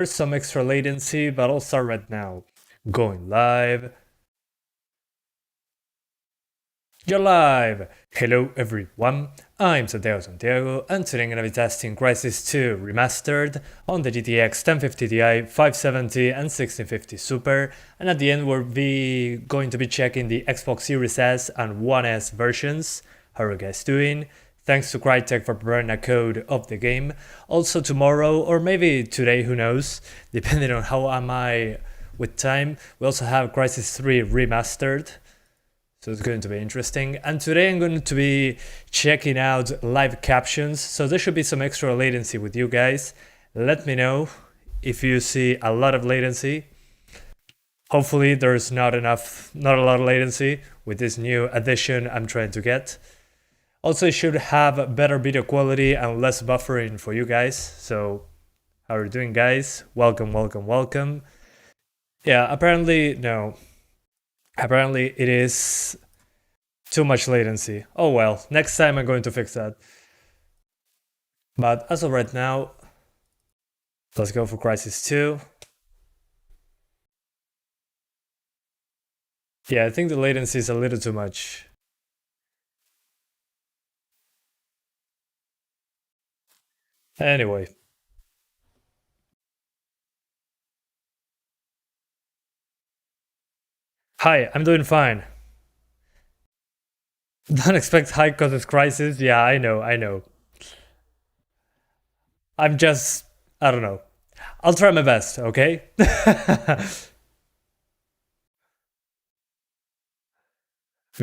There's some extra latency, but I'll start right now. Going live. You're live! Hello everyone, I'm Santiago, and today I'm gonna be testing Crysis 2 Remastered on the GTX 1050 Ti, 570 and 1650 Super, and at the end we'll be going to be checking the Xbox Series S and One S versions. How are you guys doing? Thanks to Crytek for preparing a code of the game. Also tomorrow, or maybe today, who knows, depending on how am I with time, we also have Crysis 3 Remastered. So it's going to be interesting. And today I'm going to be checking out live captions. So there should be some extra latency with you guys. Let me know if you see a lot of latency. Hopefully there's not a lot of latency with this new addition I'm trying to get. Also, it should have better video quality and less buffering for you guys. So how are you doing, guys? Welcome, welcome, welcome. Yeah, apparently, no. Apparently it is too much latency. Oh well, next time I'm going to fix that. But as of right now, let's go for Crysis 2. Yeah, I think the latency is a little too much. Anyway. Hi, I'm doing fine. Don't expect high cause it's Crysis. Yeah, I know. I'm just, I don't know. I'll try my best, okay? Vi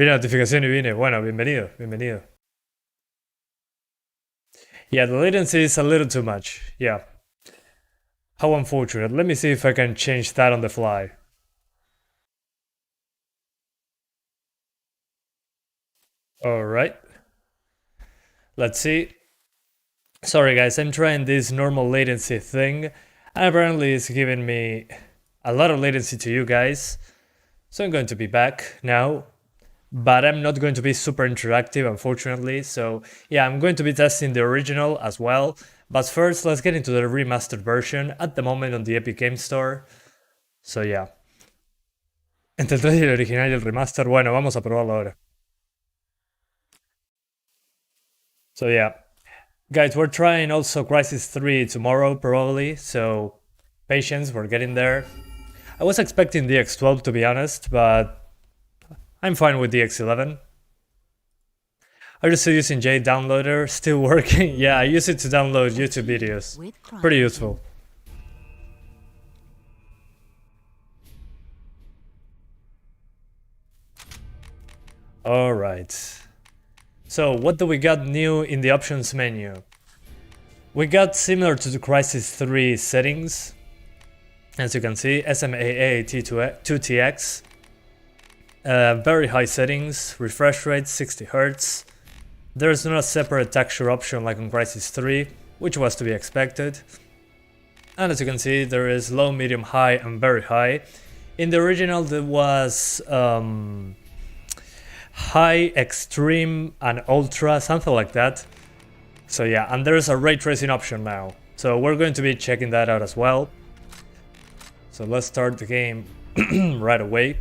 la notificación y vine. Bueno, bienvenido. Yeah, the latency is a little too much. Yeah. How unfortunate. Let me see if I can change that on the fly. Alright. Let's see. Sorry guys, I'm trying this normal latency thing, and apparently it's giving me a lot of latency to you guys. So I'm going to be back now, but I'm not going to be super interactive, unfortunately. So yeah, I'm going to be testing the original as well. But first, let's get into the remastered version at the moment on the Epic Game Store. So yeah. Entre el 3 y el original y el remaster, bueno, vamos a probarlo ahora. So yeah. Guys, we're trying also Crysis 3 tomorrow, probably, so patience, we're getting there. I was expecting DX12 to be honest, but I'm fine with DX11. Are you still using J Downloader? Still working? Yeah, I use it to download YouTube videos. Pretty useful. Alright. So, what do we got new in the options menu? We got similar to the Crysis 3 settings. As you can see, SMAA 2TX. Very high settings, refresh rate 60 Hz. There's not a separate texture option like on Crysis 3, which was to be expected. And as you can see, there is low, medium, high and very high. In the original there was high, extreme and ultra, something like that. So yeah, and there's a ray tracing option now. So we're going to be checking that out as well. So let's start the game right away.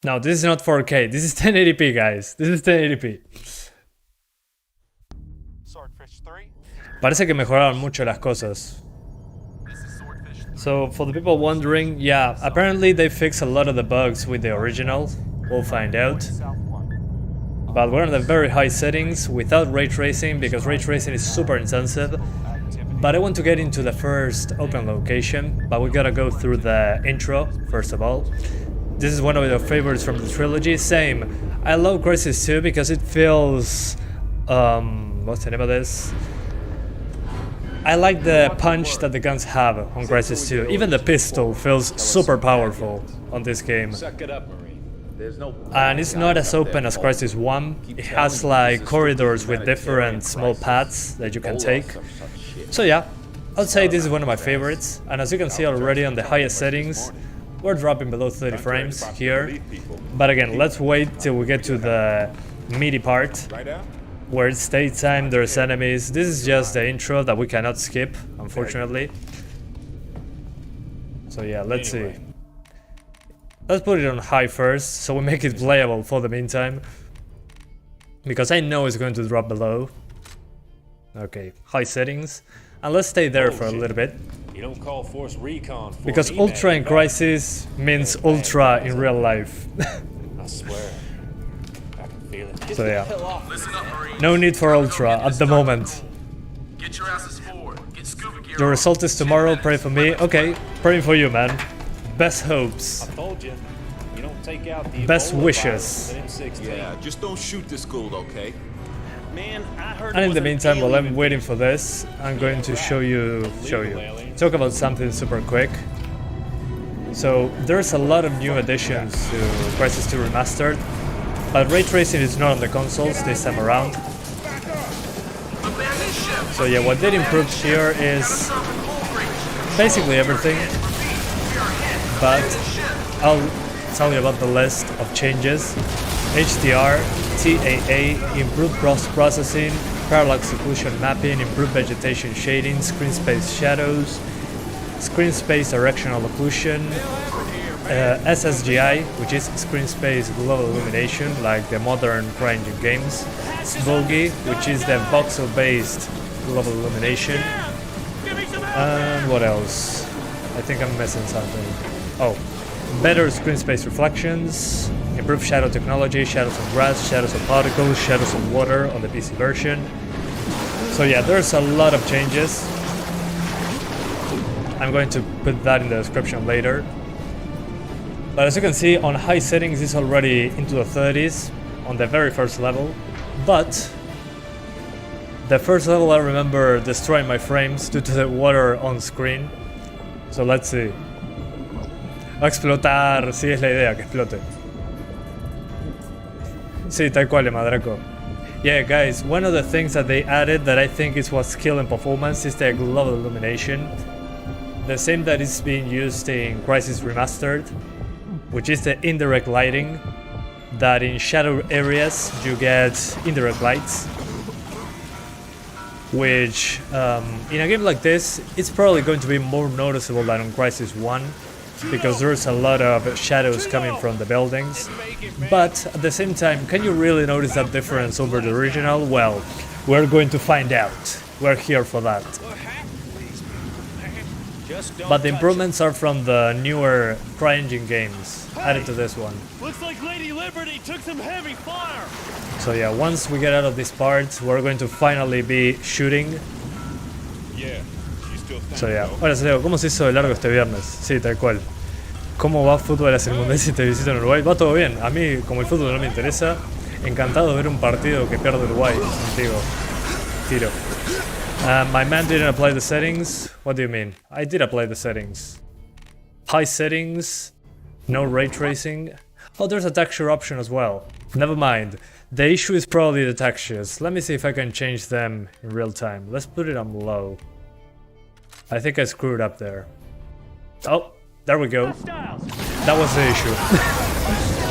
Now this is not 4K, this is 1080p guys, this is 1080p. Parece que mejoraron mucho las cosas. So for the people wondering, yeah, apparently they fixed a lot of the bugs with the original, we'll find out. But we're on the very high settings without ray tracing because ray tracing is super intensive. But I want to get into the first open location, but we gotta go through the intro first of all. This is one of the favorites from the trilogy, same. I love Crysis 2 because it feels, what's the name of this? I like the punch that the guns have on Crysis 2. Even the pistol feels super powerful on this game. And it's not as open as Crysis 1. It has like corridors with different small paths that you can take. So yeah, I'd say this is one of my favorites. And as you can see already on the highest settings, we're dropping below 30 frames here. But again, let's wait till we get to the meaty part. where it's daytime, there's enemies. This is just the intro that we cannot skip, unfortunately. So yeah, let's see. Let's put it on high first, so we make it playable for the meantime. Because I know it's going to drop below. Okay, high settings. And let's stay there for a little bit. You don't call force recon for because ultra in Crysis means ultra in real life. I swear. I can feel it. So yeah. No need for ultra at the moment. Get your asses forward. Get scuba gear. The result is tomorrow, pray for me. Okay, praying for you, man. Best hopes. I told you. You don't take out the Best Ebola wishes. virus with M16. Yeah, just don't shoot this gold, okay? Man, I heard And it in the was an meantime, while I'm alien waiting for this, I'm going to show you, talk about something super quick. So there's a lot of new additions to Crysis 2 Remastered, but ray tracing is not on the consoles this time around. So yeah, what did improve here is basically everything, but I'll tell you about the list of changes. HDR, TAA, improved processing, parallax occlusion mapping, improved vegetation shading, screen space shadows, screen space directional occlusion, SSGI, which is screen space global illumination, like the modern CryEngine games, SVOGI, which is the voxel-based global illumination, and what else? I think I'm missing something. Oh, better screen space reflections, improved shadow technology, shadows on grass, shadows on particles, shadows on water on the PC version. So yeah, there's a lot of changes. I'm going to put that in the description later. But as you can see, on high settings it's already into the 30s on the very first level. But the first level I remember destroying my frames due to the water on screen. So let's see. Va a explotar, sí es la idea, que explote. Sí, tal cual, madraco. Yeah, guys, one of the things that they added that I think is what's killing performance is the global illumination. The same that is being used in Crysis Remastered, which is the indirect lighting, that in shadow areas you get indirect lights. Which, in a game like this, it's probably going to be more noticeable than on Crysis 1. Because there's a lot of shadows coming from the buildings. But at the same time, can you really notice that difference over the original? Well, we're going to find out. We're here for that. But the improvements are from the newer CryEngine games added to this one. Looks like Lady Liberty took some heavy fire. So yeah, once we get out of this part, we're going to finally be shooting. So yeah, ahora Santiago, ¿cómo se hizo de largo este viernes? Sí, tal cual. ¿Cómo va fútbol a Mundial si te visito en Uruguay? Va todo bien, a mí como el fútbol no me interesa, encantado de ver un partido que pierde Uruguay, contigo. Tiro. My man didn't apply the settings. What do you mean? I did apply the settings. High settings, no ray tracing. Oh, there's a texture option as well. Never mind. The issue is probably the textures. Let me see if I can change them in real time. Let's put it on low. I think I screwed up there. Oh, there we go. That was the issue.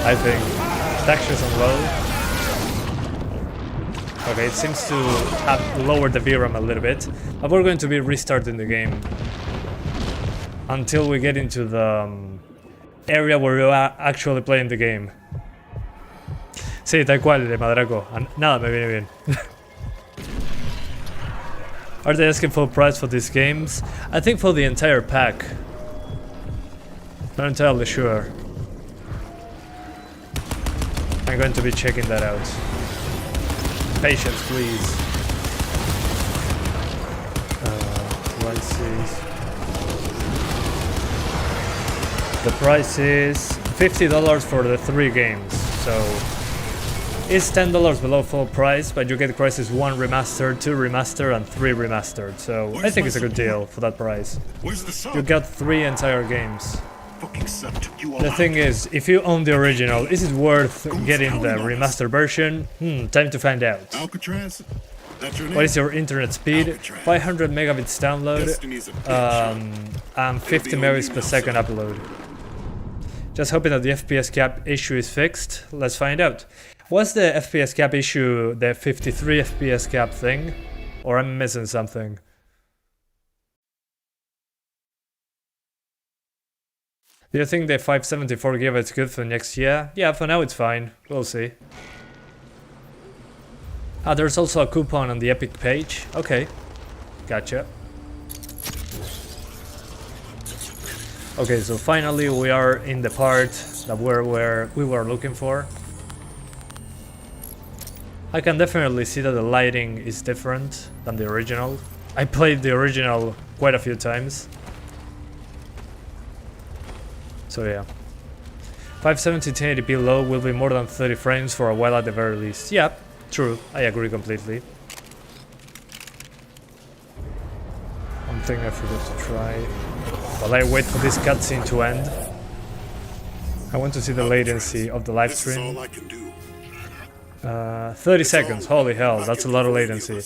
I think. Textures on low. Okay, it seems to have lowered the VRAM a little bit. But we're going to be restarting the game until we get into the area where we are actually playing the game. Sí, tal cual, madraco. Nada me viene bien. Are they asking full price for these games? I think for the entire pack. Not entirely sure. I'm going to be checking that out. Patience, please. Prices. The price is $50 for the 3 games, so it's $10 below full price, but you get Crysis 1 Remastered, 2 Remastered, and 3 Remastered, so I think it's a good deal for that price. You got 3 entire games. The thing is, if you own the original, is it worth getting the remaster version? Time to find out. What is your internet speed? 500 megabits download and 50 megabits per second upload. Just hoping that the FPS cap issue is fixed. Let's find out. Was the FPS cap issue the 53 FPS cap thing? Or I'm missing something? Do you think the 574 GB good for next year? Yeah, for now it's fine. We'll see. Ah, there's also a coupon on the Epic page. Okay, gotcha. Okay, so finally we are in the part that we were looking for. I can definitely see that the lighting is different than the original. I played the original quite a few times. So yeah. 570 1080p low will be more than 30 frames for a while at the very least. Yeah, true. I agree completely. One thing I forgot to try. While I wait for this cutscene to end, I want to see the latency of the live stream. 30 seconds, holy hell, that's a lot of latency.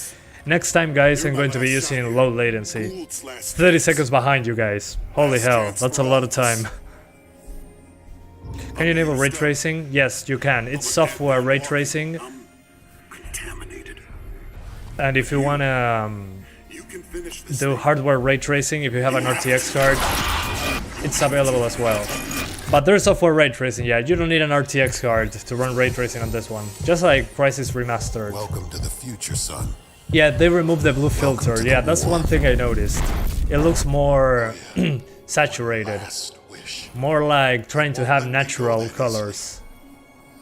Next time, guys, I'm going to be using low latency. 30 seconds behind you guys. Holy hell, that's a lot of time. Can you enable ray tracing? Yes, you can. It's software ray tracing. And if you wanna do hardware ray tracing, if you have an RTX card, it's available as well. But there's software ray tracing, yeah. You don't need an RTX card to run ray tracing on this one. Just like Crysis Remastered. Welcome to the future, son. Yeah, they removed the blue filter. Yeah, that's one thing I noticed. It looks more saturated. More like trying to have natural colors.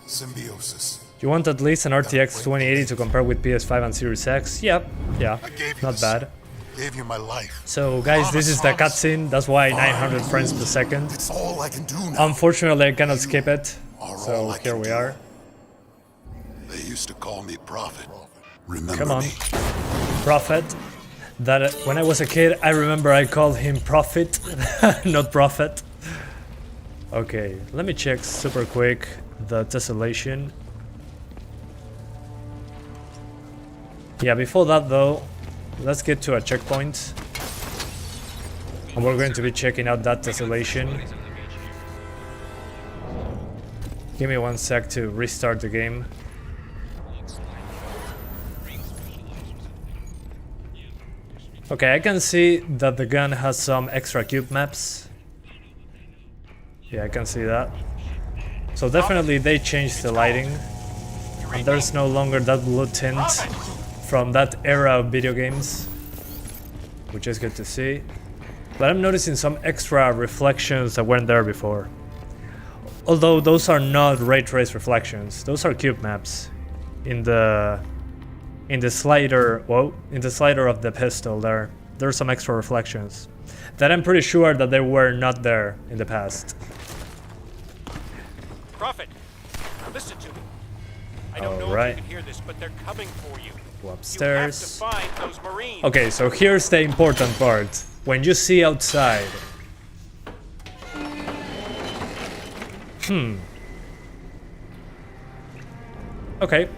Symbiosis. You want at least an RTX 2080 to compare with PS5 and Series X? Yep, yeah, not bad. Gave you my life. So guys, this is the cutscene, that's why 900 frames per second. It's all I can do now. Unfortunately, I cannot skip it, so here we are. They used to call me Prophet. Remember Come on, me? Prophet. That when I was a kid, I remember I called him Prophet, not Prophet. Okay, let me check super quick the tessellation. Yeah, before that though, let's get to a checkpoint. And we're going to be checking out that tessellation. Give me 1 sec to restart the game. Okay, I can see that the gun has some extra cube maps. Yeah, I can see that. So definitely they changed the lighting. And there's no longer that blue tint from that era of video games, which is good to see. But I'm noticing some extra reflections that weren't there before. Although those are not ray trace reflections, those are cube maps. In the slider, whoa, in the slider of the pistol there's some extra reflections that I'm pretty sure that they were not there in the past. Prophet, listen to me. I don't know if you can hear this, but they're coming for you. Go upstairs. You have to find those Marines. Okay, so here's the important part. When you see outside. Okay.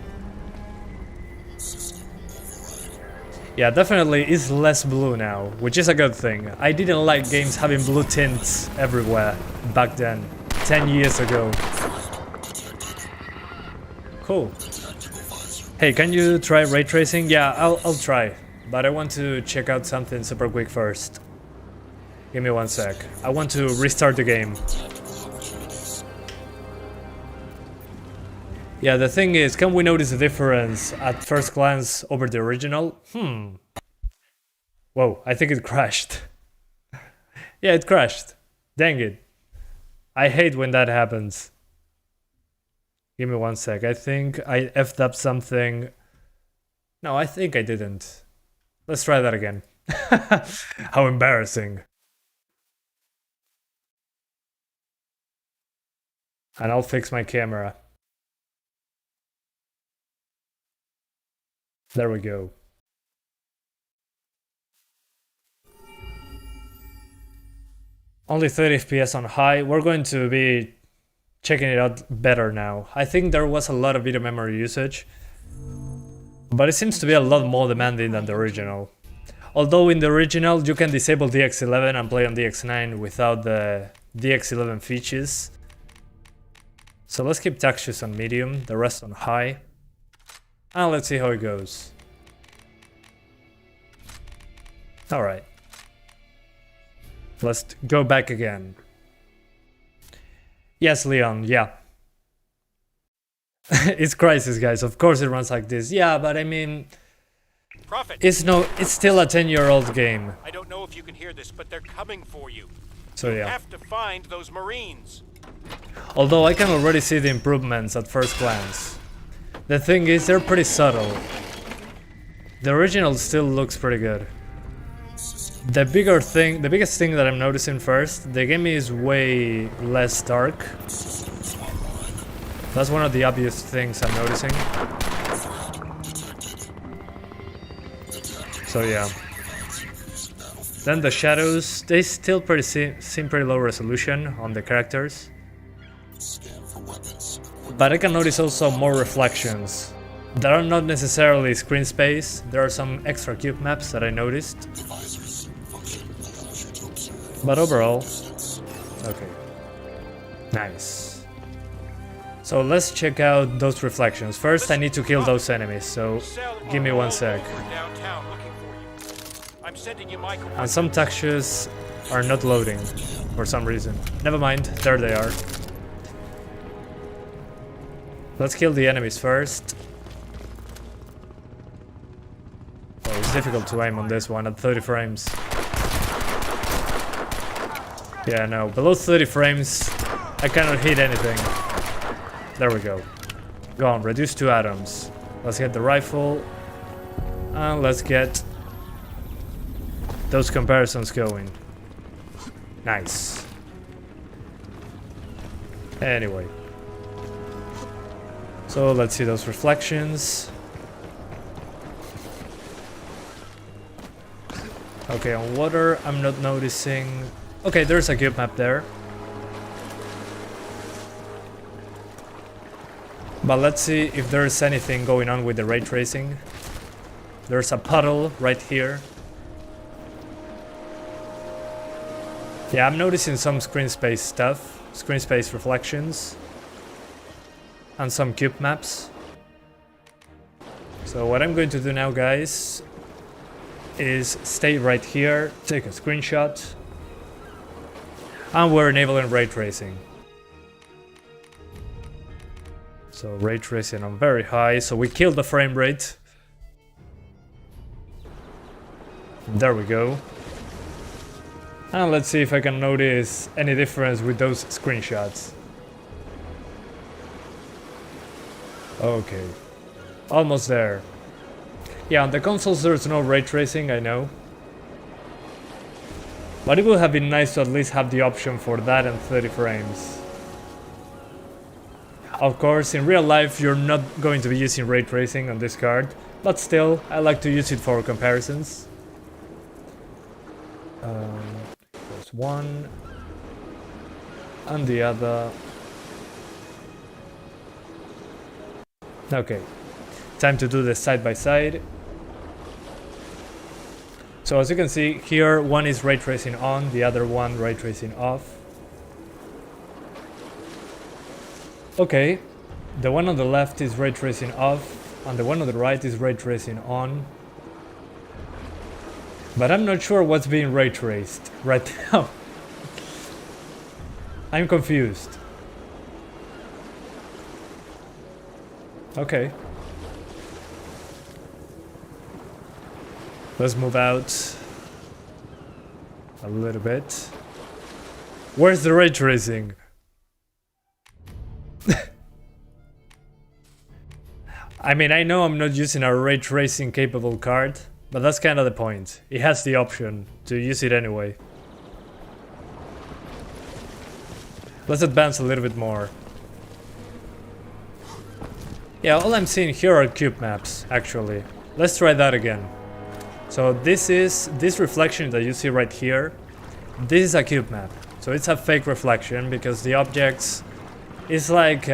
Yeah, definitely it's less blue now, which is a good thing. I didn't like games having blue tints everywhere back then, 10 years ago. Cool. Hey, can you try ray tracing? Yeah, I'll try, but I want to check out something super quick first. Give me 1 sec. I want to restart the game. Yeah, the thing is, can we notice a difference at first glance over the original? Whoa, I think it crashed. Yeah, it crashed. Dang it. I hate when that happens. Give me 1 sec. I think I effed up something. No, I think I didn't. Let's try that again. How embarrassing. And I'll fix my camera. There we go. Only 30 FPS on high. We're going to be checking it out better now. I think there was a lot of video memory usage, but it seems to be a lot more demanding than the original. Although in the original you can disable DX11 and play on DX9 without the DX11 features. So let's keep textures on medium, the rest on high. And let's see how it goes. Alright. Let's go back again. Yes, Leon, yeah. It's Crysis, guys. Of course it runs like this. Yeah, but I mean... Prophet. It's still a 10-year-old game. I don't know if you can hear this, but they're coming for you. So You yeah. have to find those Marines. Although I can already see the improvements at first glance. The thing is, they're pretty subtle. The original still looks pretty good. The biggest thing that I'm noticing first, the game is way less dark. That's one of the obvious things I'm noticing. So yeah. Then the shadows, they still seem pretty low resolution on the characters. But I can notice also more reflections. That are not necessarily screen space, there are some extra cube maps that I noticed. But overall, okay. Nice. So let's check out those reflections. First I need to kill those enemies, so give me 1 sec. Downtown looking for you. I'm sending you my And some textures are not loading for some reason. Never mind, there they are. Let's kill the enemies first. Oh, it's difficult to aim on this one at 30 frames. Yeah, no, below 30 frames, I cannot hit anything. There we go. Gone, reduced to atoms. Let's get the rifle. And let's get those comparisons going. Nice. Anyway. So let's see those reflections. Okay, on water, I'm not noticing... Okay, there's a cube map there. But let's see if there's anything going on with the ray tracing. There's a puddle right here. Yeah, I'm noticing some screen space stuff. Screen space reflections. And some cube maps. So what I'm going to do now, guys, is stay right here, take a screenshot. And we're enabling ray tracing. So ray tracing on very high, so we kill the frame rate. There we go. And let's see if I can notice any difference with those screenshots. Okay. Almost there. Yeah, on the consoles there's no ray tracing, I know. But it would have been nice to at least have the option for that and 30 frames. Of course, in real life you're not going to be using ray tracing on this card, but still, I like to use it for comparisons. There's one, and the other. Okay, time to do this side by side. So as you can see here, one is ray tracing on, the other one ray tracing off. Okay, the one on the left is ray tracing off, and the one on the right is ray tracing on. But I'm not sure what's being ray traced right now. I'm confused. Okay. Let's move out a little bit. Where's the ray tracing? I mean, I know I'm not using a ray tracing capable card, but that's kind of the point. It has the option to use it anyway. Let's advance a little bit more. Yeah, all I'm seeing here are cube maps, actually. Let's try that again. So this reflection that you see right here, this is a cube map. So it's a fake reflection because the objects, it's like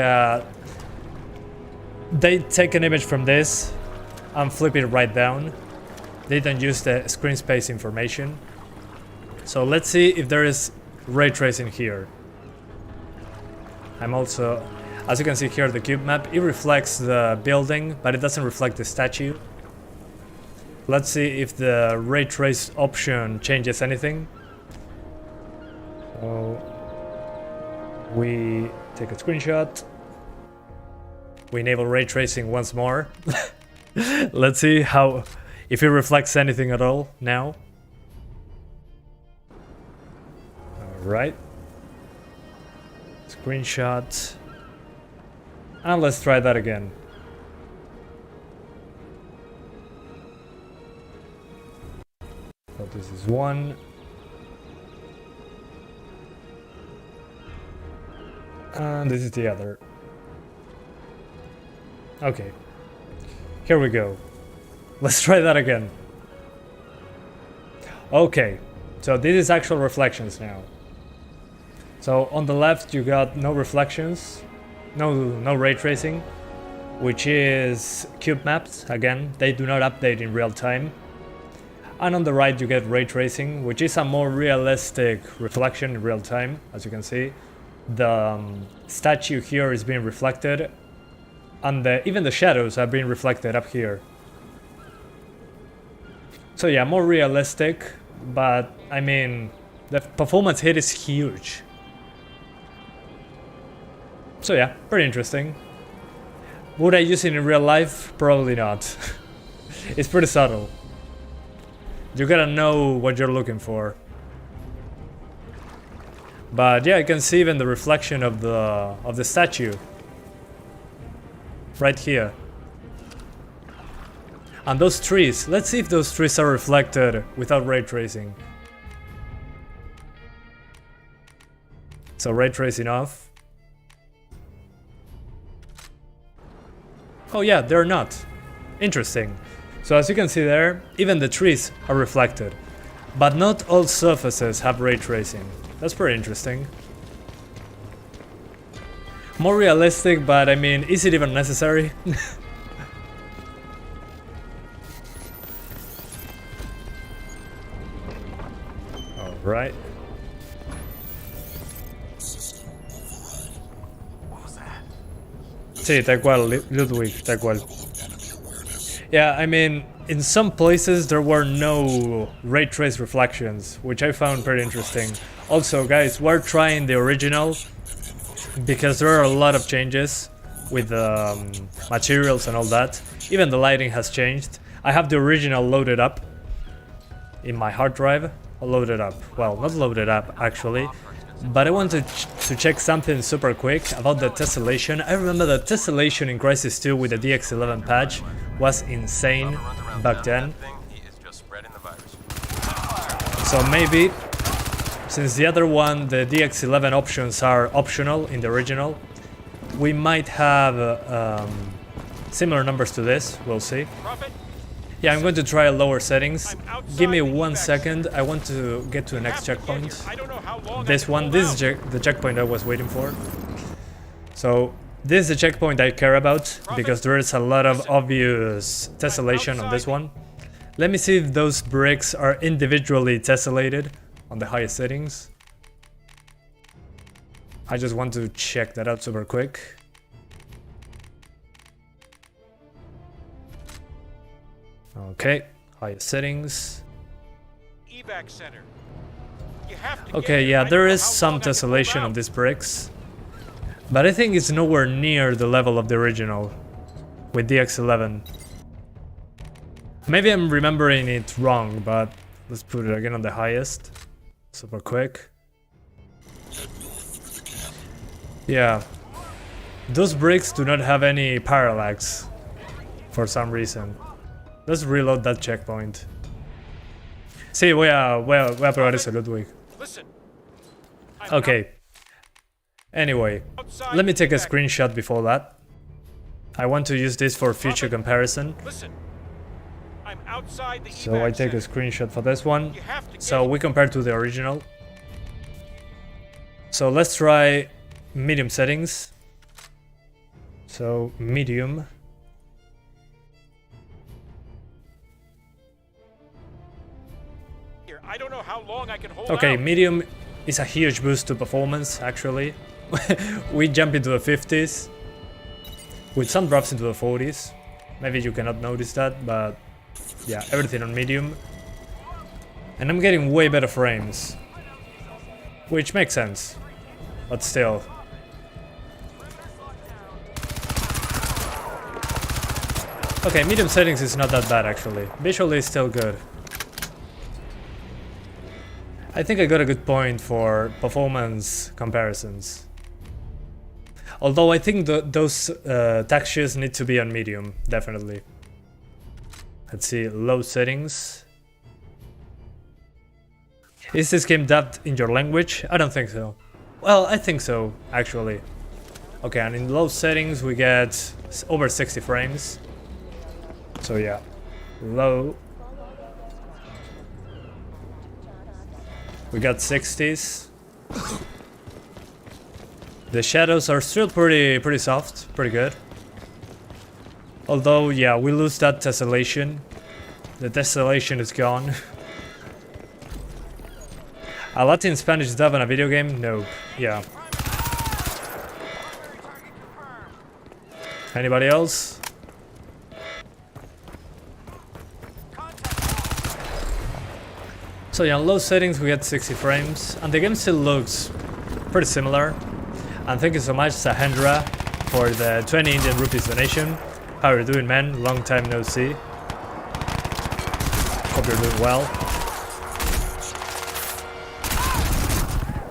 they take an image from this and flip it right down. They don't use the screen space information. So let's see if there is ray tracing here. As you can see here, the cube map, it reflects the building, but it doesn't reflect the statue. Let's see if the ray trace option changes anything. So we take a screenshot. We enable ray tracing once more. Let's see if it reflects anything at all now. Alright. Screenshot. And let's try that again. So this is one. And this is the other. Okay. Here we go. Let's try that again. Okay. So this is actual reflections now. So on the left you got no reflections, no ray tracing, which is cube maps. Again, they do not update in real time. And on the right you get ray tracing, which is a more realistic reflection in real time. As you can see, the statue here is being reflected, and even the shadows are being reflected up here. So yeah, more realistic, but I mean, the performance hit is huge. So yeah, pretty interesting. Would I use it in real life? Probably not. It's pretty subtle. You gotta know what you're looking for. But yeah, I can see even the reflection of the statue right here. And those trees, let's see if those trees are reflected without ray tracing. So ray tracing off. Oh yeah, they're not. Interesting. So as you can see there, even the trees are reflected. But not all surfaces have ray tracing. That's pretty interesting. More realistic, but I mean, is it even necessary? Alright. Sí, tal cual, Ludwig, tal cual. Yeah, I mean, in some places there were no ray trace reflections, which I found pretty interesting. Also, guys, we're trying the original because there are a lot of changes with the materials and all that. Even the lighting has changed. I have the original loaded up in my hard drive. Loaded up. Well, not loaded up actually. But I wanted to check something super quick about the tessellation. I remember the tessellation in Crysis 2 with the DX11 patch was insane back then. So maybe, since the other one, the DX11 options are optional in the original, we might have similar numbers to this, we'll see. Yeah, I'm going to try lower settings. Give me 1 second, I want to get to the next checkpoint. This one, this is the checkpoint I was waiting for. So, this is the checkpoint I care about, because there is a lot of obvious tessellation on this one. Let me see if those bricks are individually tessellated on the highest settings. I just want to check that out super quick. Okay, highest settings. Evac center. You have to Okay, yeah, there is some tessellation on these bricks, but I think it's nowhere near the level of the original with DX11. Maybe I'm remembering it wrong, but let's put it again on the highest. Super quick. Yeah, those bricks do not have any parallax for some reason. Let's reload that checkpoint. Sí, voy a probar eso, Ludwig. Okay. Anyway, let me take a screenshot before that. I want to use this for future comparison. So I take a screenshot for this one. So we compare to the original. So let's try medium settings. So medium. I don't know how long I can hold Okay, out. medium is a huge boost to performance, actually. We jump into the 50s. with some drops into the 40s. Maybe you cannot notice that, but yeah, everything on medium. And I'm getting way better frames, which makes sense, but still. Okay, medium settings is not that bad actually. Visually it's still good. I think I got a good point for performance comparisons. Although I think those textures need to be on medium, definitely. Let's see, low settings. Is this game dubbed in your language? I don't think so. Well, I think so, actually. Okay, and in low settings we get over 60 frames. So yeah, low. We got 60s. The shadows are still pretty soft, pretty good. Although, yeah, we lose that tessellation. The tessellation is gone. A Latin Spanish dub in a video game? Nope. Yeah. Anybody else? So yeah, on low settings we get 60 frames, and the game still looks pretty similar. And thank you so much, Sahendra, for the 20 Indian rupees donation. How are you doing, man? Long time no see. Hope you're doing well.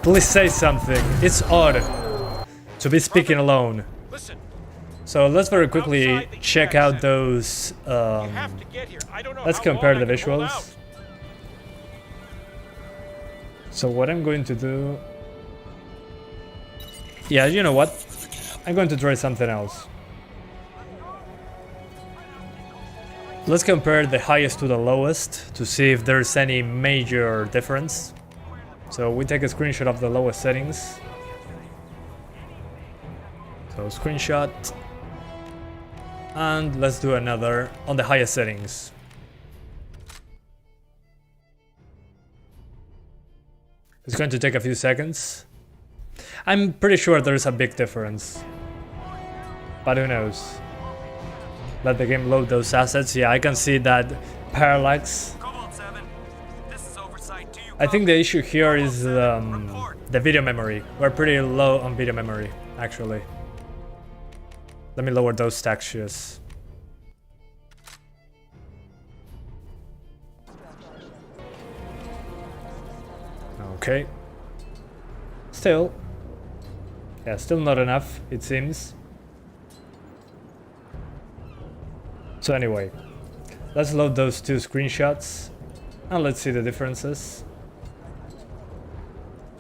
Please say something. It's odd to be speaking alone. So let's very quickly check out those. Let's compare the visuals. So what I'm going to do... Yeah, you know what? I'm going to try something else. Let's compare the highest to the lowest to see if there's any major difference. So we take a screenshot of the lowest settings. So screenshot. And let's do another on the highest settings. It's going to take a few seconds. I'm pretty sure there's a big difference. But who knows? Let the game load those assets. Yeah, I can see that parallax. I think the issue here is the video memory. We're pretty low on video memory, actually. Let me lower those textures. Okay. Still. Yeah, still not enough, it seems. So anyway, let's load those two screenshots and let's see the differences.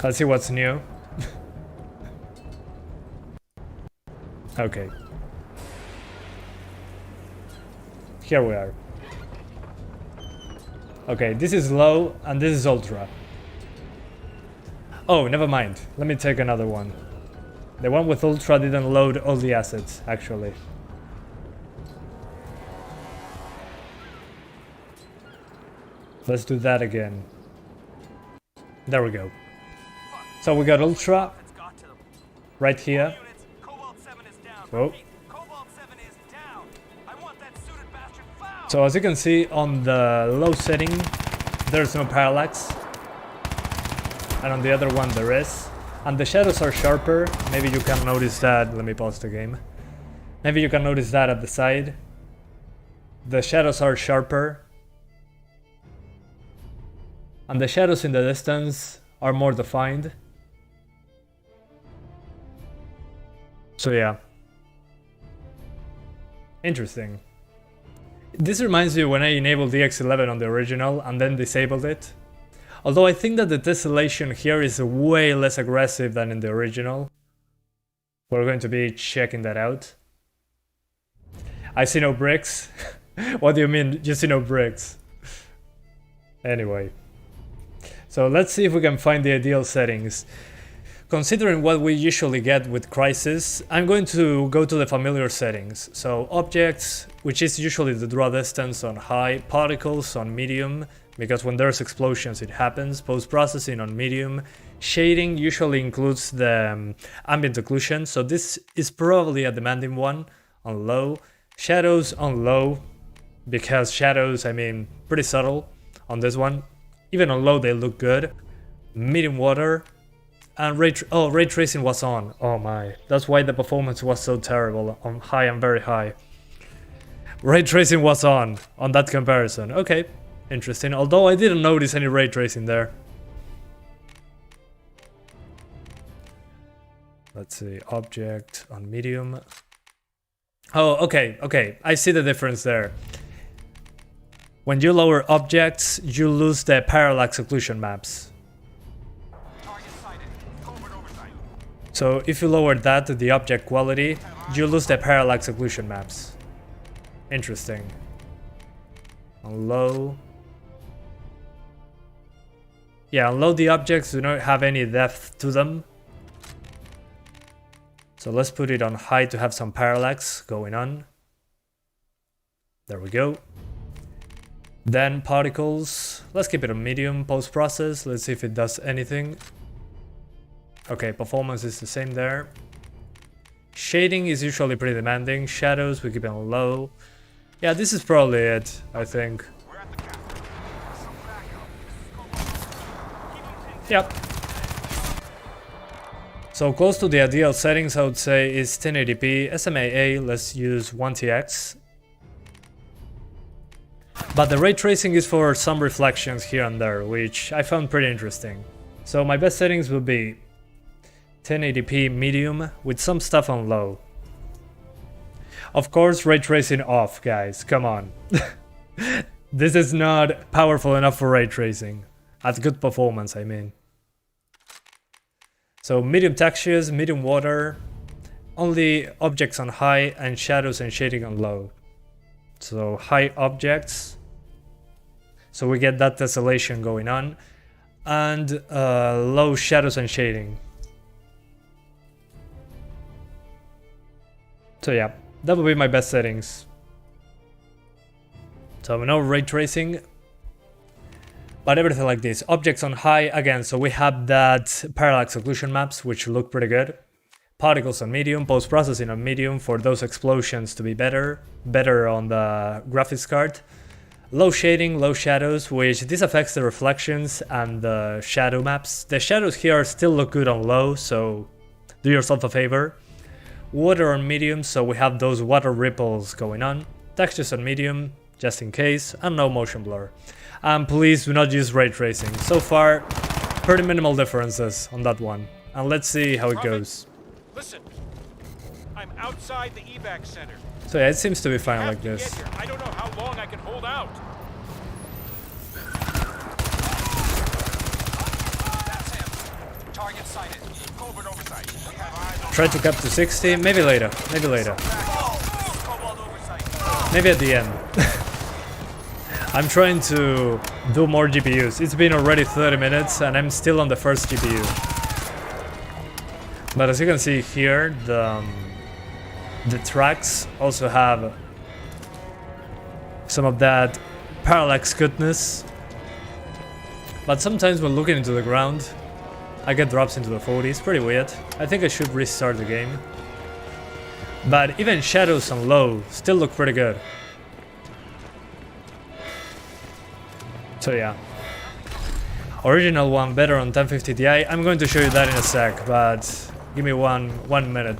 Let's see what's new. Okay. Here we are. Okay, this is low and this is ultra. Oh, never mind. Let me take another one. The one with ultra didn't load all the assets, actually. Let's do that again. There we go. So we got ultra right here. Whoa. So as you can see on the low setting, there's no parallax. And on the other one there is. And the shadows are sharper. Maybe you can notice that. Let me pause the game. Maybe you can notice that at the side. The shadows are sharper. And the shadows in the distance are more defined. So yeah. Interesting. This reminds me when I enabled DX11 on the original and then disabled it. Although I think that the tessellation here is way less aggressive than in the original. We're going to be checking that out. I see no bricks. What do you mean you see no bricks? Anyway. So let's see if we can find the ideal settings. Considering what we usually get with Crysis, I'm going to go to the familiar settings. So objects, which is usually the draw distance on high, particles on medium, because when there's explosions it happens, post-processing on medium, shading usually includes the ambient occlusion, so this is probably a demanding one. on low. Shadows on low, because shadows, I mean, pretty subtle on this one. Even on low they look good. Medium water. And ray tracing was on. Oh my, that's why the performance was so terrible on high and very high. Ray tracing was on that comparison. Okay, interesting. Although I didn't notice any ray tracing there. Let's see, object on medium. Oh, okay, I see the difference there. When you lower objects, you lose the parallax occlusion maps. So if you lower that to the object quality, you lose the parallax occlusion maps. Interesting. On low. Yeah, on low the objects do not have any depth to them. So let's put it on high to have some parallax going on. There we go. Then particles. Let's keep it on medium post-process. Let's see if it does anything. Okay, performance is the same there. Shading is usually pretty demanding. Shadows, we keep it on low. Yeah, this is probably it, I think. Yep. So close to the ideal settings, I would say, is 1080p. SMAA, let's use 1TX. But the ray tracing is for some reflections here and there, which I found pretty interesting. So my best settings will be 1080p medium with some stuff on low. Of course, ray tracing off, guys, come on. This is not powerful enough for ray tracing. At good performance, I mean. So medium textures, medium water, only objects on high and shadows and shading on low. So high objects, so we get that tessellation going on, and low shadows and shading. So yeah, that would be my best settings. So no ray tracing, but everything like this. Objects on high, again, so we have that parallax occlusion maps, which look pretty good. Particles on medium, post-processing on medium for those explosions to be better on the graphics card. Low shading, low shadows, which this affects the reflections and the shadow maps. The shadows here still look good on low, so do yourself a favor. Water on medium, so we have those water ripples going on. Textures on medium, just in case, and no motion blur. And please do not use ray tracing. So far, pretty minimal differences on that one. And let's see how it goes. Listen, I'm outside the evac center. So yeah, it seems to be fine like this. I don't know how long I can hold out. That's him. Target sighted. Covert oversight. Try to cap to 60, maybe later, maybe later. Maybe at the end. I'm trying to do more GPUs. It's been already 30 minutes and I'm still on the first GPU. But as you can see here, the tracks also have some of that parallax goodness. But sometimes when looking into the ground, I get drops into the 40s, pretty weird. I think I should restart the game. But even shadows on low still look pretty good. So yeah. Original one better on 1050 Ti. I'm going to show you that in a sec, but give me one minute.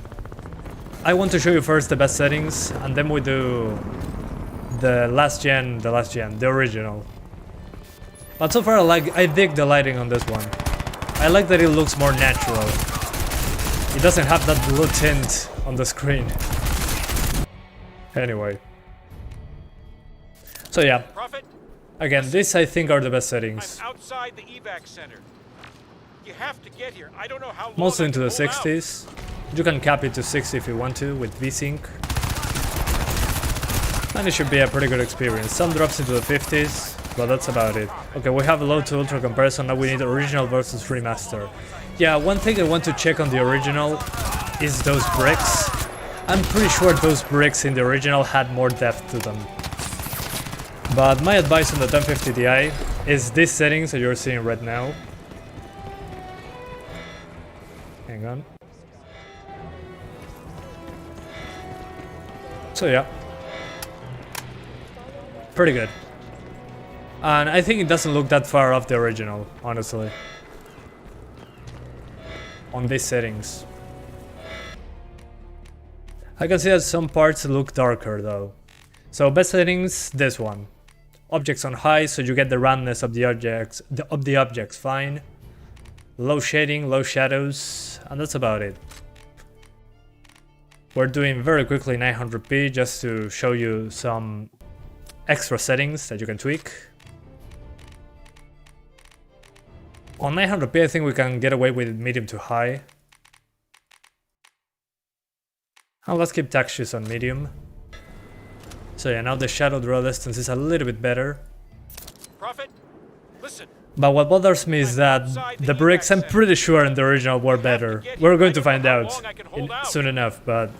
I want to show you first the best settings, and then we do the last gen, the original. But so far I dig the lighting on this one. I like that it looks more natural. It doesn't have that blue tint on the screen. Anyway. So yeah. Prophet, Again, this I think are the best settings. I'm outside the evac center. You have to get here. I don't know how long. Mostly into the I can hold 60s. You can cap it to 60 if you want to with VSync. And it should be a pretty good experience. Some drops into the 50s, but that's about it. Okay, we have a low to ultra comparison. Now we need original versus remaster. Yeah, one thing I want to check on the original is those bricks. I'm pretty sure those bricks in the original had more depth to them. But my advice on the 1050 Ti is these settings that you're seeing right now. Hang on. So yeah, pretty good. And I think it doesn't look that far off the original, honestly, on these settings. I can see that some parts look darker though. So best settings, this one. Objects on high, so you get the roundness of the objects fine. Low shading, low shadows, and that's about it. We're doing very quickly 900p just to show you some extra settings that you can tweak. On 900p I think we can get away with medium to high. And let's keep textures on medium. So yeah, now the shadow draw distance is a little bit better. Prophet, listen. But what bothers me is that the bricks, I'm pretty sure in the original were better. We're going to find out soon enough, but...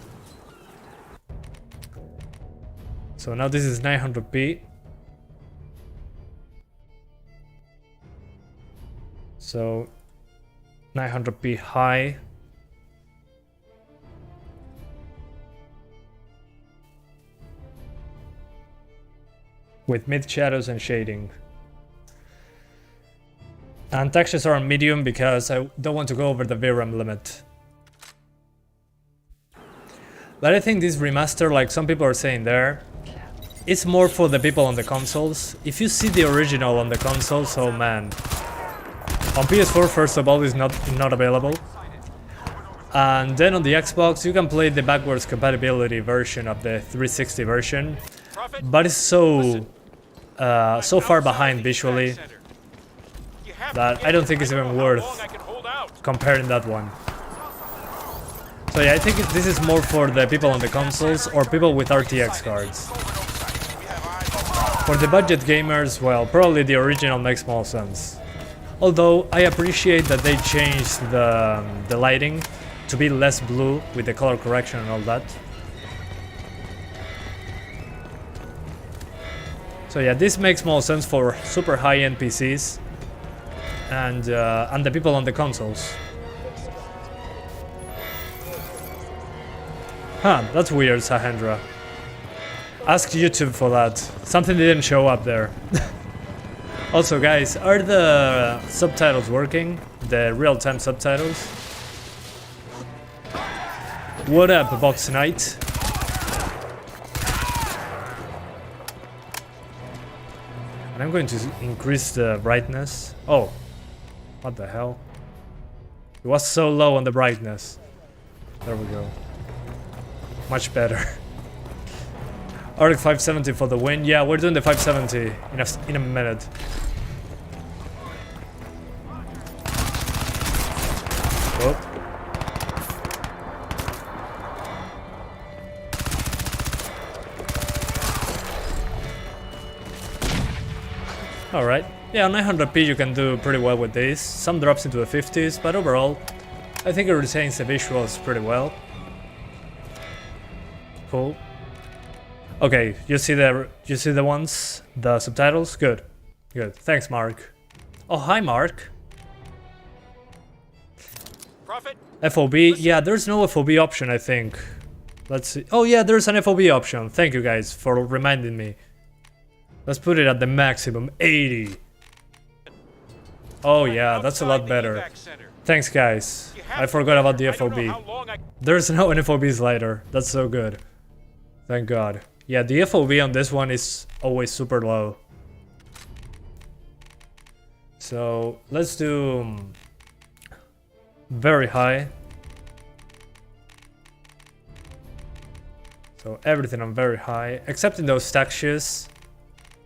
So now this is 900p. So 900p high. With mid shadows and shading. And textures are on medium because I don't want to go over the VRAM limit. But I think this remaster, like some people are saying there, it's more for the people on the consoles. If you see the original on the consoles, oh man. On PS4 first of all is not available. And then on the Xbox you can play the backwards compatibility version of the 360 version. But it's so far behind visually that I don't think it's even worth comparing that one. So yeah, I think this is more for the people on the consoles or people with RTX cards. For the budget gamers, well, probably the original makes more sense. Although I appreciate that they changed the lighting to be less blue with the color correction and all that. So yeah, this makes more sense for super high-end PCs and the people on the consoles. Huh, that's weird, Sahendra. Ask YouTube for that. Something didn't show up there. Also, guys, are the subtitles working? The real-time subtitles? What up, Box Knight? And I'm going to increase the brightness. Oh, what the hell? It was so low on the brightness. There we go. Much better. Arctic 570 for the win. Yeah, we're doing the 570 in a minute. Oh. Alright. Yeah, on 900p you can do pretty well with this. Some drops into the 50s, but overall, I think it retains the visuals pretty well. Cool. Okay, you see the ones, the subtitles? Good. Good. Thanks, Mark. Oh, hi, Mark. Prophet? FOB? Yeah, there's no FOB option, I think. Let's see. Oh yeah, there's an FOB option. Thank you guys for reminding me. Let's put it at the maximum, 80. Oh yeah, that's a lot better. Thanks guys. I forgot about the FOB. There's no FOB slider. That's so good. Thank God. Yeah, the FOB on this one is always super low. So let's do very high. So everything on very high, except in those textures.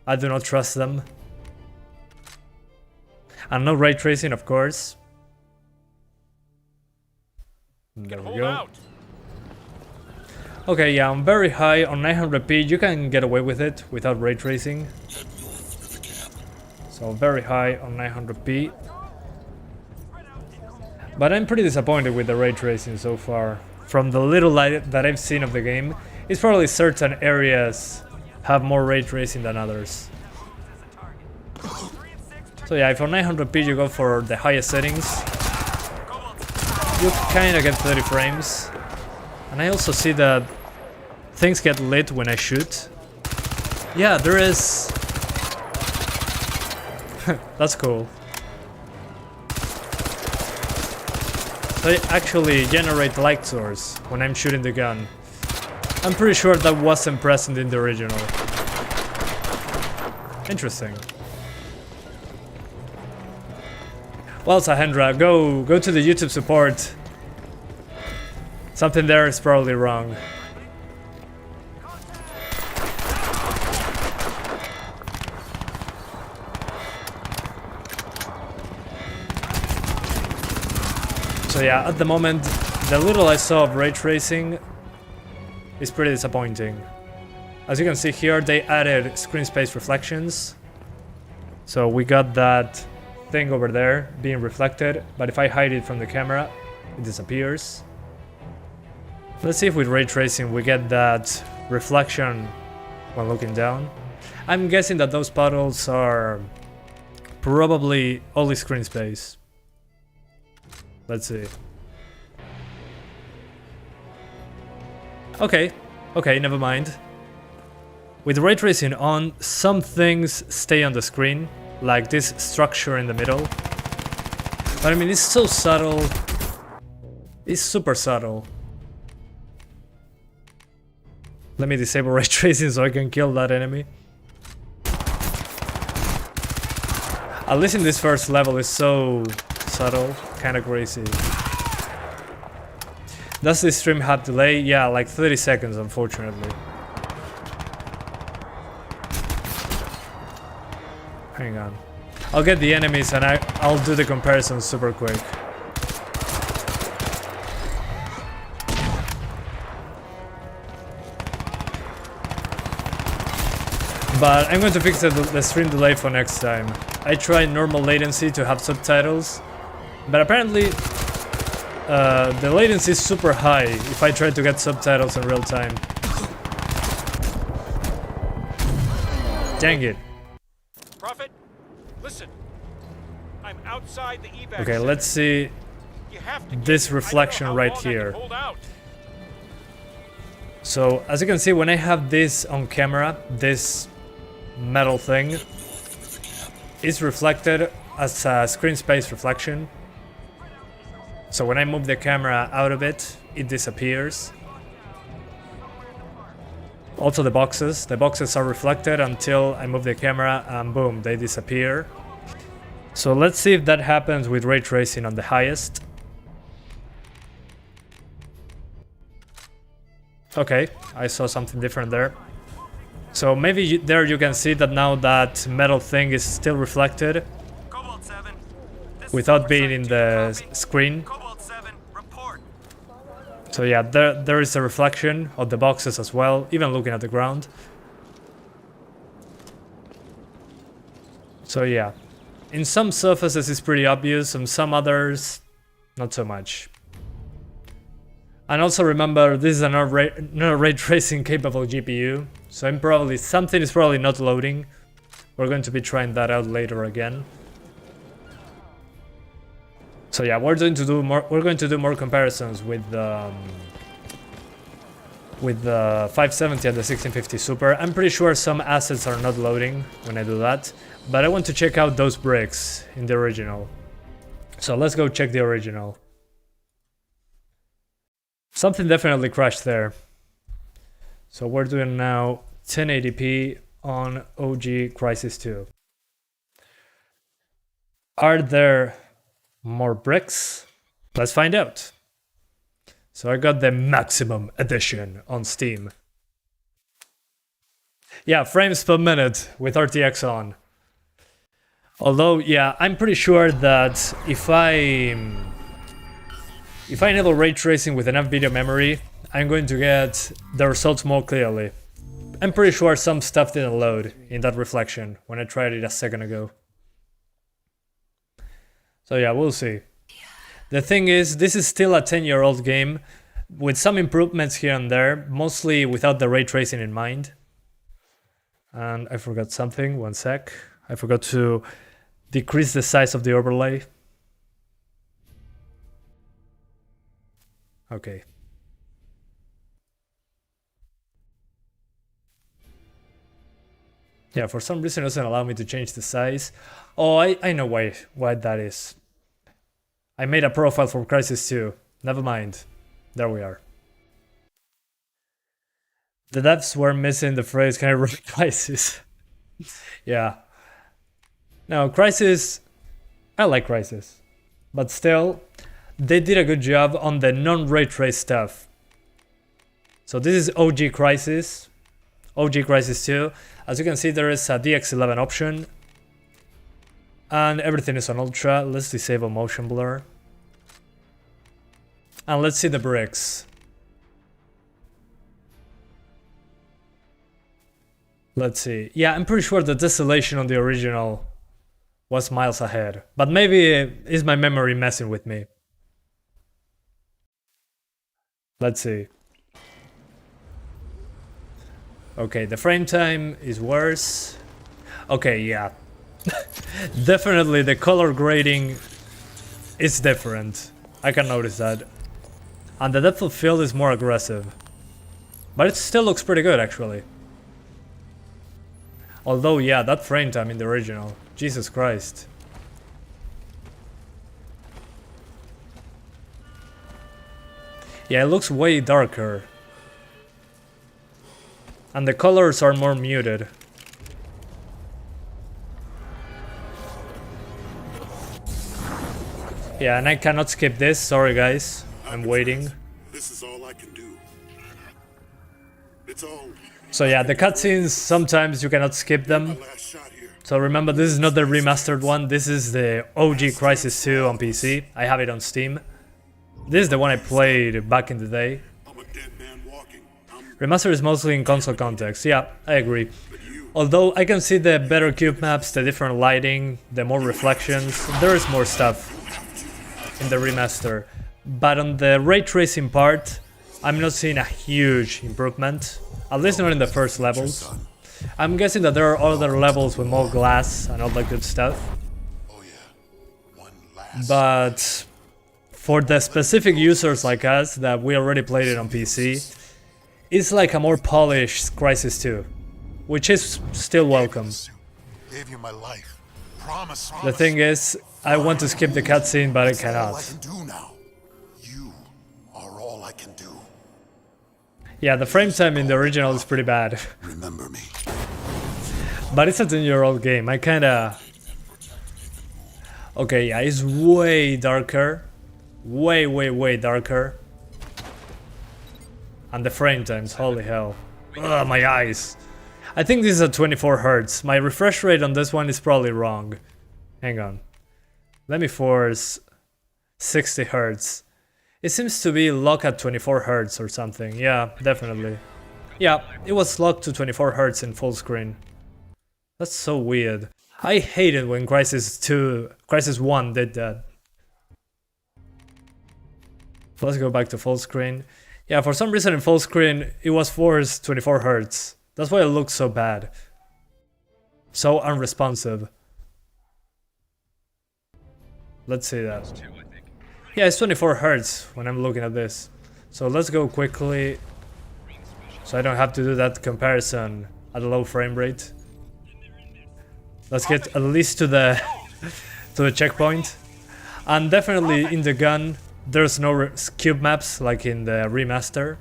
I do not trust them. And no ray tracing, of course. There we go. Okay, yeah, on very high, on 900p, you can get away with it without ray tracing. So very high on 900p. But I'm pretty disappointed with the ray tracing so far. From the little light that I've seen of the game, it's probably certain areas have more ray tracing than others. So yeah, if on 900p you go for the highest settings, you kinda get 30 frames. And I also see that things get lit when I shoot. Yeah, there is... That's cool. They actually generate light source when I'm shooting the gun. I'm pretty sure that wasn't present in the original. Interesting. Well, Sahendra, go to the YouTube support. Something there is probably wrong. So yeah, at the moment, the little I saw of ray tracing is pretty disappointing. As you can see here, they added screen space reflections. So we got that thing over there being reflected, but if I hide it from the camera, it disappears. Let's see if with ray tracing we get that reflection when looking down. I'm guessing that those puddles are probably only screen space. Let's see. Okay, never mind. With ray tracing on, some things stay on the screen, like this structure in the middle. But I mean, it's so subtle. It's super subtle. Let me disable ray tracing so I can kill that enemy. At least in this first level, it's so subtle, kinda crazy. Does this stream have delay? Yeah, like 30 seconds, unfortunately. Hang on. I'll get the enemies and I'll do the comparison super quick. But I'm going to fix the stream delay for next time. I tried normal latency to have subtitles, but apparently the latency is super high if I try to get subtitles in real time. Dang it. Prophet, listen. I'm outside the evac Okay, center. let's see You have to this get here. reflection I don't know how right long I can here. hold out. So, as you can see, when I have this on camera, this metal thing is reflected as a screen space reflection. So when I move the camera out of it, it disappears. Also the boxes are reflected until I move the camera and boom, they disappear. So let's see if that happens with ray tracing on the highest. Okay, I saw something different there. So maybe there you can see that now that metal thing is still reflected without being in the screen. So yeah, there is a reflection of the boxes as well, even looking at the ground. So yeah, in some surfaces it's pretty obvious, and some others not so much. And also remember, this is a not ray tracing capable GPU, so something is probably not loading. We're going to be trying that out later again. So yeah, we're going to do more comparisons with the 570 and the 1650 Super. I'm pretty sure some assets are not loading when I do that, but I want to check out those bricks in the original. So let's go check the original. Something definitely crashed there. So we're doing now 1080p on OG Crysis 2. Are there more bricks? Let's find out. So I got the maximum edition on Steam. Yeah, frames per minute with RTX on. Although, yeah, I'm pretty sure that if I enable ray tracing with enough video memory, I'm going to get the results more clearly. I'm pretty sure some stuff didn't load in that reflection when I tried it a second ago. So yeah, we'll see. The thing is, this is still a 10-year-old game with some improvements here and there, mostly without the ray tracing in mind. And I forgot something, one sec. I forgot to decrease the size of the overlay. Okay. Yeah, for some reason it doesn't allow me to change the size. Oh, I know why that is. I made a profile for Crysis 2. Never mind. There we are. The devs were missing the phrase, can I run Crysis? Yeah. No, Crysis... I like Crysis. But still, they did a good job on the non-ray trace stuff. So this is OG Crysis. OG Crysis 2. As you can see, there is a DX11 option. And everything is on Ultra. Let's disable motion blur. And let's see the bricks. Let's see. Yeah, I'm pretty sure the Desolation on the original was miles ahead. But maybe is my memory messing with me. Let's see. Okay, the frame time is worse. Okay, yeah. Definitely the color grading is different. I can notice that. And the depth of field is more aggressive. But it still looks pretty good actually. Although, yeah, that frame time in the original. Jesus Christ. Yeah, it looks way darker. And the colors are more muted. Yeah, and I cannot skip this. Sorry guys. I'm waiting. This is all I can do. It's all So yeah, the cutscenes, sometimes you cannot skip them. last shot here. So remember, this is not the remastered one. This is the OG Crysis 2 on PC. I have it on Steam. This is the one I played back in the day. I'm a dead man walking. Remaster is mostly in console context. Yeah, I agree. Although I can see the better cube maps, the different lighting, the more reflections. There is more stuff in the remaster. But on the ray tracing part, I'm not seeing a huge improvement. At least not in the first levels. I'm guessing that there are other levels with more glass and all that good stuff. Oh yeah. One last. But for the specific users like us that we already played it on PC, it's like a more polished Crysis 2, which is still welcome. Gave you my life. Promise. The thing is, I want to skip the cutscene, but I All I cannot. can do now. You are all I can do. Yeah, the frame time in the original is pretty bad. Remember me. But it's a 10-year-old game, I kinda... Okay, yeah, it's way darker. Way darker. And the frame times, holy hell. Ugh, my eyes. I think this is at 24 Hz. My refresh rate on this one is probably wrong. Hang on. Let me force 60 Hz. It seems to be locked at 24 Hz or something. Yeah, definitely. Yeah, it was locked to 24 Hz in full screen. That's so weird. I hated when Crysis 1 did that. Let's go back to full screen. Yeah, for some reason in full screen it was forced 24 Hz. That's why it looks so bad. So unresponsive. Let's see that. Yeah, it's 24 Hz when I'm looking at this. So let's go quickly, so I don't have to do that comparison at a low frame rate. Let's get at least to the checkpoint. And definitely in the gun, there's no cube maps like in the remaster.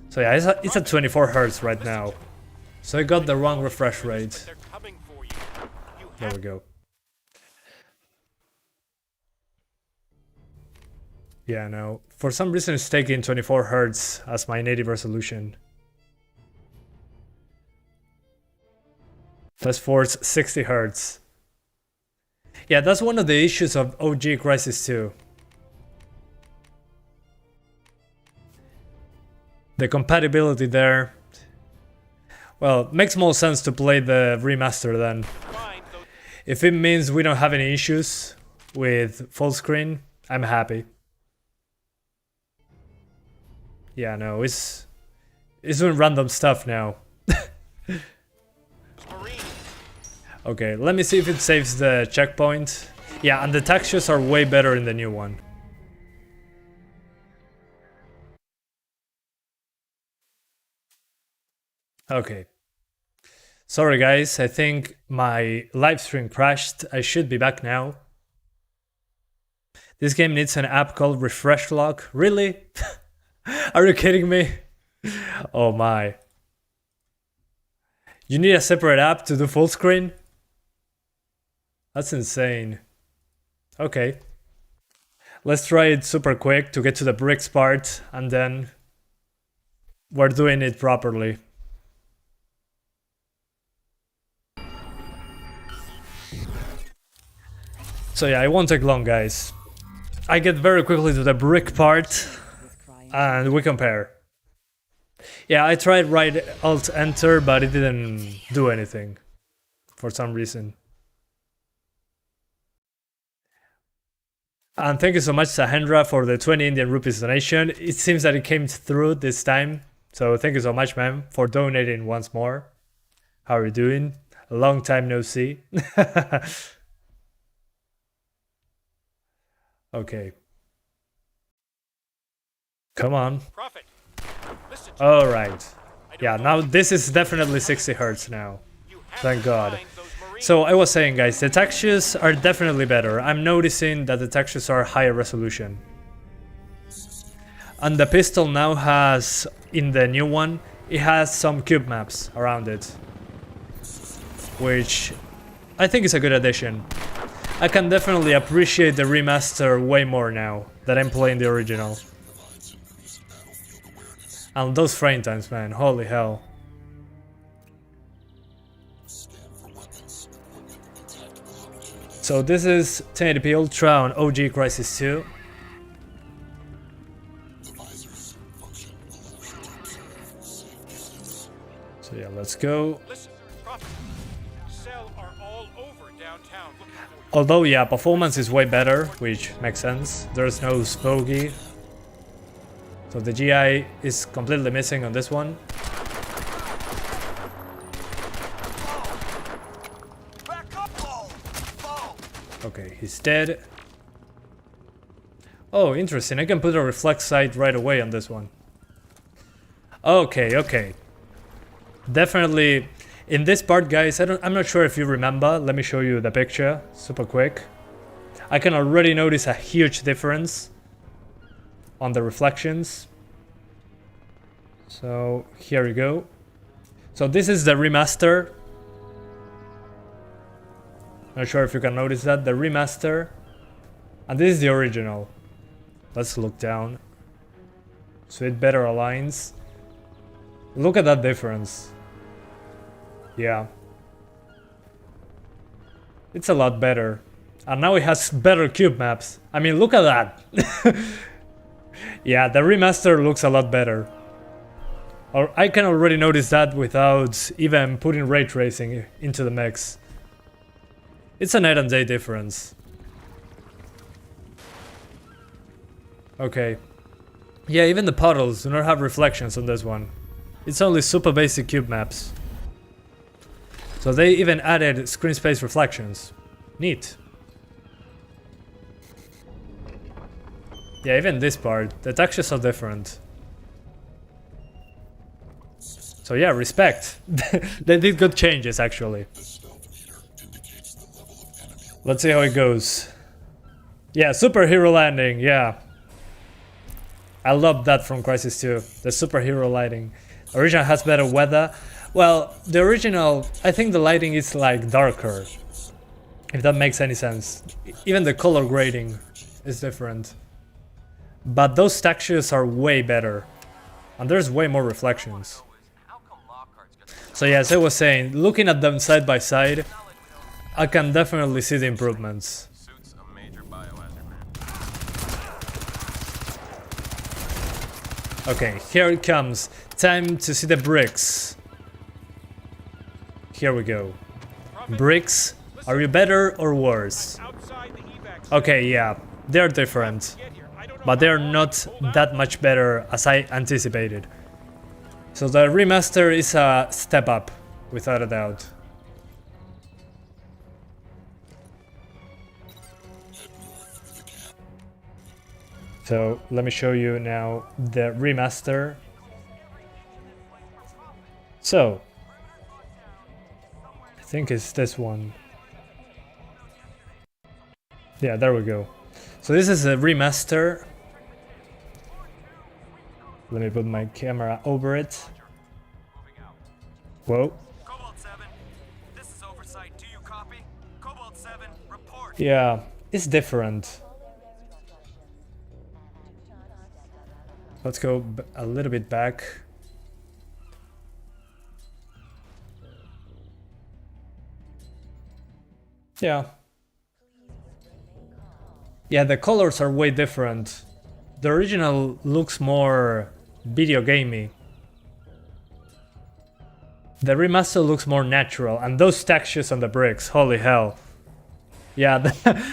So yeah, it's at 24 Hz right now. So I got the wrong refresh rate. They're coming for you. You There have we go. Yeah, no. For some reason it's taking 24 Hz as my native resolution. Let's force 60 Hz. Yeah, that's one of the issues of OG Crysis 2. The compatibility there. Well, makes more sense to play the remaster then. fine, though. If it means we don't have any issues with full screen, I'm happy. Yeah, no, it's doing random stuff now. Marine. Okay, let me see if it saves the checkpoint. Yeah, and the textures are way better in the new one. Okay. Sorry guys, I think my live stream crashed. I should be back now. This game needs an app called Refresh Lock. Really? Are you kidding me? Oh my. You need a separate app to do full screen? That's insane. Okay. Let's try it super quick to get to the bricks part, and then we're doing it properly. So yeah, it won't take long, guys. I get very quickly to the brick part, and we compare. Yeah, I tried right Alt Enter, but it didn't do anything for some reason. And thank you so much, Sahendra, for the 20 Indian rupees donation. It seems that it came through this time. So thank you so much, ma'am, for donating once more. How are you doing? A long time no see. Okay. Come on. Prophet, listen to All right. I don't Yeah, know now if this is definitely 60 hertz now. you have Thank to God. find those Marines. So I was saying, guys, the textures are definitely better. I'm noticing that the textures are higher resolution. And the pistol now has, in the new one, it has some cube maps around it, which I think is a good addition. I can definitely appreciate the remaster way more now that I'm playing the original. And those frame times, man, holy hell. So this is 1080p Ultra on OG Crysis 2. So yeah, let's go. Listen, Prophet, Cell are all over downtown looking for you. Although yeah, performance is way better, which makes sense. There's no smoggy. So the GI is completely missing on this one. Okay, he's dead. Oh, interesting. I can put a reflex sight right away on this one. Okay, okay. Definitely in this part, guys, I'm not sure if you remember. Let me show you the picture super quick. I can already notice a huge difference on the reflections. So here we go. So this is the remaster. Not sure if you can notice that, the remaster. And this is the original. Let's look down. So it better aligns. Look at that difference. Yeah. It's a lot better. And now it has better cube maps. I mean, look at that. Yeah, the remaster looks a lot better. Or I can already notice that without even putting ray tracing into the mix. It's a night and day difference. Okay. Yeah, even the puddles do not have reflections on this one. It's only super basic cube maps. So they even added screen space reflections. Neat. Yeah, even this part, the textures are different. So yeah, respect. They did good changes actually. Let's see how it goes. Yeah, superhero landing, yeah. I love that from Crysis 2, the superhero lighting. Original has better weather. Well, the original, I think the lighting is like darker, if that makes any sense. Even the color grading is different. But those textures are way better. And there's way more reflections. So yeah, as I was saying, looking at them side by side, I can definitely see the improvements. Okay, here it comes. Time to see the bricks. Here we go. Bricks, are you better or worse? Okay, yeah, they're different. But they're not that much better as I anticipated. So the remaster is a step up, without a doubt. So let me show you now the remaster. So think it's this one. Yeah, there we go. So this is a remaster. Let me put my camera over it. Whoa. Cobalt 7, this is oversight. Do you copy? Cobalt 7, report. Yeah, it's different. Let's go a little bit back. Yeah. Yeah, the colors are way different. The original looks more video gamey. The remaster looks more natural, and those textures on the bricks, holy hell. Yeah,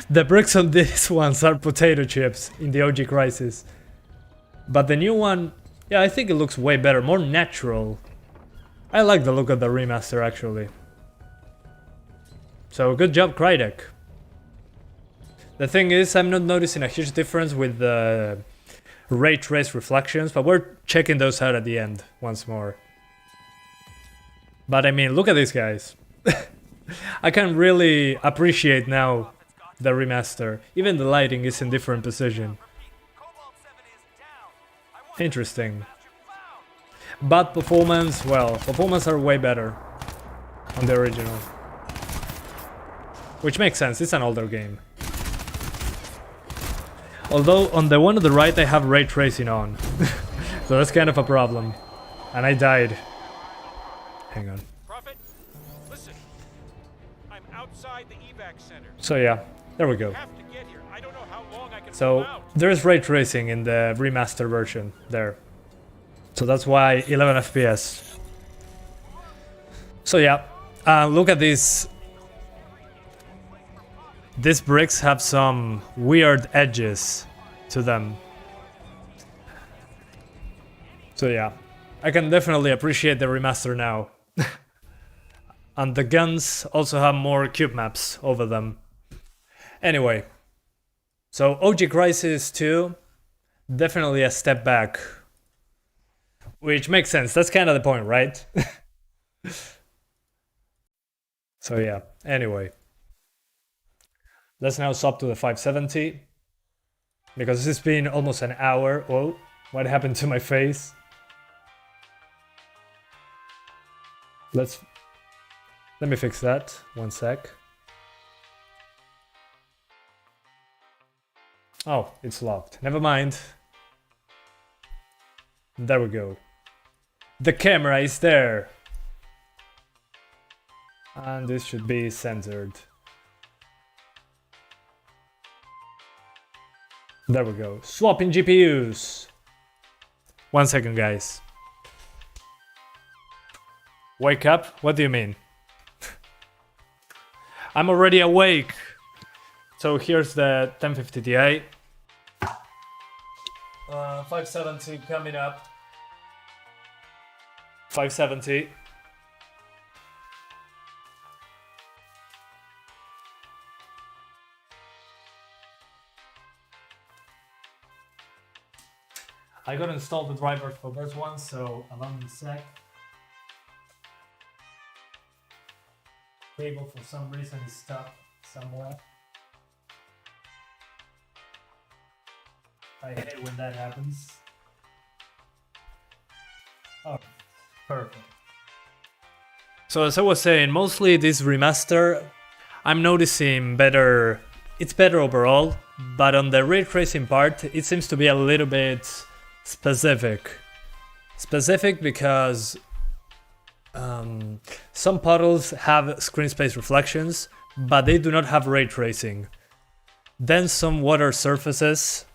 the bricks on these ones are potato chips in the OG Crysis. But the new one, yeah, I think it looks way better, more natural. I like the look of the remaster actually. So good job, Crytek. The thing is, I'm not noticing a huge difference with the ray trace reflections, but we're checking those out at the end once more. But I mean, look at these guys. I can really appreciate now the remaster. Even the lighting is in different position. Cobalt 7 is down. I want Interesting. you found. But performance, well, performance are way better on the original. Which makes sense, it's an older game. Although on the one on the right I have ray tracing on. So that's kind of a problem. And I died. Hang on. Prophet, listen. I'm outside the evac center. So yeah, there we You go. have to get here. I don't know how long I can So hold out. there's ray tracing in the remaster version there. So that's why 11 FPS. So yeah, look at this. These bricks have some weird edges to them. So yeah, I can definitely appreciate the remaster now. And the guns also have more cube maps over them. Anyway, so OG Crysis 2, definitely a step back. Which makes sense, that's kind of the point, right? So yeah, anyway. Let's now swap to the 570. Because it's been almost an hour. Whoa, what happened to my face? Let me fix that, 1 sec. Oh, it's locked. Never mind. There we go. The camera is there. And this should be centered. There we go. Swapping GPUs. 1 second, guys. Wake up? What do you mean? I'm already awake. So here's the 1050 Ti. 570 coming up. 570. I got installed the drivers for this one, so allow me a sec. Cable for some reason is stuck somewhere. I hate when that happens. Oh, perfect. So as I was saying, mostly this remaster, I'm noticing better. It's better overall, but on the ray tracing part, it seems to be a little bit specific. Specific because some puddles have screen space reflections, but they do not have ray tracing. Then some water surfaces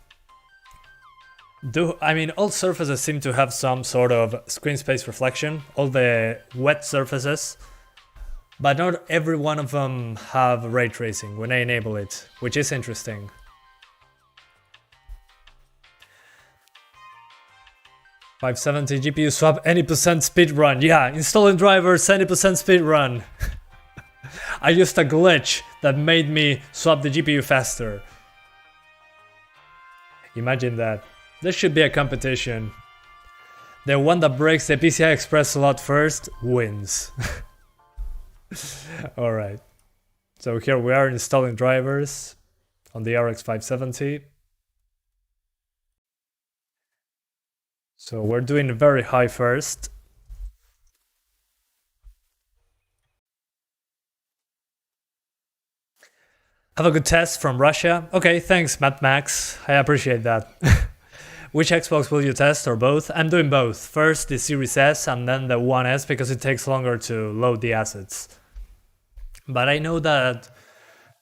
do. I mean, all surfaces seem to have some sort of screen space reflection, all the wet surfaces, but not every one of them have ray tracing when I enable it, which is interesting. .570 GPU swap any percent speed run. Yeah, installing drivers, any percent speed run. I used a glitch that made me swap the GPU faster. Imagine that. There should be a competition. The one that breaks the PCI Express slot first wins. Alright. So here we are installing drivers on the RX 570. So we're doing very high first. Have a good test from Russia. Okay, thanks, Matt Max. I appreciate that. Which Xbox will you test, or both? I'm doing both. First the Series S and then the One S because it takes longer to load the assets. But I know that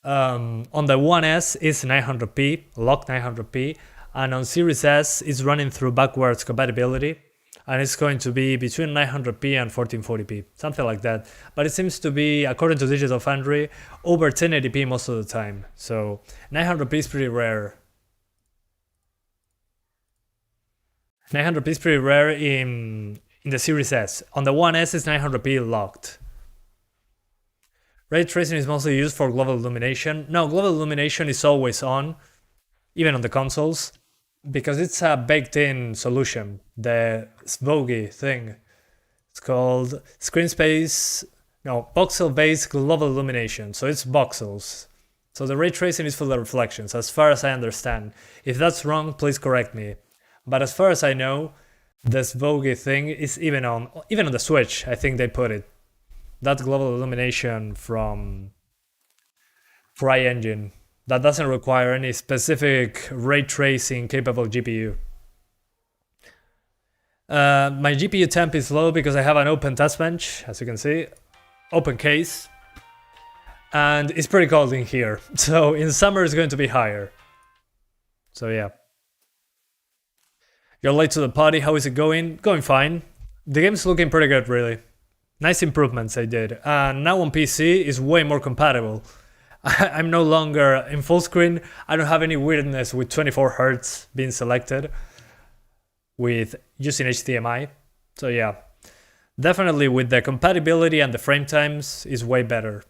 on the One S is 900p, locked 900p, and on Series S is running through backwards compatibility, and it's going to be between 900p and 1440p, something like that. But it seems to be, according to Digital Foundry, over 1080p most of the time. So 900p is pretty rare. 900p is pretty rare in the Series S. On the One S is 900p locked. Ray tracing is mostly used for global illumination. No, global illumination is always on, even on the consoles, because it's a baked-in solution. The SVOGI thing. It's called voxel-based global illumination. So it's voxels. So the ray tracing is for the reflections, as far as I understand. If that's wrong, please correct me. But as far as I know, the SVOGI thing is even on the Switch. I think they put it. That global illumination from CryEngine that doesn't require any specific ray tracing capable GPU. My GPU temp is low because I have an open test bench, as you can see, open case, and it's pretty cold in here. So in summer it's going to be higher. So yeah. You're late to the party, how is it going? Going fine. The game's looking pretty good, really. Nice improvements I did. And now on PC is way more compatible. I'm no longer in full screen. I don't have any weirdness with 24 Hz being selected with using HDMI. So yeah, definitely with the compatibility and the frame times is way better.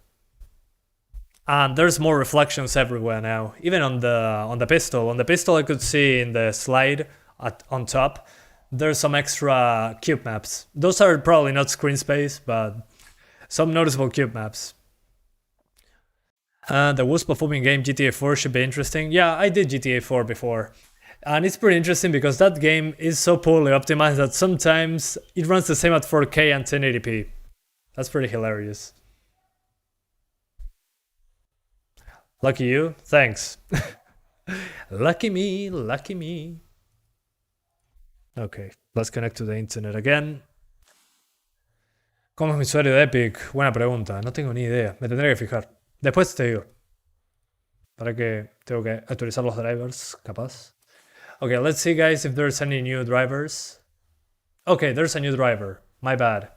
And there's more reflections everywhere now, even on the pistol. On the pistol I could see in the slide on top, there's some extra cube maps. Those are probably not screen space, but some noticeable cube maps. The worst performing game, GTA 4, should be interesting. Yeah, I did GTA 4 before. And it's pretty interesting because that game is so poorly optimized that sometimes it runs the same at 4K and 1080p. That's pretty hilarious. Lucky you? Thanks. Lucky me, lucky me. Ok, let's connect to the internet again. ¿Cómo es mi usuario de Epic? Buena pregunta, no tengo ni idea, me tendré que fijar. Después te digo. Para que tengo que actualizar los drivers, capaz. Okay, let's see guys if there's any new drivers. Okay, there's a new driver, my bad.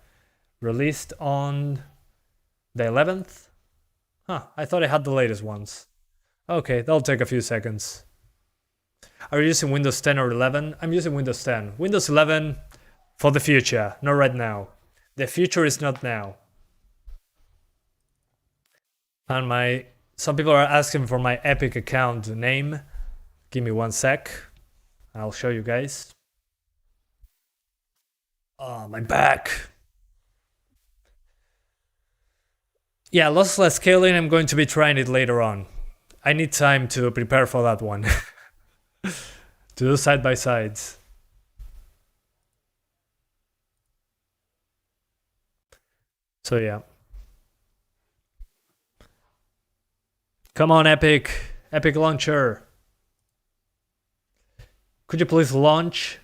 Released on the 11th? Huh, I thought I had the latest ones. Okay, that'll take a few seconds. Are you using Windows 10 or 11? I'm using Windows 10. Windows 11 for the future, not right now. The future is not now. And some people are asking for my Epic account name. Give me one sec. I'll show you guys. Oh, my back. Yeah, lossless scaling, I'm going to be trying it later on. I need time to prepare for that one. To do side by sides. So yeah. Come on, Epic Launcher. Could you please launch?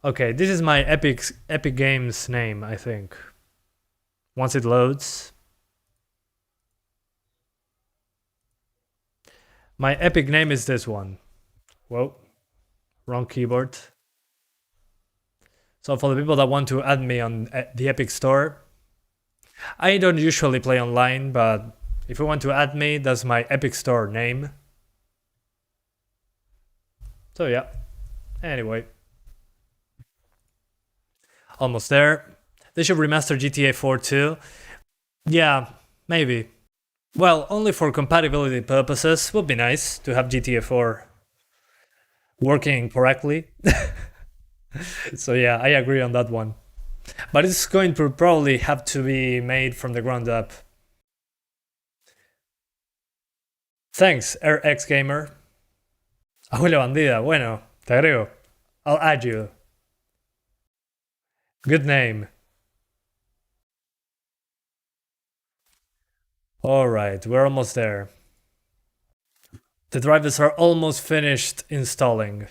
Okay, this is my Epic Games name, I think. Once it loads. My Epic name is this one. Whoa, wrong keyboard. So for the people that want to add me on the Epic Store, I don't usually play online, but if you want to add me, that's my Epic Store name. So yeah, anyway. Almost there. They should remaster GTA 4 too. Yeah, maybe. Well, only for compatibility purposes. Would be nice to have GTA 4 working correctly. So yeah, I agree on that one. But it's going to probably have to be made from the ground up. Thanks, RX Gamer. Abuela bandida, bueno, te agrego. I'll add you. Good name. Alright, we're almost there. The drivers are almost finished installing.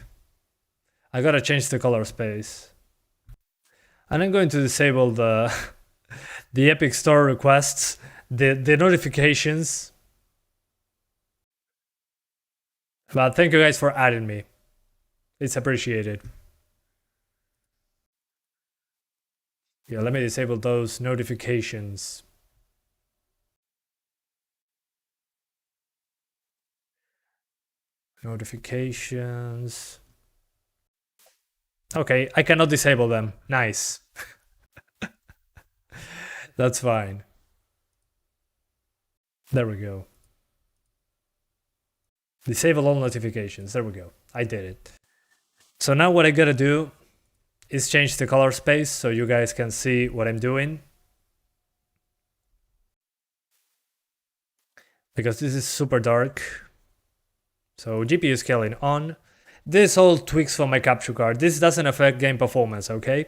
I gotta change the color space. And I'm going to disable the the Epic Store requests, the notifications. But thank you guys for adding me. It's appreciated. Yeah, let me disable those notifications. Notifications. Okay, I cannot disable them. Nice. That's fine. There we go. Disable all notifications. There we go. I did it. So now what I gotta do is change the color space so you guys can see what I'm doing. Because this is super dark. So GPU scaling on. This all tweaks for my capture card. This doesn't affect game performance, okay?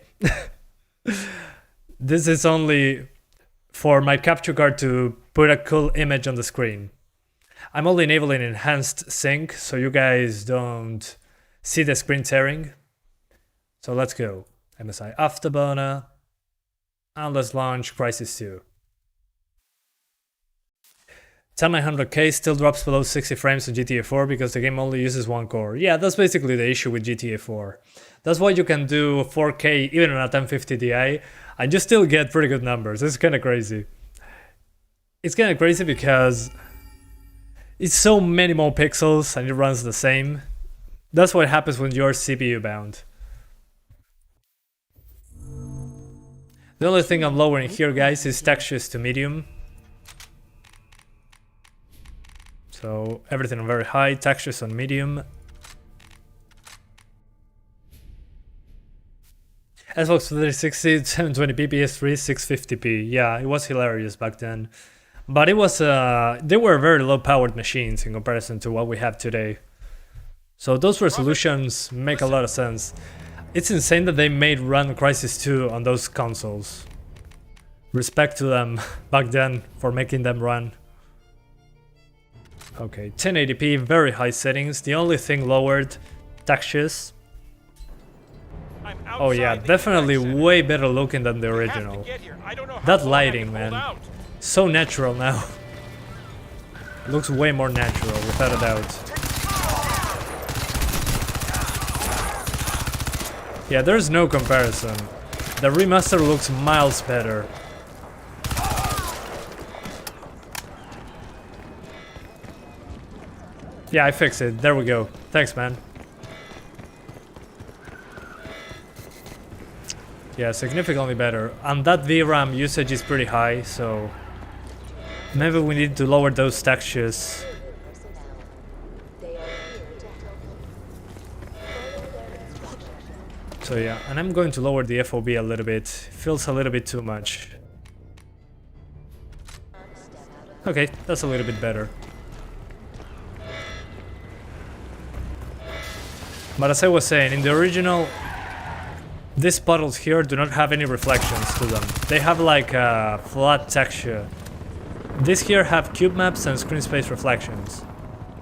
This is only for my capture card to put a cool image on the screen. I'm only enabling enhanced sync so you guys don't see the screen tearing. So let's go. MSI Afterburner. And let's launch Crysis 2. 10900K still drops below 60 frames on GTA 4 because the game only uses one core. Yeah, that's basically the issue with GTA 4. That's why you can do 4K even on a 1050 Ti and you still get pretty good numbers. It's kind of crazy. It's kind of crazy because it's so many more pixels and it runs the same. That's what happens when you're CPU bound. The only thing I'm lowering here, guys, is textures to medium. So everything on very high, textures on medium. Xbox 360, 720p, PS3, 650p. Yeah, it was hilarious back then. But it was, they were very low powered machines in comparison to what we have today. So those resolutions make a lot of sense. It's insane that they made run Crysis 2 on those consoles. Respect to them back then for making them run. Okay, 1080p, very high settings. The only thing lowered, textures. Oh yeah, definitely way better looking than the original. That lighting, man, so natural now. Looks way more natural, without a doubt. Yeah, there's no comparison. The remaster looks miles better. Yeah, I fixed it. There we go. Thanks, man. Yeah, significantly better. And that VRAM usage is pretty high, so maybe we need to lower those textures. So yeah, and I'm going to lower the FOB a little bit. Feels a little bit too much. Okay, that's a little bit better. But as I was saying, in the original, these puddles here do not have any reflections to them. They have like a flat texture. These here have cube maps and screen space reflections.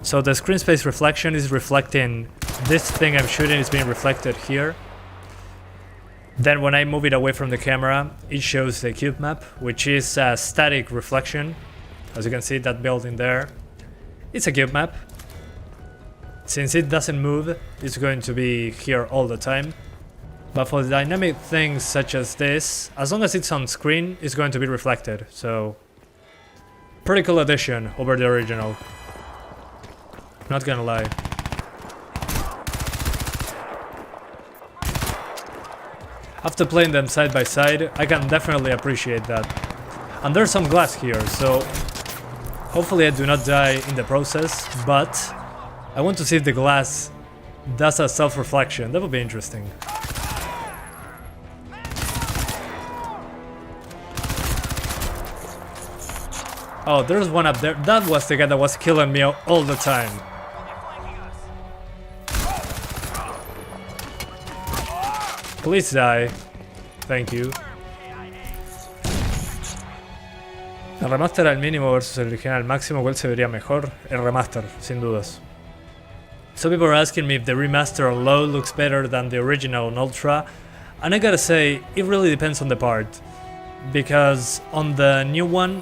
So the screen space reflection is reflecting this thing I'm shooting is being reflected here. Then when I move it away from the camera, it shows the cube map, which is a static reflection. As you can see, that building there, it's a cube map. Since it doesn't move, it's going to be here all the time. But for the dynamic things such as this, as long as it's on screen, it's going to be reflected. So, pretty cool addition over the original. Not gonna lie. After playing them side by side, I can definitely appreciate that. And there's some glass here, so hopefully I do not die in the process, but I want to see if the glass does a self-reflection. That would be interesting. Oh, there's one up there. That was the guy that was killing me all the time. Please die. Thank you. El remaster al mínimo versus el original al máximo, ¿cuál se vería mejor? El remaster, sin dudas. Some people are asking me if the remaster on low looks better than the original on ultra, and I gotta say, it really depends on the part. Because on the new one,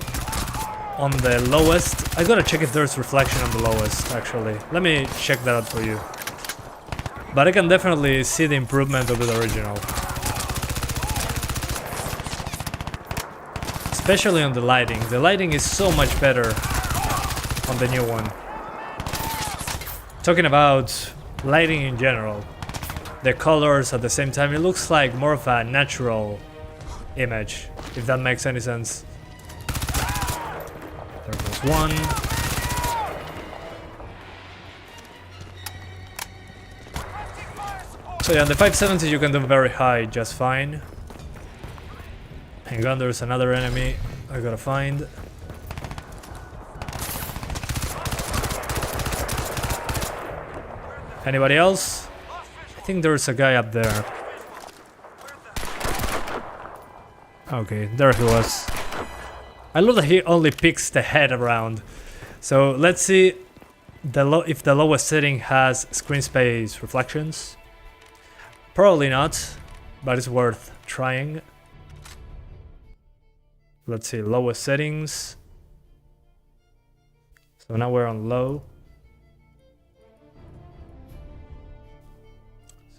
on the lowest, I gotta check if there's reflection on the lowest, actually. Let me check that out for you. But I can definitely see the improvement over the original. Especially on the lighting. The lighting is so much better on the new one. Talking about lighting in general. The colors at the same time, it looks like more of a natural image, if that makes any sense. There goes one. So yeah, on the 570 you can do very high just fine. Hang on, there's another enemy I gotta find. Anybody else? I think there's a guy up there. Okay, there he was. I love that he only picks the head around. So let's see if the lowest setting has screen space reflections. Probably not, but it's worth trying. Let's see, lowest settings. So now we're on low.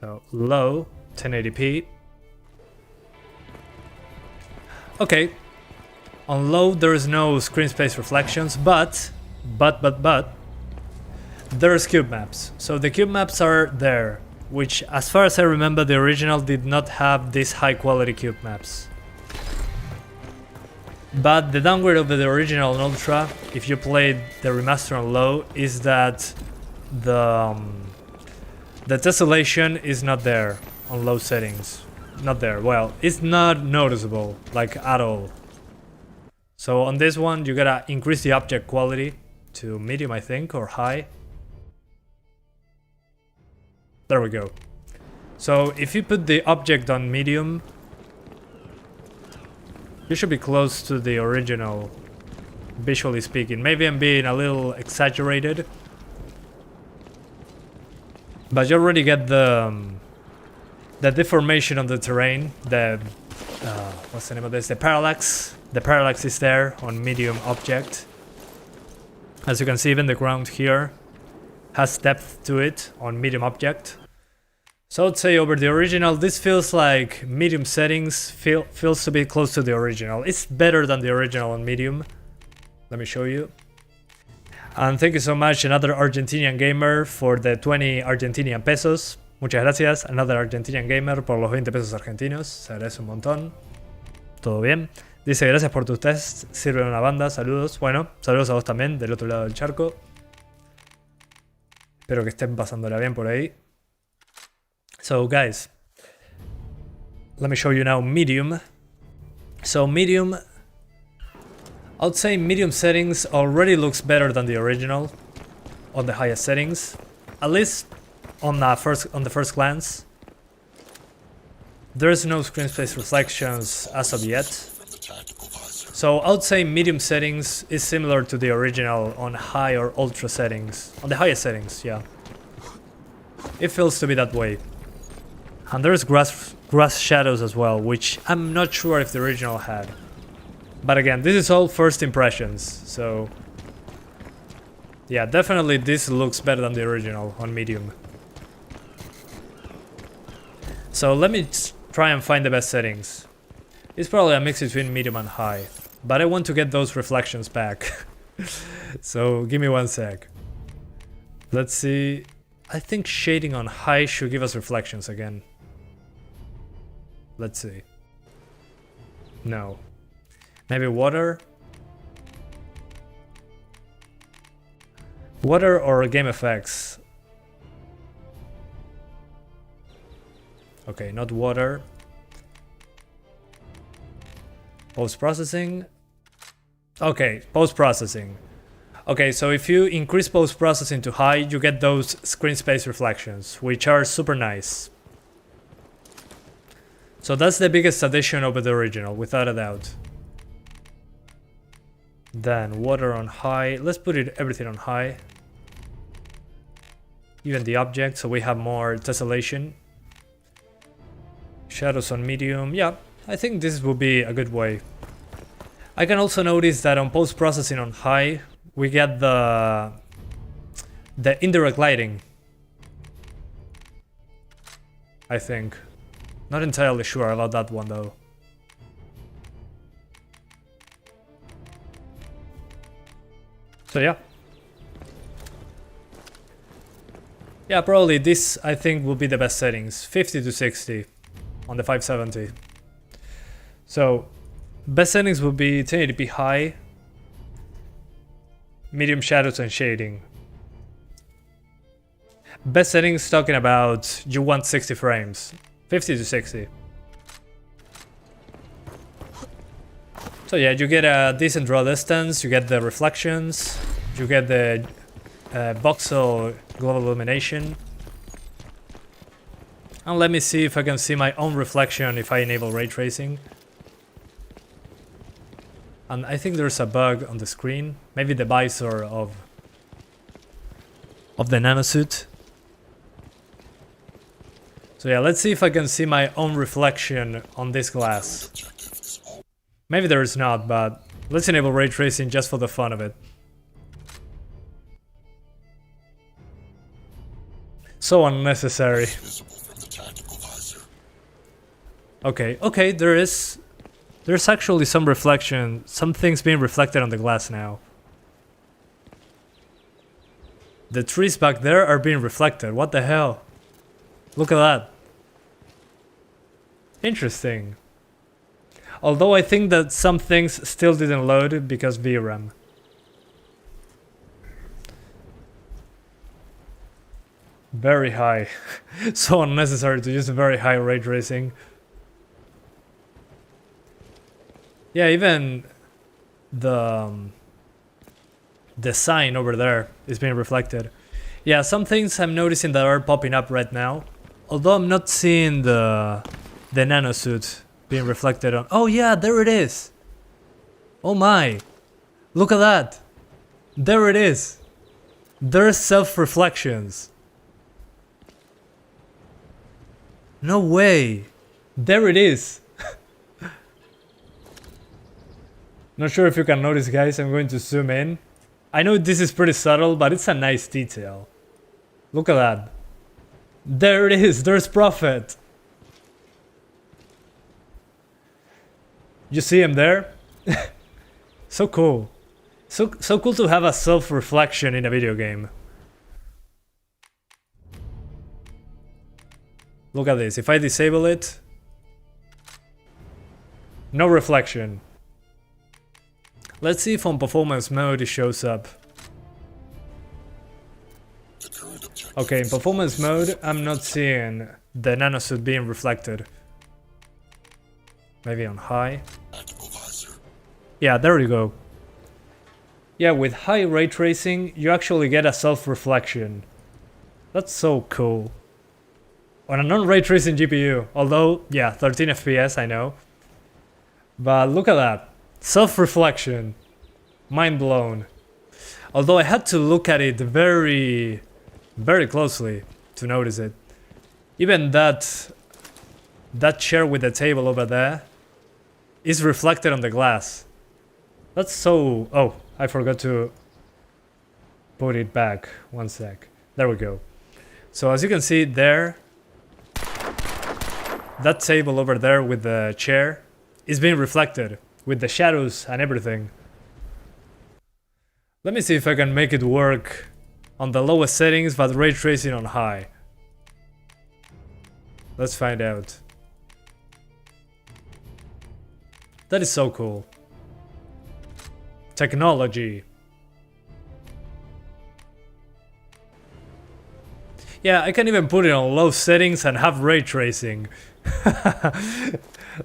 So low, 1080p. Okay, on low there is no screen space reflections, but there's cube maps. So the cube maps are there, which as far as I remember the original did not have these high quality cube maps. But the downgrade of the original on Ultra, if you played the remaster on low, is that the tessellation is not there on low settings. Not there. Well, it's not noticeable, like at all. So on this one, you gotta increase the object quality to medium, I think, or high. There we go. So if you put the object on medium, you should be close to the original, visually speaking. Maybe I'm being a little exaggerated, but you already get the deformation on the terrain. The what's the name of this? The parallax. The parallax is there on medium object. As you can see, even the ground here has depth to it on medium object. So I'd say over the original, this feels like medium settings, feels to be close to the original. It's better than the original on medium. Let me show you. And thank you so much, another Argentinian gamer, for the 20 Argentinian pesos. Muchas gracias, another Argentinian gamer, por los 20 pesos argentinos. Se agradece un montón. Todo bien. Dice, gracias por tus tests, sirven una banda, saludos. Bueno, saludos a vos también, del otro lado del charco. Espero que estén pasándola bien por ahí. So guys, let me show you now medium. So medium, I would say medium settings already looks better than the original on the highest settings, at least on the first glance. There is no screen space reflections as of yet. So I would say medium settings is similar to the original on high or ultra settings, on the highest settings, yeah. It feels to be that way. And there's grass shadows as well, which I'm not sure if the original had. But again, this is all first impressions, so yeah, definitely this looks better than the original on medium. So let me try and find the best settings. It's probably a mix between medium and high, but I want to get those reflections back. So give me one sec. Let's see. I think shading on high should give us reflections again. Let's see. No. Maybe water? Water or game effects? Okay, not water. Post-processing? Okay, post-processing. Okay, so if you increase post-processing to high, you get those screen space reflections, which are super nice. So that's the biggest addition over the original, without a doubt. Then water on high. Let's put everything on high. Even the object, so we have more tessellation. Shadows on medium. Yeah, I think this will be a good way. I can also notice that on post-processing on high, we get the indirect lighting. I think. Not entirely sure about that one though. So yeah. Yeah, probably this I think will be the best settings. 50 to 60 on the 570. So best settings will be 1080p high, medium shadows and shading. Best settings talking about you want 60 frames, 50 to 60. So yeah, you get a decent draw distance, you get the reflections, you get the voxel global illumination. And let me see if I can see my own reflection if I enable ray tracing. And I think there's a bug on the screen, maybe the visor of the nanosuit. So yeah, let's see if I can see my own reflection on this glass. Maybe there is not, but let's enable ray tracing just for the fun of it. So unnecessary. Okay, there's actually some reflection, some things being reflected on the glass now. The trees back there are being reflected, what the hell? Look at that. Interesting. Although I think that some things still didn't load because VRAM. Very high. So unnecessary to use very high ray tracing. Yeah, even the sign over there is being reflected. Yeah, some things I'm noticing that are popping up right now. Although I'm not seeing the nanosuit being reflected on. Oh yeah, there it is. Oh my. Look at that. There it is. There's self-reflections. No way. There it is. Not sure if you can notice, guys. I'm going to zoom in. I know this is pretty subtle, but it's a nice detail. Look at that. There it is. There's Prophet. You see him there? So cool. So cool to have a self-reflection in a video game. Look at this. If I disable it, no reflection. Let's see if on performance mode it shows up. Okay, in performance mode, I'm not seeing the nanosuit being reflected. Maybe on high. Yeah, there you go. Yeah, with high ray tracing, you actually get a self-reflection. That's so cool. On a non-ray tracing GPU, although, yeah, 13 FPS, I know. But look at that. Self-reflection. Mind blown. Although I had to look at it very closely to notice it. Even that chair with the table over there is reflected on the glass. That's so... Oh, I forgot to put it back. One sec. There we go. So as you can see there, that table over there with the chair is being reflected with the shadows and everything. Let me see if I can make it work on the lowest settings but ray tracing on high. Let's find out. That is so cool. Technology. Yeah, I can even put it on low settings and have ray tracing.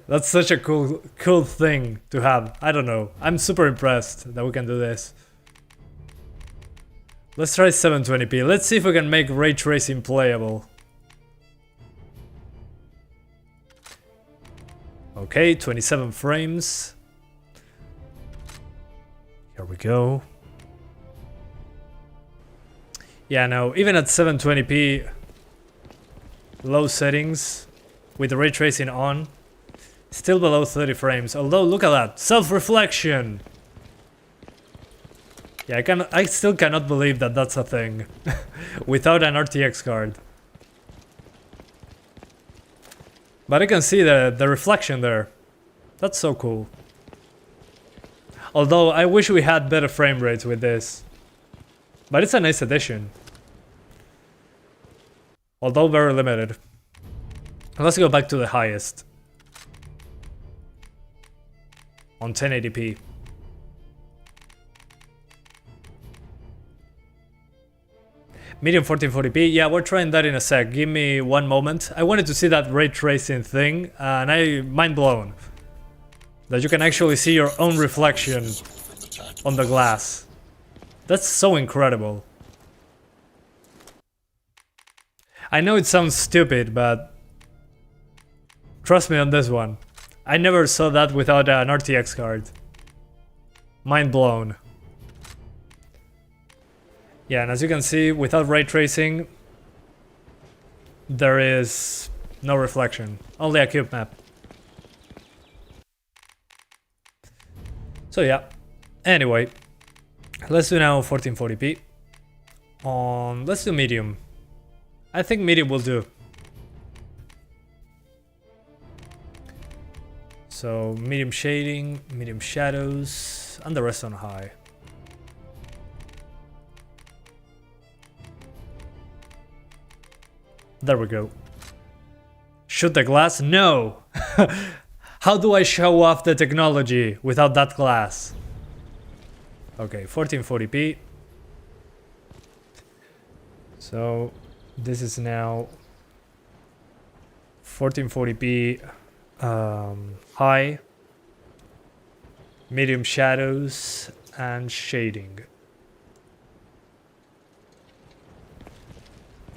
That's such a cool thing to have. I don't know. I'm super impressed that we can do this. Let's try 720p. Let's see if we can make ray tracing playable. Okay, 27 frames. Here we go. Yeah, no, even at 720p low settings with the ray tracing on, still below 30 frames. Although, look at that, self-reflection. Yeah, I still cannot believe that that's a thing without an RTX card. But I can see the reflection there. That's so cool. Although I wish we had better frame rates with this. But it's a nice addition. Although very limited. Let's go back to the highest. On 1080p. Medium 1440p, yeah, we're trying that in a sec. Give me one moment. I wanted to see that ray tracing thing, and mind blown. That you can actually see your own reflection on the glass. That's so incredible. I know it sounds stupid, but trust me on this one. I never saw that without an RTX card. Mind blown. Yeah, and as you can see, without ray tracing, there is no reflection, only a cube map. So yeah, anyway, let's do now 1440p. Let's do medium. I think medium will do. So medium shading, medium shadows, and the rest on high. There we go. Shoot the glass? No! How do I show off the technology without that glass? Okay, 1440p. So this is now 1440p high, medium shadows, and shading.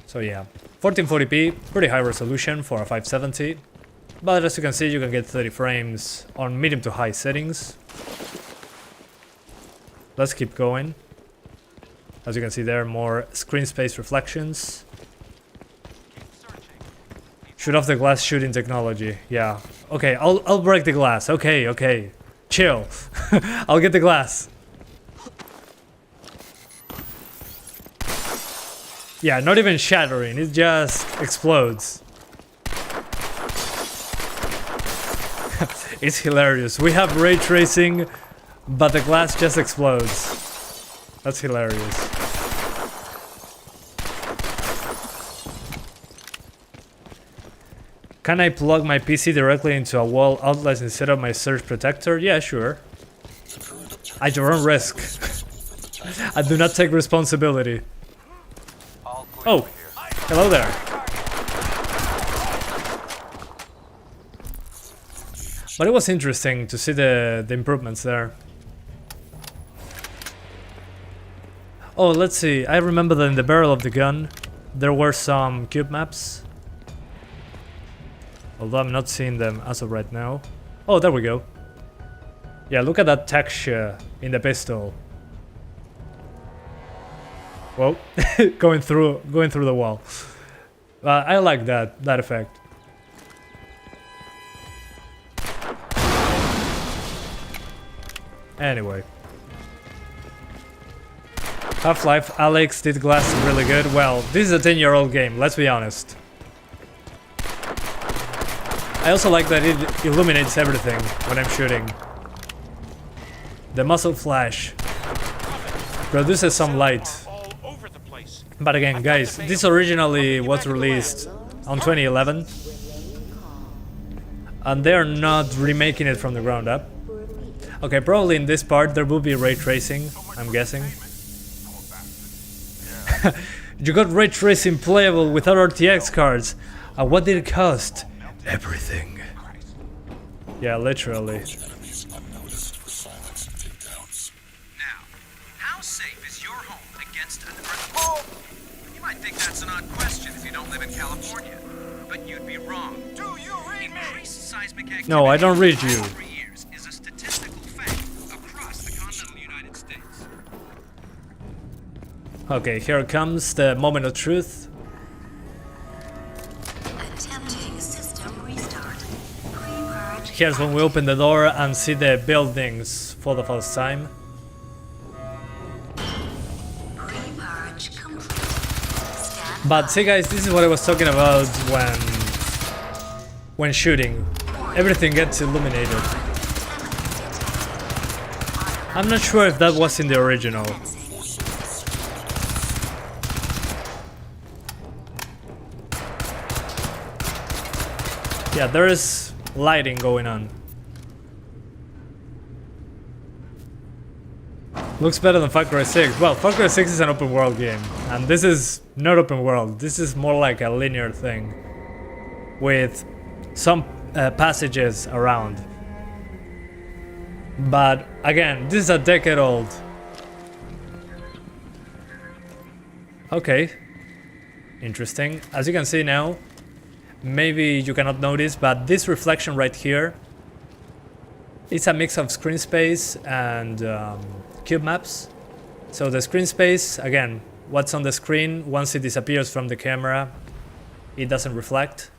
So yeah, 1440p, pretty high resolution for a 570, but as you can see, you can get 30 frames on medium to high settings. Let's keep going. As you can see there, more screen space reflections. Shoot off the glass shooting technology, yeah. Okay, I'll break the glass, okay. Chill, I'll get the glass. Yeah, not even shattering, it just explodes. It's hilarious. We have ray tracing, but the glass just explodes. That's hilarious. Can I plug my PC directly into a wall outlet instead of my surge protector? Yeah, sure. At your own risk. I do not take responsibility. Oh, hello there. But it was interesting to see the improvements there. Oh, let's see. I remember that in the barrel of the gun, there were some cube maps. Although I'm not seeing them as of right now. Oh, there we go. Yeah, look at that texture in the pistol. Whoa, going through the wall. I like that effect. Anyway. Half-Life Alex did glass really good. Well, this is a 10-year-old game, let's be honest. I also like that it illuminates everything when I'm shooting. The muzzle flash produces some light. But again, guys, this originally was released on 2011. And they're not remaking it from the ground up. Okay, probably in this part there will be ray tracing, I'm guessing. You got ray tracing playable without RTX cards. What did it cost? everything. Yeah, literally. Enemies unnoticed for silence and takedowns. Now, how safe is your home against an earthquake? You might think that's an odd question if you don't live in California, but you'd be wrong. Do you read me? Increased seismic activity No, I don't read in the you. past 3 years is a statistical fact across the continental United States. Okay, here comes the moment of truth. Attempting system restart. Pre-purge. Here's when we open the door and see the buildings for the first time. Pre-purge complete. Stand But see guys, this is what I was talking about when shooting. Everything gets illuminated. I'm not sure if that was in the original. Yeah, there is lighting going on. Looks better than Far Cry 6. Well, Far Cry 6 is an open world game, and this is not open world. This is more like a linear thing with some passages around. But again, this is a decade old. Okay, interesting. As you can see now, maybe you cannot notice, but this reflection right here, it's a mix of screen space and cube maps. So the screen space, again, what's on the screen, once it disappears from the camera, it doesn't reflect.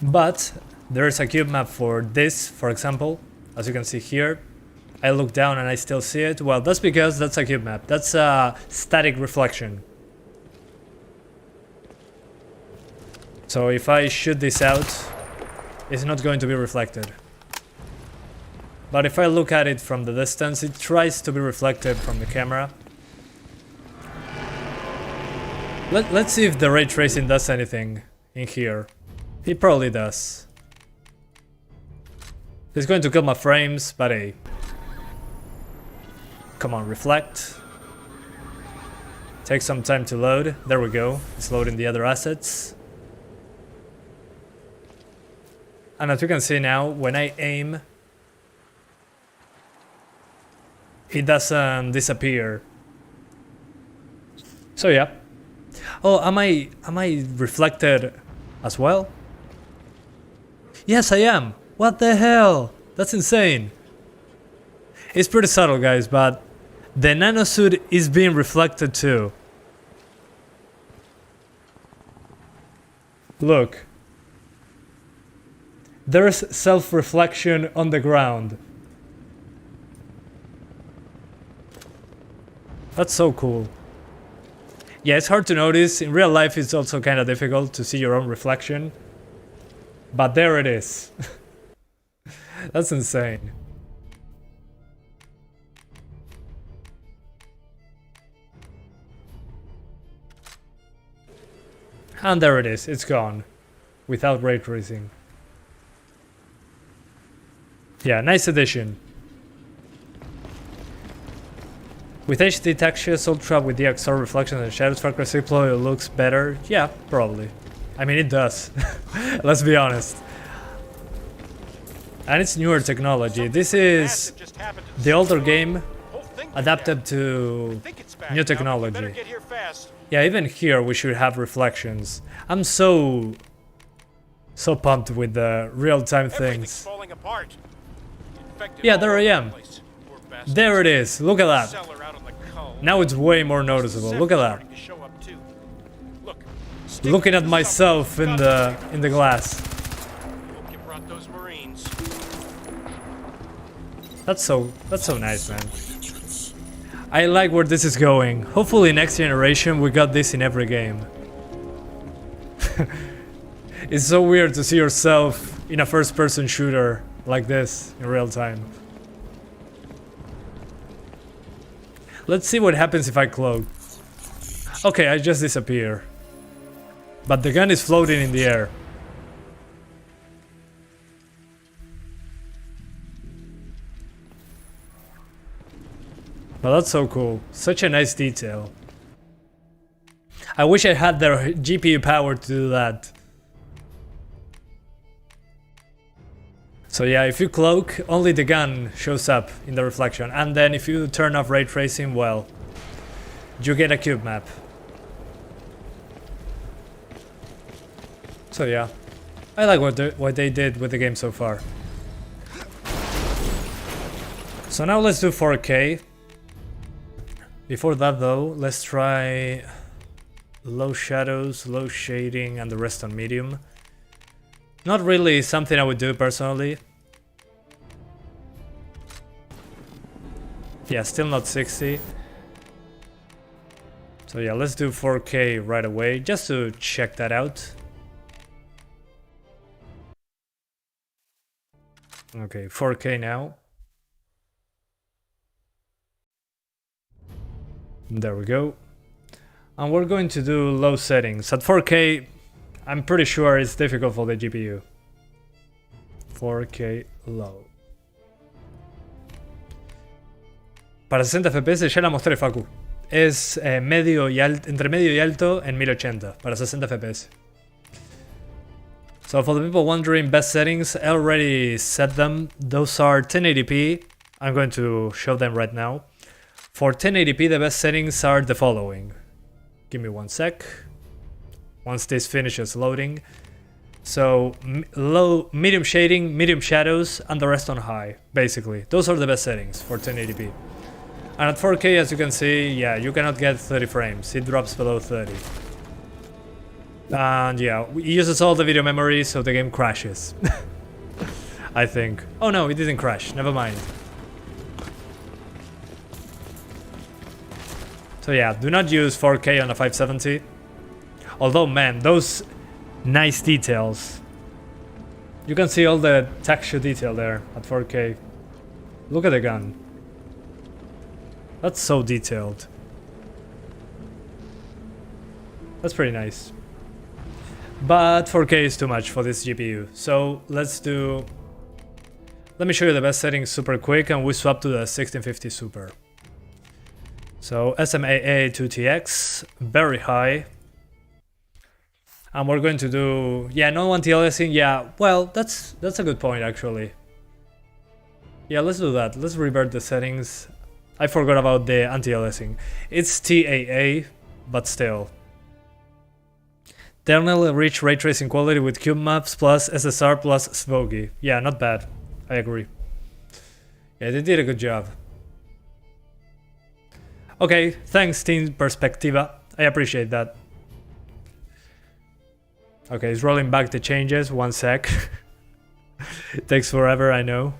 But there's a cube map for this, for example, as you can see here. I look down and I still see it. Well, that's because that's a cube map. That's a static reflection. So if I shoot this out, it's not going to be reflected. But if I look at it from the distance, it tries to be reflected from the camera. Let's see if the ray tracing does anything in here. It probably does. It's going to kill my frames, but hey. Come on, reflect. Take some time to load. There we go. It's loading the other assets. And as you can see now, when I aim, it doesn't disappear. So yeah. Oh, am I reflected as well? Yes, I am. What the hell? That's insane. It's pretty subtle, guys, but the nanosuit is being reflected too. Look. There's self-reflection on the ground. That's so cool. Yeah, it's hard to notice. In real life, it's also kind of difficult to see your own reflection. But there it is. That's insane. And there it is. It's gone. Without ray tracing. Yeah, nice addition. With HD textures, Ultra with the XR reflections and shadows, Far Cry 6 looks better. Yeah, probably. I mean, it does. Let's be honest. And it's newer technology. This is the older game adapted to new technology. Yeah, even here we should have reflections. I'm so pumped with the real-time things. Yeah, there I am. There it is. Look at that. Now it's way more noticeable. Look at that. Looking at myself in the glass. That's so nice, man. I like where this is going. Hopefully next generation we got this in every game. It's so weird to see yourself in a first-person shooter like this in real time. Let's see what happens if I cloak. Okay, I just disappear. But the gun is floating in the air. But that's so cool. Such a nice detail. I wish I had the GPU power to do that. So yeah, if you cloak, only the gun shows up in the reflection, and then if you turn off ray tracing, well, you get a cube map. So yeah, I like what they did with the game so far. So now let's do 4K. Before that though, let's try low shadows, low shading, and the rest on medium. Not really something I would do personally. Yeah, still not 60. So yeah, let's do 4K right away, just to check that out. Okay, 4K now. There we go. And we're going to do low settings. At 4K, I'm pretty sure it's difficult for the GPU. 4K low. Para 60 FPS ya la mostré, Facu. Es medio y entre medio y alto en 1080 para 60 FPS. So for the people wondering best settings, I already set them. Those are 1080p. I'm going to show them right now. For 1080p, the best settings are the following. Give me one sec. Once this finishes loading. So low, medium shading, medium shadows, and the rest on high, basically. Those are the best settings for 1080p. And at 4K, as you can see, yeah, you cannot get 30 frames. It drops below 30. And yeah, it uses all the video memory, so the game crashes. I think. Oh no, it didn't crash. Never mind. So yeah, do not use 4K on a 570. Although, man, those nice details. You can see all the texture detail there at 4K. Look at the gun. That's so detailed. That's pretty nice. But 4K is too much for this GPU. So let's do... Let me show you the best settings super quick, and we swap to the 1650 Super. So SMAA 2TX, very high. And we're going to do... Yeah, no anti-aliasing. Yeah, well, that's a good point actually. Yeah, let's do that. Let's revert the settings. I forgot about the anti-aliasing. It's TAA, but still. Eternal rich ray tracing quality with cube maps plus SSR plus Smoky. Yeah, not bad. I agree. Yeah, they did a good job. Okay, thanks Team Perspectiva. I appreciate that. Okay, it's rolling back the changes. One sec. It takes forever, I know.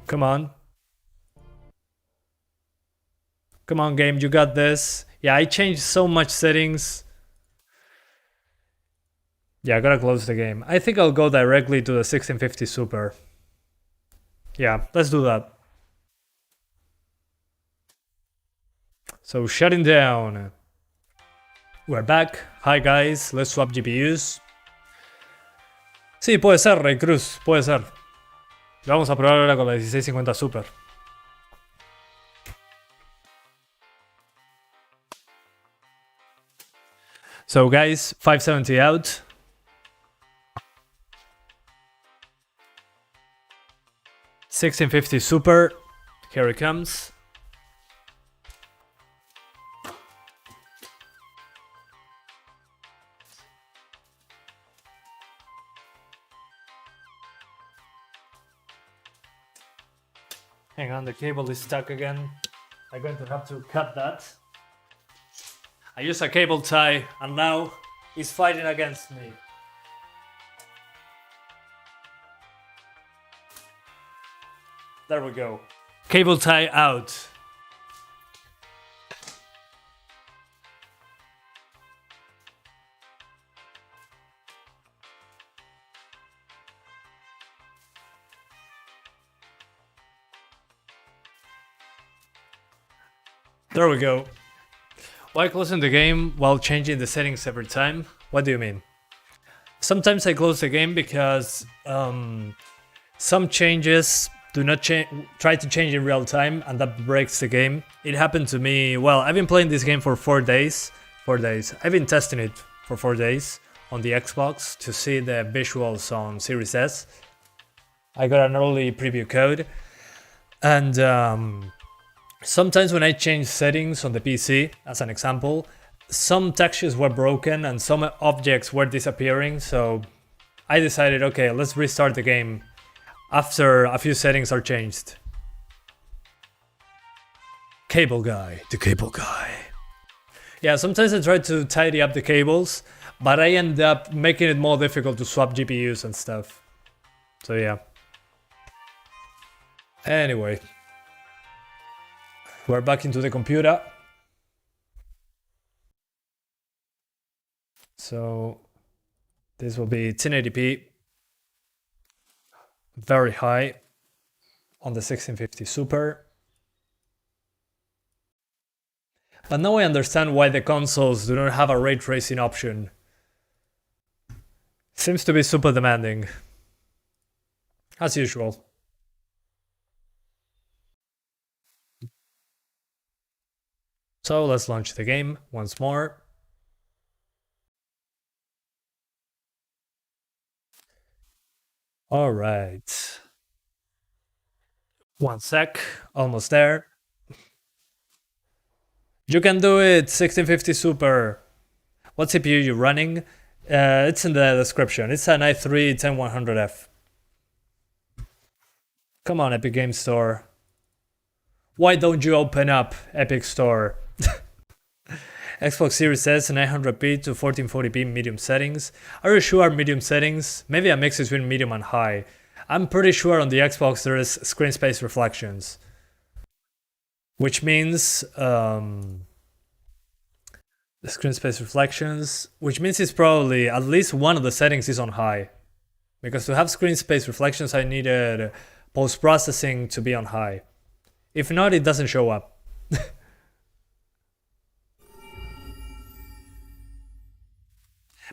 Come on. Come on, game, you got this. Yeah, I changed so much settings. Yeah, I gotta close the game. I think I'll go directly to the 1650 Super. Yeah, let's do that. So, shutting down. We're back. Hi guys, let's swap GPUs. Sí, puede ser, Rey Cruz, puede ser. Lo vamos a probar ahora con la 1650 Super. So guys, 570 out. $1650 Super. Here it comes. Hang on, the cable is stuck again. I'm going to have to cut that. I used a cable tie and now he's fighting against me. There we go. Cable tie out. There we go. Why closing the game while changing the settings every time? What do you mean? Sometimes I close the game because some changes do not try to change in real time and that breaks the game. It happened to me, well, I've been playing this game for 4 days 4 days. I've been testing it for 4 days on the Xbox to see the visuals on Series S. I got an early preview code, and sometimes when I change settings on the PC, as an example, some textures were broken and some objects were disappearing, so I decided, okay, let's restart the game after a few settings are changed. Cable guy, the cable guy. Yeah, sometimes I try to tidy up the cables, but I end up making it more difficult to swap GPUs and stuff. So yeah. Anyway. We're back into the computer. So this will be 1080p. Very high on the 1650 Super. But now I understand why the consoles do not have a ray tracing option. Seems to be super demanding. As usual. So let's launch the game once more. Alright. 1 sec, almost there. You can do it, 1650 Super. What CPU you running? It's in the description. It's an i3 10100F. Come on, Epic Game Store. Why don't you open up Epic Store? Xbox Series S 900p to 1440p medium settings. Are you sure medium settings? Maybe a mix between medium and high. I'm pretty sure on the Xbox there is screen space reflections. Which means the screen space reflections, which means it's probably at least one of the settings is on high. Because to have screen space reflections I needed post-processing to be on high. If not, it doesn't show up.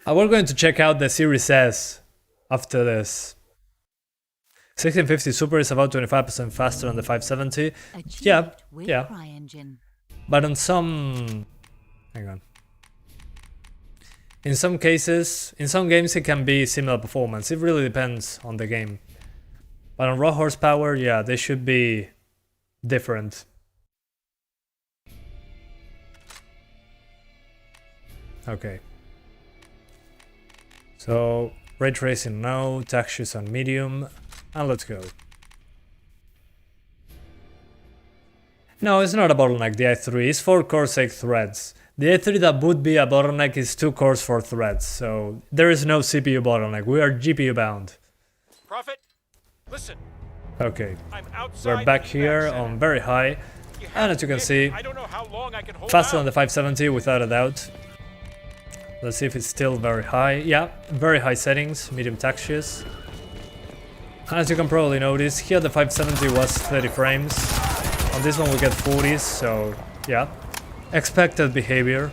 We're going to check out the Series S after this. 1650 Super is about 25% faster than the 570. Yeah. But on some... Hang on. In some cases, in some games it can be similar performance. It really depends on the game. But on raw horsepower, yeah, they should be different. Okay. So, ray tracing no, textures on medium, and let's go. No, it's not a bottleneck, the i3, it's 4 cores 8 threads. The i3 that would be a bottleneck is 2 cores 4 threads, so there is no CPU bottleneck, we are GPU bound. Prophet, listen. Okay, I'm outside we're back here on very high, and as you can see, I don't know how long I can hold faster out. than the 570 without a doubt. Let's see if it's still very high. Yeah, very high settings, medium textures. As you can probably notice, here the 570 was 30 frames. On this one we get 40s, so yeah. Expected behavior.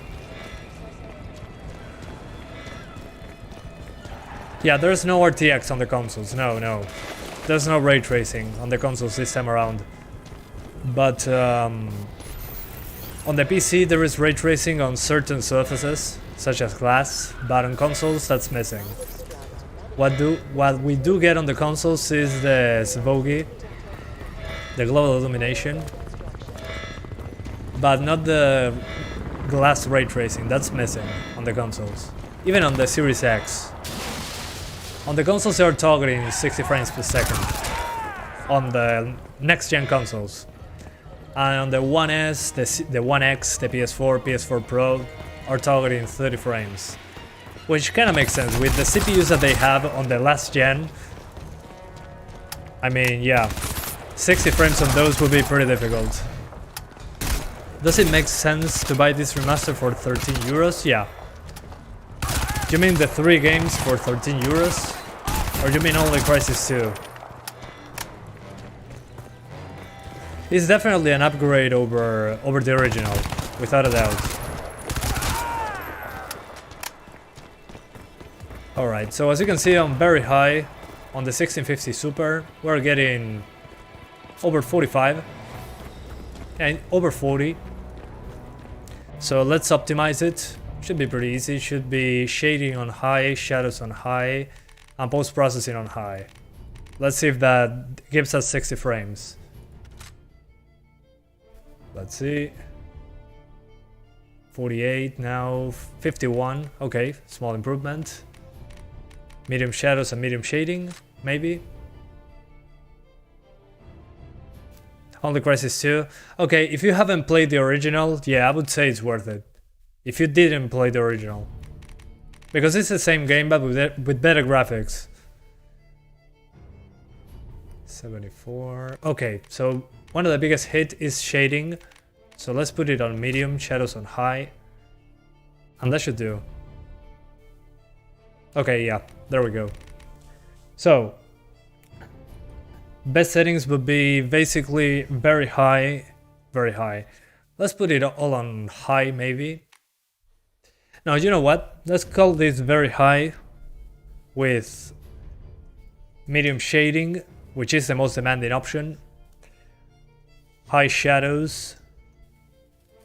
Yeah, there's no RTX on the consoles, no. There's no ray tracing on the consoles this time around. But on the PC there is ray tracing on certain surfaces, such as glass, but on consoles that's missing. What we do get on the consoles is the SVOGI, the global illumination, but not the glass ray tracing, that's missing on the consoles. Even on the Series X. On the consoles they are targeting 60 frames per second, on the next gen consoles. And on the One S, the One X, the PS4, PS4 Pro are targeting 30 frames. Which kinda makes sense, with the CPUs that they have on the last gen. I mean, yeah, 60 frames on those would be pretty difficult. Does it make sense to buy this remaster for 13 euros? Yeah. Do you mean the 3 games for 13 euros? Or do you mean only Crysis 2? It's definitely an upgrade over the original, without a doubt. Alright, so as you can see I'm very high on the 1650 Super. We're getting over 45 and over 40. So let's optimize it Should be pretty easy. Should be shading on high, shadows on high, and post-processing on high. Let's see if that gives us 60 frames. Let's see. 48, now 51. Okay, small improvement. Medium shadows and medium shading, maybe. Only Crysis 2. Okay, if you haven't played the original, yeah, I would say it's worth it. If you didn't play the original. Because it's the same game, but with better graphics. 74. Okay, so one of the biggest hit is shading. So let's put it on medium, shadows on high. And that should do. Okay, yeah, there we go. So, best settings would be basically very high, very high. Let's put it all on high, maybe. Now, you know what? Let's call this very high with medium shading, which is the most demanding option. High shadows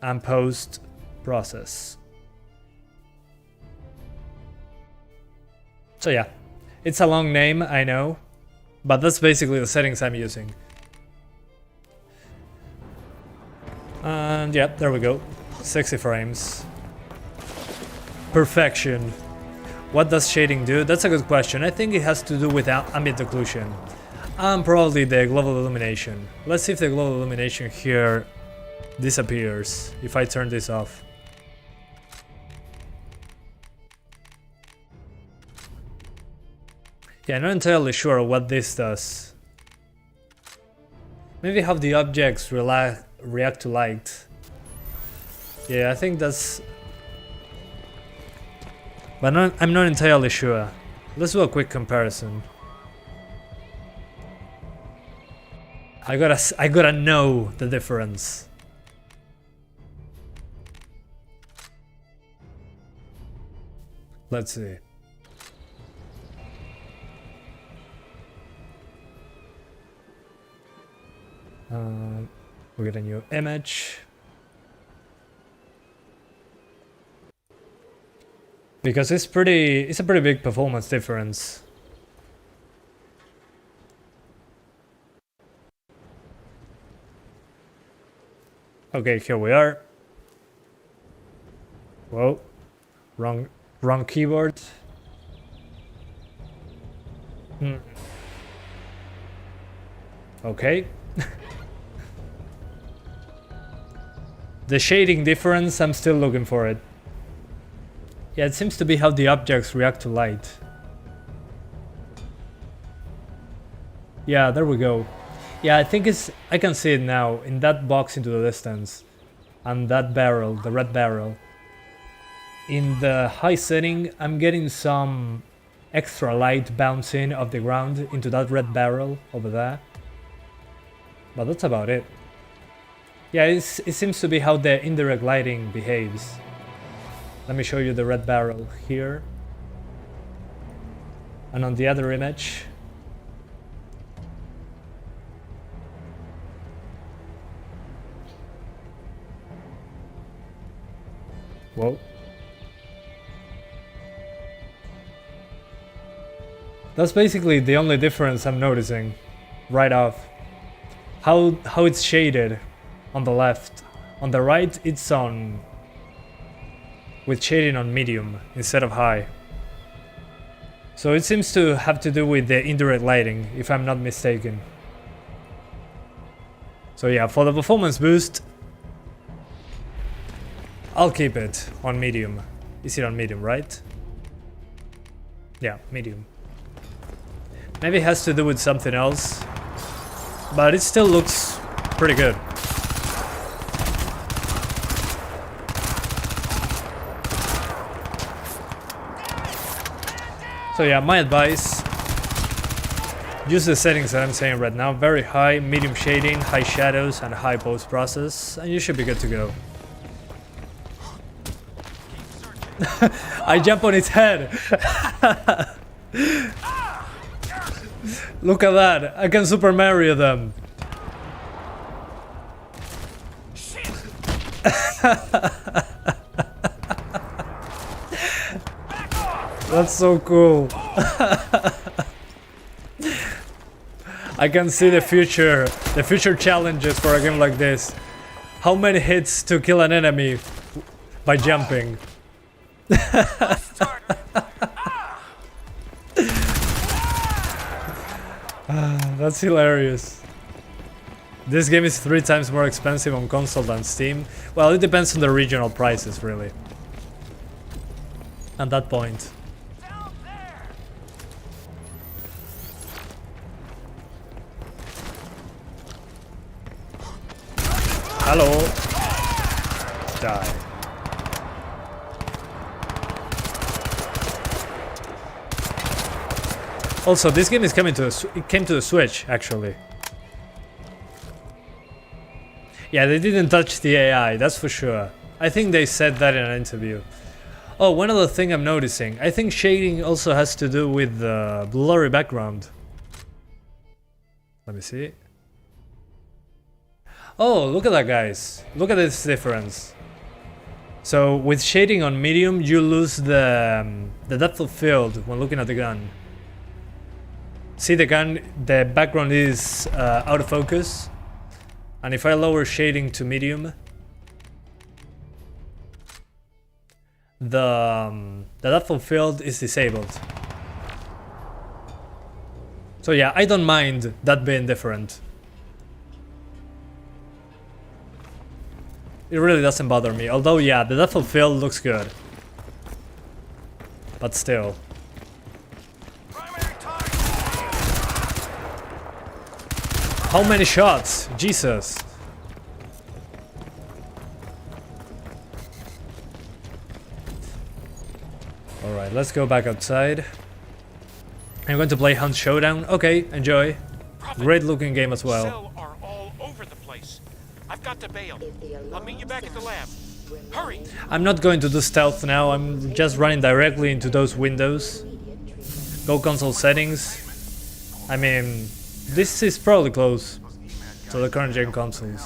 and post process. So yeah, it's a long name, I know, but that's basically the settings I'm using. And yeah, there we go. 60 frames. Perfection. What does shading do? That's a good question. I think it has to do with ambient occlusion. And probably the global illumination. Let's see if the global illumination here disappears if I turn this off. Yeah, I'm not entirely sure what this does. Maybe how the objects react to light. Yeah, I think that's... But I'm not entirely sure. Let's do a quick comparison. I gotta know the difference. Let's see. We get a new image. Because it's a pretty big performance difference. Okay, here we are. Whoa, wrong keyboard. Okay. The shading difference, I'm still looking for it. Yeah, it seems to be how the objects react to light. Yeah, there we go. Yeah, I think I can see it now, in that box into the distance. And that barrel, the red barrel. In the high setting, I'm getting some extra light bouncing off the ground into that red barrel over there. But that's about it. Yeah, it seems to be how the indirect lighting behaves. Let me show you the red barrel here. And on the other image. Whoa. That's basically the only difference I'm noticing right off. How it's shaded on the left. On the right, it's on with shading on medium instead of high. So it seems to have to do with the indirect lighting, if I'm not mistaken. So yeah, for the performance boost, I'll keep it on medium. Is it on medium, right? Yeah, medium. Maybe it has to do with something else, but it still looks pretty good. So yeah, my advice, use the settings that I'm saying right now. Very high, medium shading, high shadows, and high post process, and you should be good to go. I jump on its head. Look at that, I can Super Mario them. That's so cool. I can see the future challenges for a game like this. How many hits to kill an enemy by jumping? That's hilarious. This game is 3 times more expensive on console than Steam. Well, it depends on the regional prices, really. At that point. Hello. Die. Also, this game is coming to it came to the Switch, actually. Yeah, they didn't touch the AI, that's for sure. I think they said that in an interview. Oh, one other thing I'm noticing. I think shading also has to do with the blurry background. Let me see. Oh, look at that, guys. Look at this difference. So, with shading on medium, you lose the depth of field when looking at the gun. See the gun, the background is out of focus. And if I lower shading to medium, the depth of field is disabled. So yeah, I don't mind that being different. It really doesn't bother me. Although yeah, the depth of field looks good. But still. How many shots? Jesus. Alright, let's go back outside. I'm going to play Hunt Showdown. Okay, enjoy. Great looking game as well. Cell are all over the place. I've got to bail. I'll meet you back at the lab. Hurry! I'm not going to do stealth now. I'm just running directly into those windows. Go console settings. I mean, this is probably close to the current gen consoles.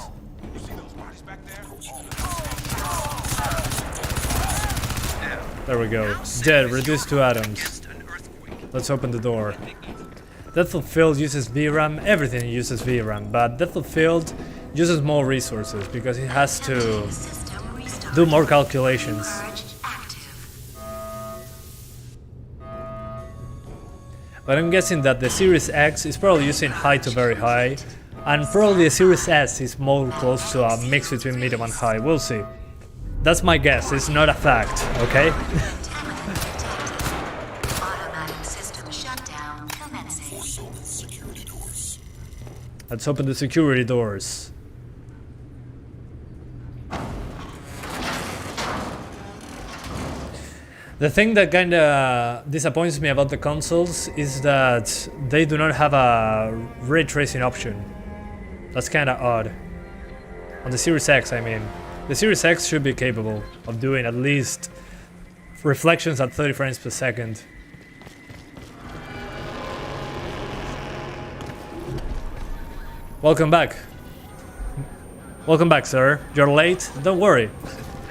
There we go. Dead, reduced to atoms. Let's open the door. Depth of field uses VRAM, everything uses VRAM, but depth of field uses more resources because it has to do more calculations. But I'm guessing that the Series X is probably using high to very high, and probably the Series S is more close to a mix between medium and high. We'll see. That's my guess, it's not a fact, okay? Automatic system shutdown commencing. Let's open the security doors. The thing that kinda disappoints me about the consoles is that they do not have a ray tracing option. That's kinda odd. On the Series X, I mean. The Series X should be capable of doing at least reflections at 30 frames per second. Welcome back. Welcome back, sir. You're late? Don't worry.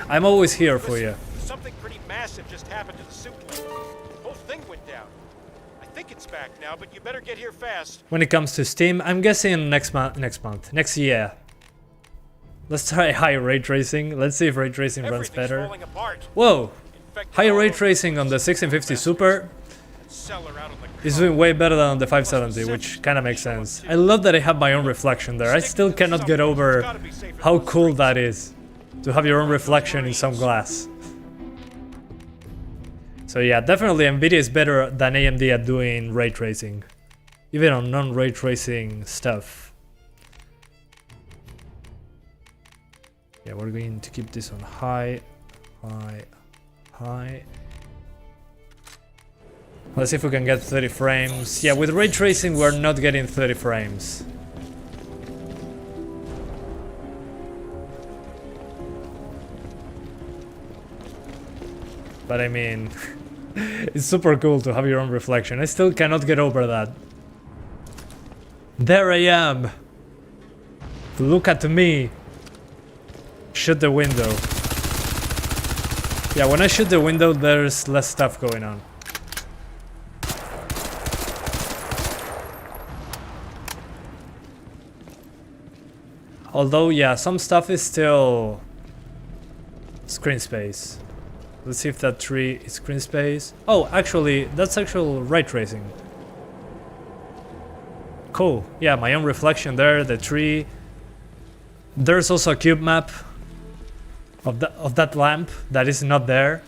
I'm always here for you. Something pretty massive just happened to the suit link. The whole thing went down. I think it's back now, but you better get here fast. When it comes to Steam, I'm guessing next year. Let's try high ray tracing. Let's see if ray tracing runs Everything's better. falling apart. Whoa! Infected High all ray over. tracing on the 1650 Super Cellar out on the is doing way better than on the 570, which kinda makes sense. I love that I have my own reflection there. I still cannot get over how cool that is, to have your own reflection in some glass. So yeah, definitely Nvidia is better than AMD at doing ray tracing, even on non-ray tracing stuff. Yeah, we're going to keep this on high, high, high. Let's see if we can get 30 frames. Yeah, with ray tracing we're not getting 30 frames. But I mean, it's super cool to have your own reflection. I still cannot get over that. There I am! Look at me! Shoot the window. Yeah, when I shoot the window, there's less stuff going on. Although, yeah, some stuff is still screen space. Let's see if that tree is screen space. Oh, actually, that's actual ray tracing. Cool. Yeah, my own reflection there, the tree. There's also a cube map of that lamp that is not there.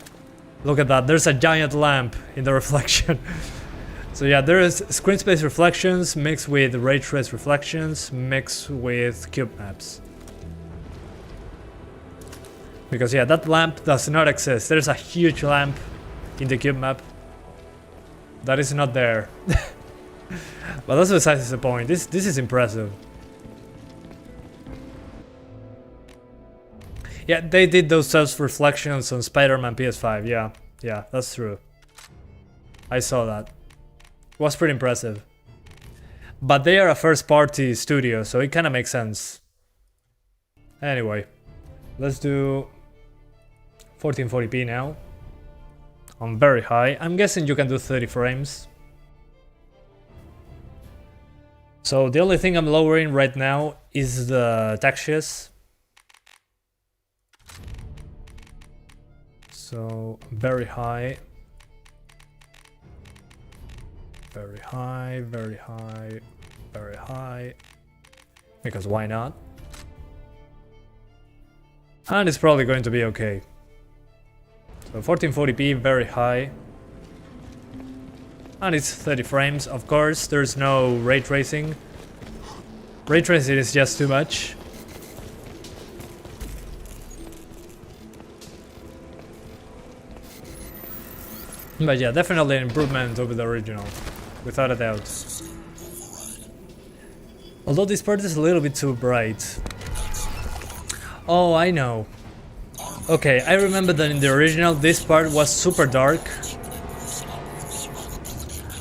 Look at that, there's a giant lamp in the reflection. So yeah, there is screen space reflections mixed with ray trace reflections mixed with cube maps. Because yeah, that lamp does not exist. There's a huge lamp in the cube map that is not there. But that's besides the point. This is impressive. Yeah, they did those self-reflections on Spider-Man PS5. Yeah, that's true. I saw that. It was pretty impressive. But they are a first-party studio, so it kind of makes sense. Anyway, let's do 1440p now. On very high. I'm guessing you can do 30 frames. So the only thing I'm lowering right now is the textures. So very high. Very high, very high, very high. Because why not? And it's probably going to be okay. So 1440p, very high. And it's 30 frames, of course. There's no ray tracing. Ray tracing is just too much. But yeah, definitely an improvement over the original, without a doubt. Although this part is a little bit too bright. Oh, I know. Okay, I remember that in the original this part was super dark.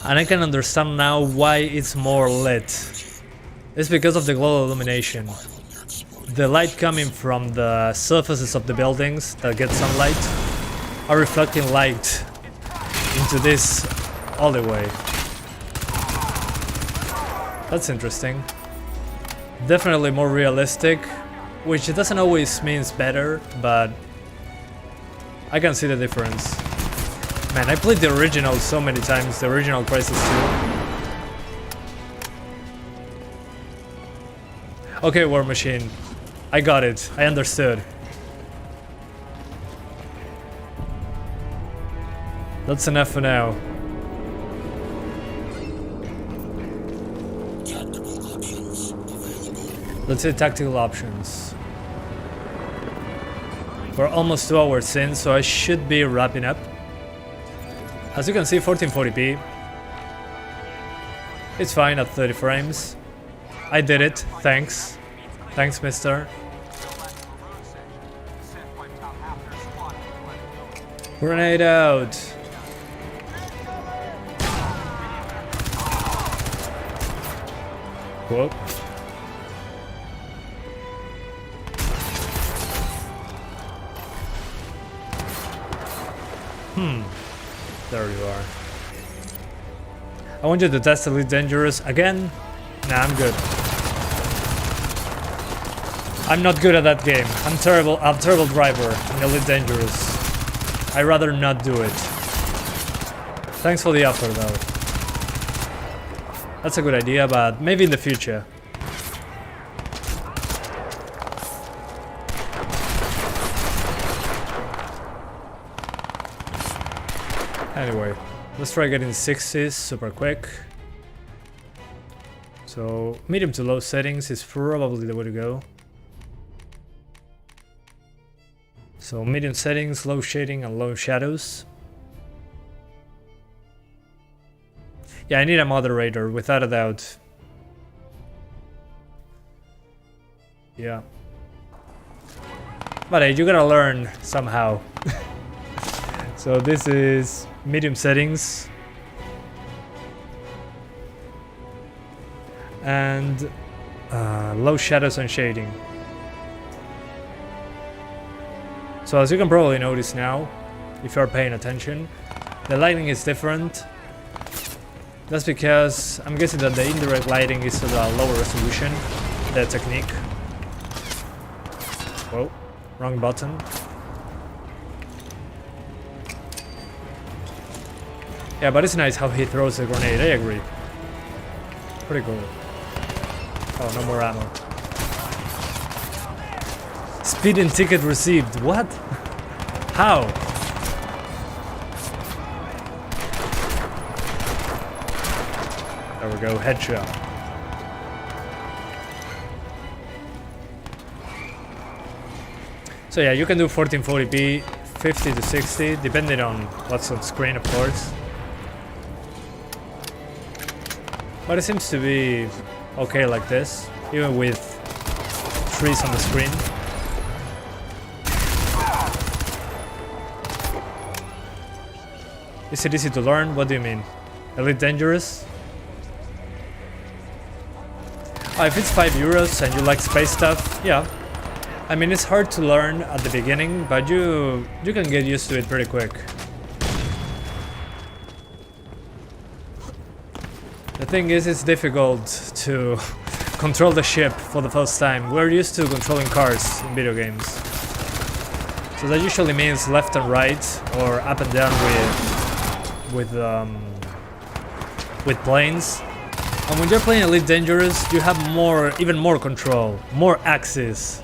And I can understand now why it's more lit. It's because of the glow illumination. The light coming from the surfaces of the buildings that get sunlight are reflecting light into this alleyway. That's interesting. Definitely more realistic, which doesn't always means better, but I can see the difference. Man, I played the original so many times, the original Crysis 2. Okay, War Machine. I got it. I understood. That's enough for now. Let's say tactical options. We're almost 2 hours in, so I should be wrapping up. As you can see, 1440p. It's fine at 30 frames. I did it, thanks. Thanks, mister. Grenade out. Whoop. There you are. I want you to test Elite Dangerous again. Nah, I'm good. I'm not good at that game. I'm a terrible driver in Elite Dangerous. I'd rather not do it. Thanks for the offer though. That's a good idea, but maybe in the future. Anyway, let's try getting 60s super quick. So, medium to low settings is probably the way to go. So, medium settings, low shading, and low shadows. Yeah, I need a moderator, without a doubt. Yeah. But hey, you gotta learn somehow. So this is medium settings. And low shadows and shading. So as you can probably notice now, if you're paying attention, the lighting is different. That's because I'm guessing that the indirect lighting is at a lower resolution, the technique. Wrong button. Yeah, but it's nice how he throws the grenade, I agree. Pretty cool. Oh, no more ammo. Speeding ticket received. What? How? There we go, headshot. So yeah, you can do 1440p, 50 to 60, depending on what's on screen, of course. But it seems to be okay like this, even with trees on the screen. Is it easy to learn? What do you mean? Elite Dangerous? If it's €5 and you like space stuff, yeah. I mean, it's hard to learn at the beginning, but you can get used to it pretty quick. The thing is, it's difficult to control the ship for the first time. We're used to controlling cars in video games. So that usually means left and right, or up and down with planes. And when you're playing Elite Dangerous, you have even more control, more axes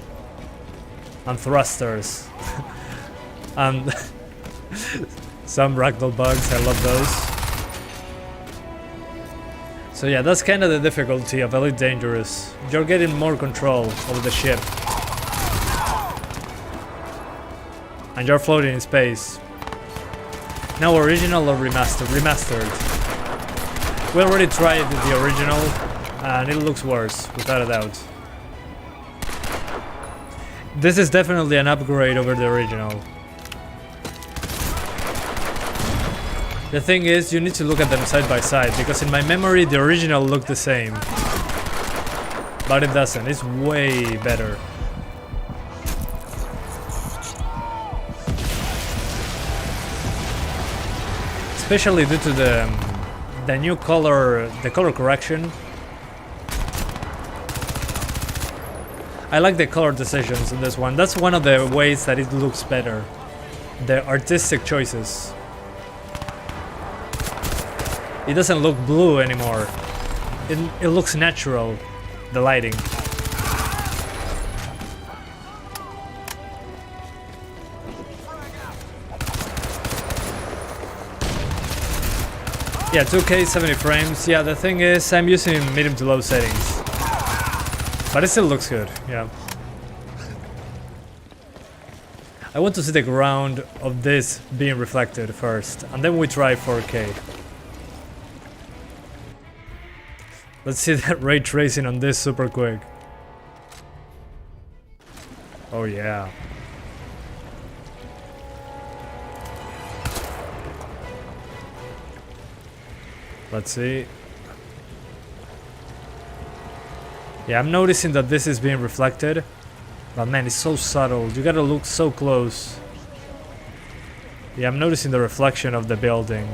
and thrusters, and some ragdoll bugs. I love those. So yeah, that's kind of the difficulty of Elite Dangerous. You're getting more control over the ship, and you're floating in space. Now, original or remastered? Remastered. We already tried the original, and it looks worse, without a doubt. This is definitely an upgrade over the original. The thing is, you need to look at them side by side, because in my memory the original looked the same. But it doesn't, it's way better. Especially due to the new color, the color correction. I like the color decisions in this one. That's one of the ways that it looks better. The artistic choices. It doesn't look blue anymore. It looks natural, the lighting. Yeah, 2K 70 frames. Yeah, the thing is, I'm using medium to low settings. But it still looks good, yeah. I want to see the ground of this being reflected first, and then we try 4K. Let's see that ray tracing on this super quick. Oh yeah. Let's see. Yeah, I'm noticing that this is being reflected. But man, it's so subtle. You gotta look so close. Yeah, I'm noticing the reflection of the building.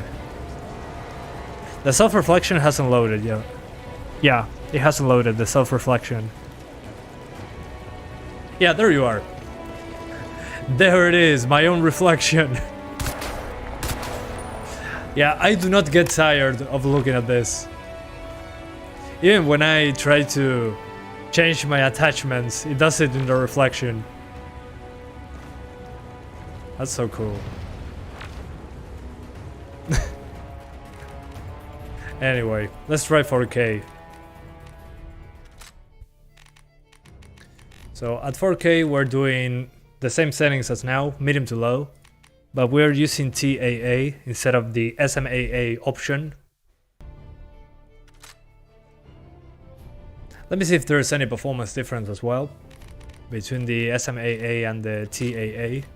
The self-reflection hasn't loaded yet. Yeah, it hasn't loaded, the self-reflection. Yeah, there you are. There it is, my own reflection. Yeah, I do not get tired of looking at this. Even when I try to change my attachments, it does it in the reflection. That's so cool. Anyway, let's try 4K. So at 4K we're doing the same settings as now, medium to low, but we're using TAA instead of the SMAA option. Let me see if there's any performance difference as well between the SMAA and the TAA.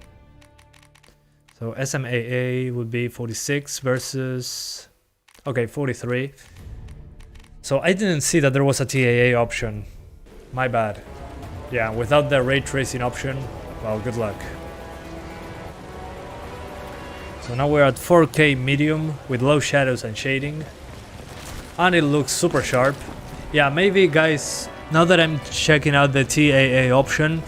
So SMAA would be 46 versus... okay, 43. So I didn't see that there was a TAA option. My bad. Yeah, without the ray tracing option, well, good luck. So now we're at 4K medium with low shadows and shading. And it looks super sharp. Yeah, maybe guys, now that I'm checking out the TAA option,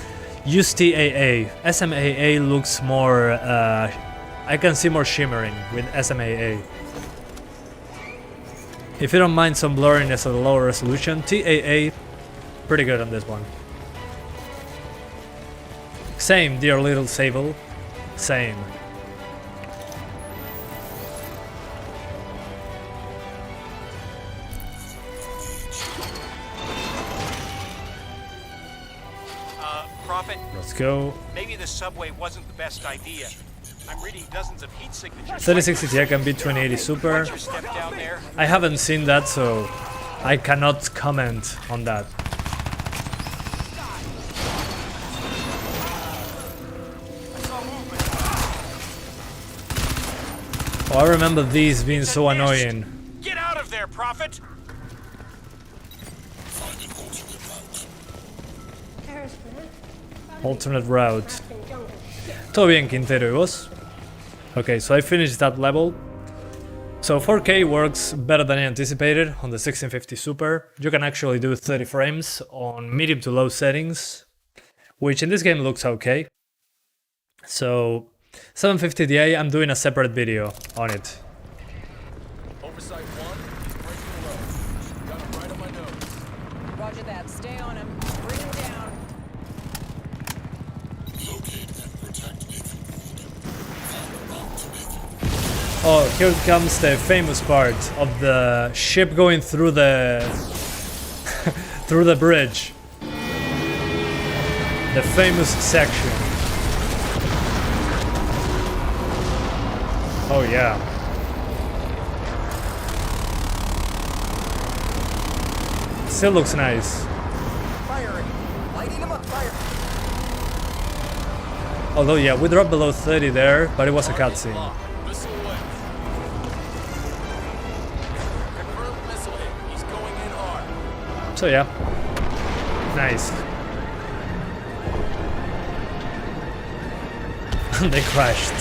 use TAA. SMAA looks more, I can see more shimmering with SMAA. If you don't mind some blurriness at a lower resolution, TAA, pretty good on this one. Same, dear little Sable, same. Prophet, Let's go. maybe the subway wasn't the best idea. I'm reading dozens of heat signatures. 3060 Ti can beat 2080 Super. Watch your step down there. I haven't seen that, so I cannot comment on that. Oh, I remember these being so annoying. Get out of there, Prophet! Alternate route. Todo bien, Quintero, ¿y vos? Okay, so I finished that level. So 4K works better than I anticipated on the 1650 Super. You can actually do 30 frames on medium to low settings, which in this game looks okay. So 750 Ti, I'm doing a separate video on it. Oversight 1, he's breaking low. Got him right on my nose. Roger that. Stay on him. Bring him down. Oh, here comes the famous part of the ship going through the through the bridge. The famous section. Oh yeah. Still looks nice. Firing. Lighting him up, fire. Although yeah, we dropped below 30 there, but it was a cutscene. Missile away. Confirmed missile hit. He's going in hard. So yeah. Nice. They crashed.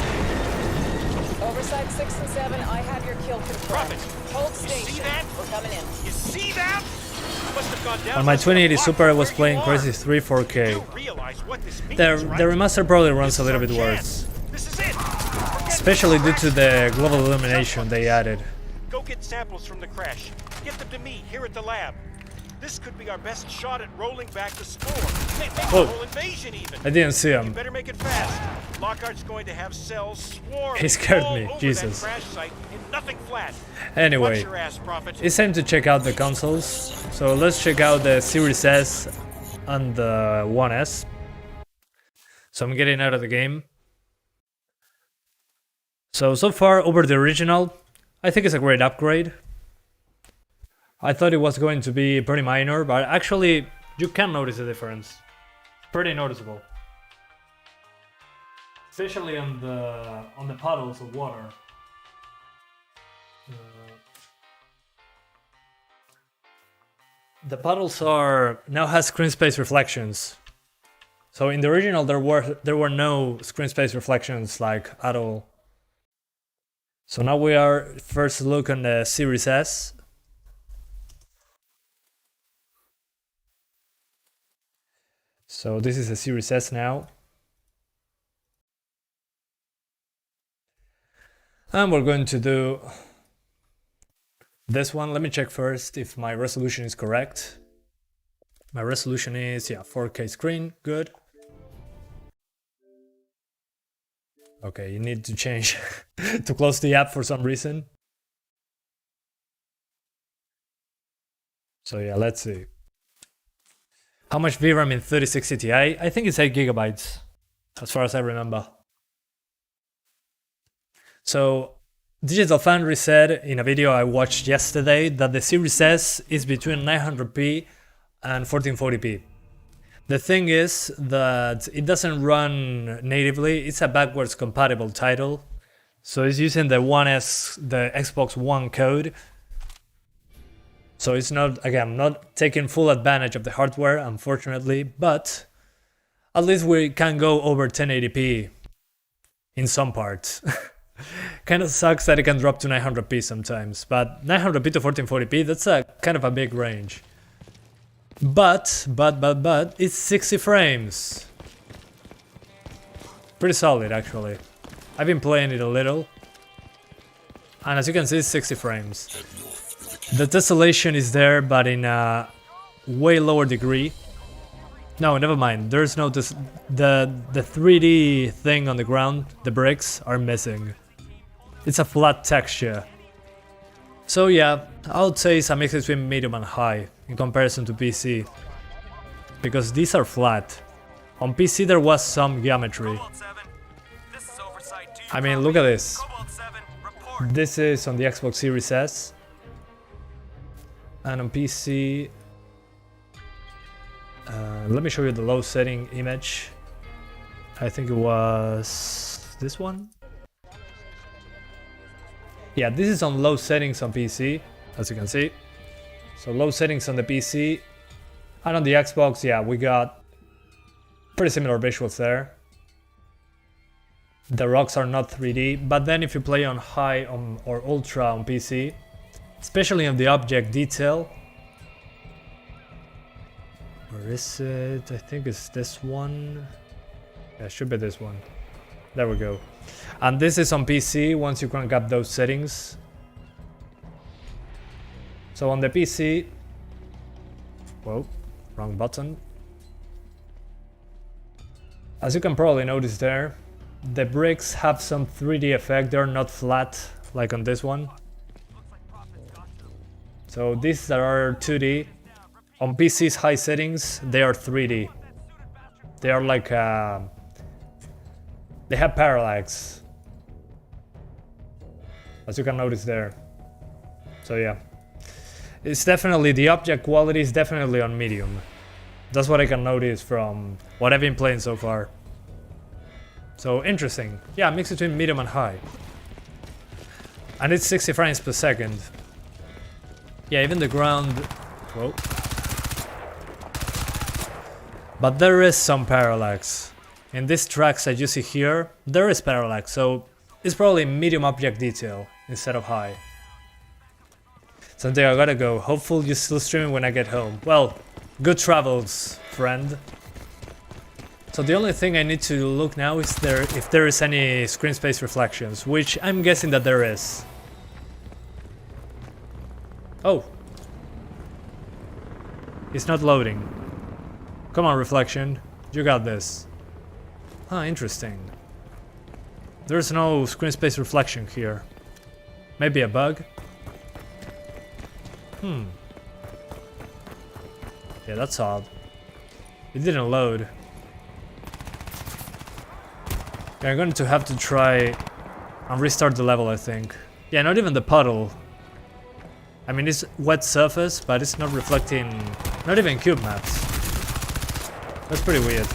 Oversight 6 and 7, I have your kill confirmed. Prophet, Hold you station. see that? We're coming in. You see that? Must have gone down On my just a 2080 block Super I was from playing where you are. Crysis 3 4K. You realize what this means, The right? remaster probably runs This a is little our bit chance. worse. This is it. We're Especially due to getting the global illumination they added. Go get samples from the crash. Get them to me here at the lab. This could be our best shot at rolling back the score. Maybe Oh. the whole invasion even. I didn't see You him. better make it fast. Lockhart's going to have cells swarm He scared all me, over Jesus. that crash site and nothing flat. Watch Anyway, your ass, Prophet. it's time to check out the consoles. So let's check out the Series S and the One S. So I'm getting out of the game. So far over the original, I think it's a great upgrade. I thought it was going to be pretty minor, but actually you can notice the difference. Pretty noticeable. Especially on the puddles of water. The puddles are now has screen space reflections. So in the original there were no screen space reflections like at all. So now we are first look on the Series S. So this is a Series S now. And we're going to do this one. Let me check first if my resolution is correct. My resolution is, yeah, 4K screen, good. Okay, you need to change to close the app for some reason. So yeah, let's see. How much VRAM in 3060 Ti? I think it's 8 gigabytes, as far as I remember. So, Digital Foundry said in a video I watched yesterday that the Series S is between 900p and 1440p. The thing is that it doesn't run natively, it's a backwards compatible title. So it's using the One S, the Xbox One code. So it's not, again, not taking full advantage of the hardware, unfortunately, but at least we can go over 1080p in some parts. Kind of sucks that it can drop to 900p sometimes, but 900p to 1440p, that's a kind of a big range. But, it's 60 frames. Pretty solid actually. I've been playing it a little. And as you can see, it's 60 frames. The tessellation is there, but in a way lower degree. No, never mind. There's no the 3D thing on the ground, the bricks are missing. It's a flat texture. So yeah, I would say it's a mix between medium and high in comparison to PC. Because these are flat. On PC there was some geometry. I mean, look at this. This is on the Xbox Series S. And on PC... let me show you the low setting image. I think it was this one. Yeah, this is on low settings on PC, as you can see. So low settings on the PC. And on the Xbox, yeah, we got pretty similar visuals there. The rocks are not 3D, but then if you play on high or ultra on PC, especially on the object detail. Where is it? I think it's this one. Yeah, it should be this one. There we go. And this is on PC once you crank up those settings. So on the PC... Whoa, wrong button. As you can probably notice there, the bricks have some 3D effect. They're not flat like on this one. So these that are 2D. On PC's high settings, they are 3D. They are like... they have parallax. As you can notice there. So yeah. It's definitely... the object quality is definitely on medium. That's what I can notice from what I've been playing so far. So interesting. Yeah, mix between medium and high. And it's 60 frames per second. Yeah, even the ground... Whoa. But there is some parallax. In these tracks that you see here, there is parallax, so it's probably medium object detail instead of high. Santiago, I gotta go. Hopefully you're still streaming when I get home. Well, good travels, friend. So the only thing I need to look now is if there is any screen space reflections, which I'm guessing that there is. Oh. It's not loading. Come on, reflection. You got this. Ah, interesting. There's no screen space reflection here. Maybe a bug? Yeah, that's odd. It didn't load. Yeah, I'm going to have to try and restart the level, I think. Yeah, not even the puddle. I mean, it's wet surface, but it's not reflecting... not even cube maps. That's pretty weird.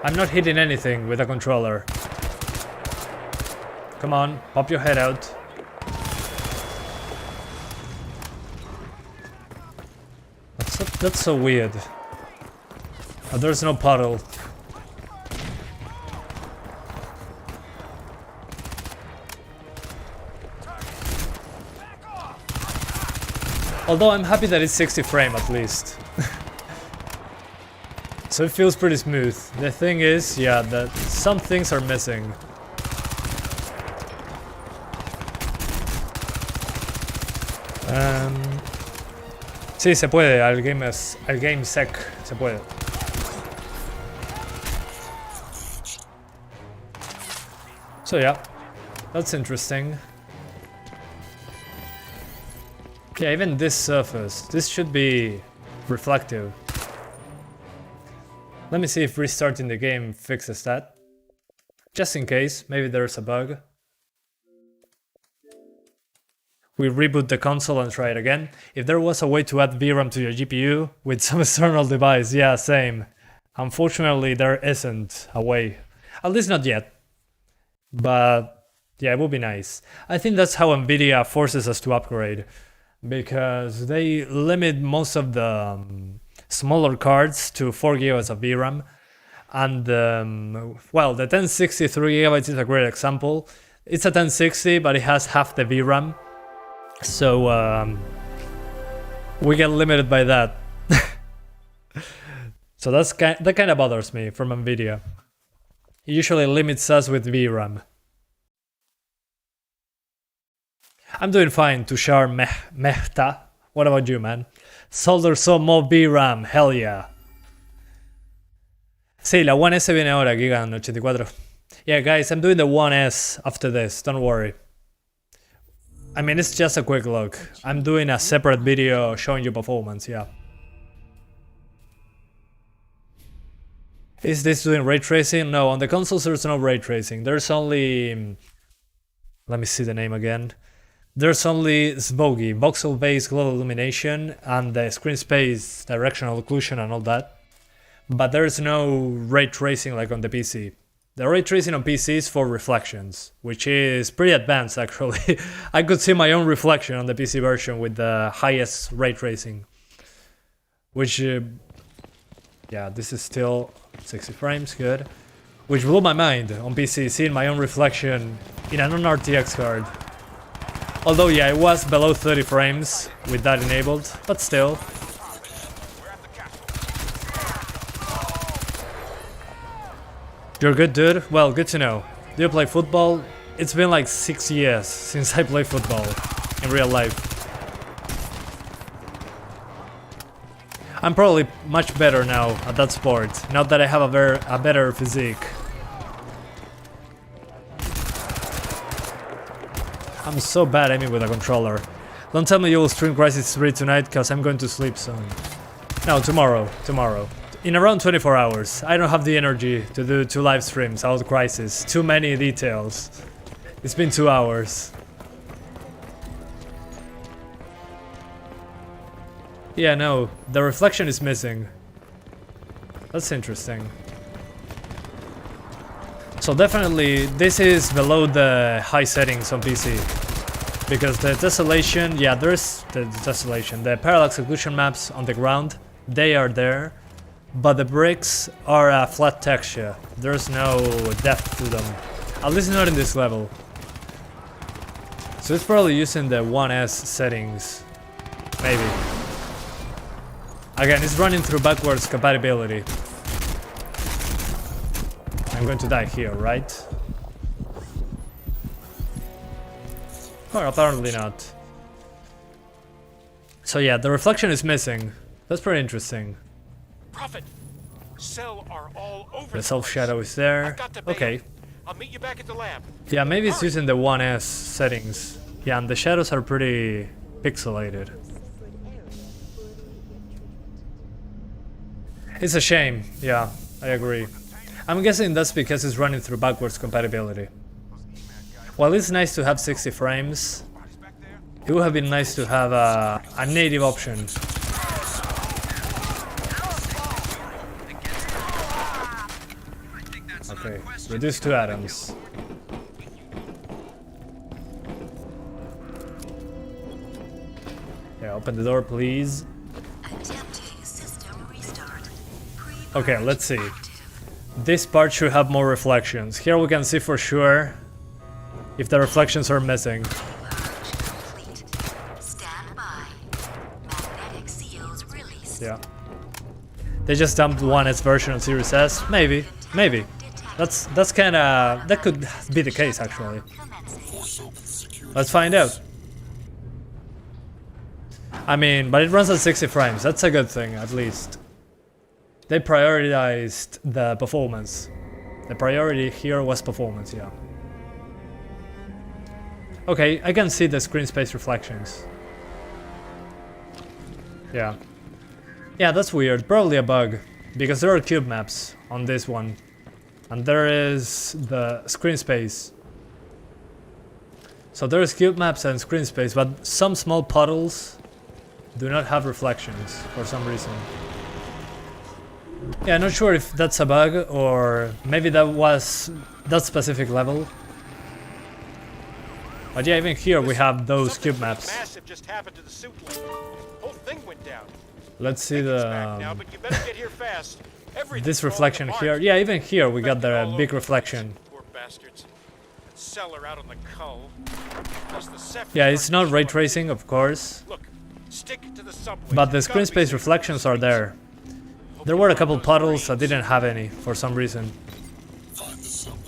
I'm not hitting anything with a controller. Come on, pop your head out. That's so weird. Oh, there's no puddle. Although I'm happy that it's 60 frame at least. So it feels pretty smooth. The thing is, yeah, that some things are missing. Sí, se puede, al game sec se puede. So yeah, that's interesting. Yeah, even this surface, this should be reflective. Let me see if restarting the game fixes that. Just in case, maybe there's a bug. We reboot the console and try it again. If there was a way to add VRAM to your GPU with some external device, yeah, same. Unfortunately, there isn't a way. At least not yet. But yeah, it would be nice. I think that's how Nvidia forces us to upgrade. Because they limit most of the smaller cards to 4 GB of VRAM. And well, the 1060 3 GB is a great example. It's a 1060, but it has half the VRAM. So we get limited by that. So that kind of bothers me from NVIDIA. It usually limits us with VRAM. I'm doing fine, Tushar Mehta. What about you, man? Solder some more VRAM, hell yeah. Sí, la One S viene ahora, Gigan84. Yeah, guys, I'm doing the One S after this, don't worry. I mean, it's just a quick look. I'm doing a separate video showing you performance, yeah. Is this doing ray tracing? No, on the consoles there's no ray tracing. There's only... Let me see the name again. There's only SVOGI, voxel-based global illumination, and the screen space, directional occlusion and all that. But there's no ray tracing like on the PC. The ray tracing on PC is for reflections, which is pretty advanced actually. I could see my own reflection on the PC version with the highest ray tracing. Which, yeah, this is still 60 frames, good. Which blew my mind on PC, seeing my own reflection in a non-RTX card. Although, yeah, it was below 30 frames with that enabled, but still. You're good, dude? Well, good to know. Do you play football? It's been like 6 years since I play football in real life. I'm probably much better now at that sport, now that I have a better physique. I'm so bad aiming with a controller. Don't tell me you will stream Crysis 3 tonight, cause I'm going to sleep soon. No, tomorrow. In around 24 hours. I don't have the energy to do 2 live streams out of Crysis. Too many details. It's been 2 hours. Yeah, no, the reflection is missing. That's interesting. So definitely this is below the high settings on PC. Because the tessellation, yeah, there's the tessellation. The parallax occlusion maps on the ground, they are there. But the bricks are a flat texture. There's no depth to them. At least not in this level. So it's probably using the 1S settings. Maybe. Again, it's running through backwards compatibility. I'm going to die here, right? Or apparently not. So yeah, the reflection is missing. That's pretty interesting. Prophet, cell are all over The self shadow is there. Okay. I'll meet you back at the lab. Yeah, maybe it's using the 1S settings. Yeah, and the shadows are pretty pixelated. It's a shame. Yeah, I agree. I'm guessing that's because it's running through backwards compatibility. While it's nice to have 60 frames, it would have been nice to have a native option. Okay, reduce to atoms. Yeah, open the door, please. Attempting system restart. Okay, let's see. This part should have more reflections. Here we can see for sure if the reflections are missing. Complete. Stand by. Magnetic seals released. Yeah. They just dumped 1S version of Series S? Maybe. Maybe. That's kinda... that could be the case actually. Let's find out. I mean, but it runs at 60 frames, that's a good thing at least. They prioritized the performance. The priority here was performance, yeah. Okay, I can see the screen space reflections. Yeah. Yeah, that's weird, probably a bug. Because there are cube maps on this one. And there is the screen space. So there is cube maps and screen space, but some small puddles do not have reflections for some reason. Yeah, not sure if that's a bug or maybe that was that specific level. But yeah, even here we have those cube maps. Massive just happened to the suit line. Whole thing went down. Let's see Back now, but you better get here fast. this reflection here. Yeah, even here we got the big reflection. Poor bastards. cellar out on the Cull. Plus the Cephers Yeah, it's aren't not ray sure. tracing, of course, Look, stick to the subway. but the You've screen gotta be space safe. reflections are there. There were a couple puddles that didn't have any for some reason.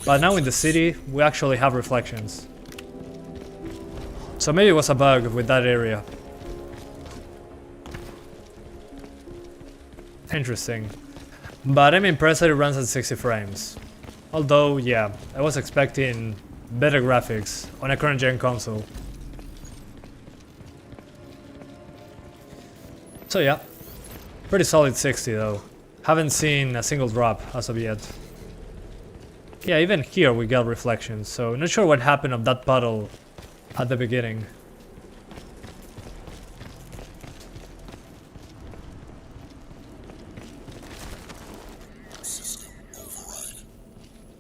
But now in the city, we actually have reflections. So maybe it was a bug with that area. Interesting. But I'm impressed that it runs at 60 frames. Although, yeah, I was expecting better graphics on a current gen console. So yeah, pretty solid 60 though. Haven't seen a single drop as of yet. Yeah, even here we got reflections, so not sure what happened of that puddle at the beginning.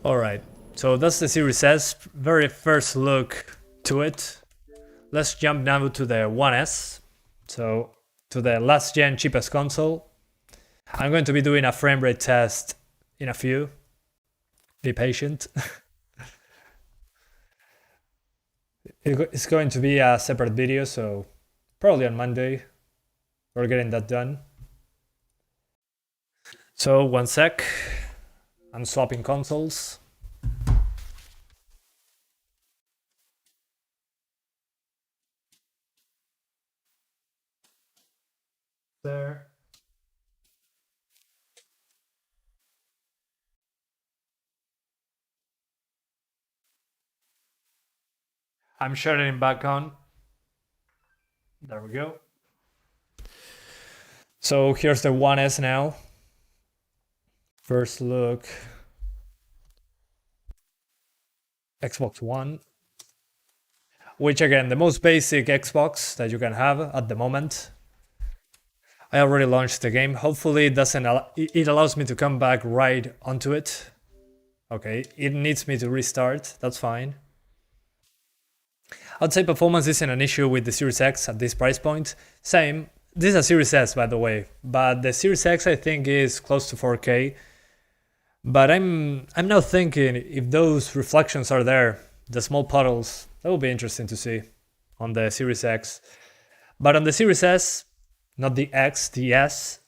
Alright, so that's the Series S, very first look to it. Let's jump now to the 1S, so to the last gen cheapest console. I'm going to be doing a frame rate test in a few. Be patient. It's going to be a separate video, so probably on Monday we're getting that done. So 1 sec, I'm swapping consoles. There. I'm shutting it back on. There we go. So here's the 1S now. First look. Xbox One. Which again, the most basic Xbox that you can have at the moment. I already launched the game. Hopefully it doesn't it allows me to come back right onto it. Okay, it needs me to restart. That's fine. I'd say performance isn't an issue with the Series X at this price point. Same. This is a Series S, by the way, but the Series X I think is close to 4K. But I'm now thinking if those reflections are there, the small puddles, that would be interesting to see on the Series X. But on the Series S, not the X, the S,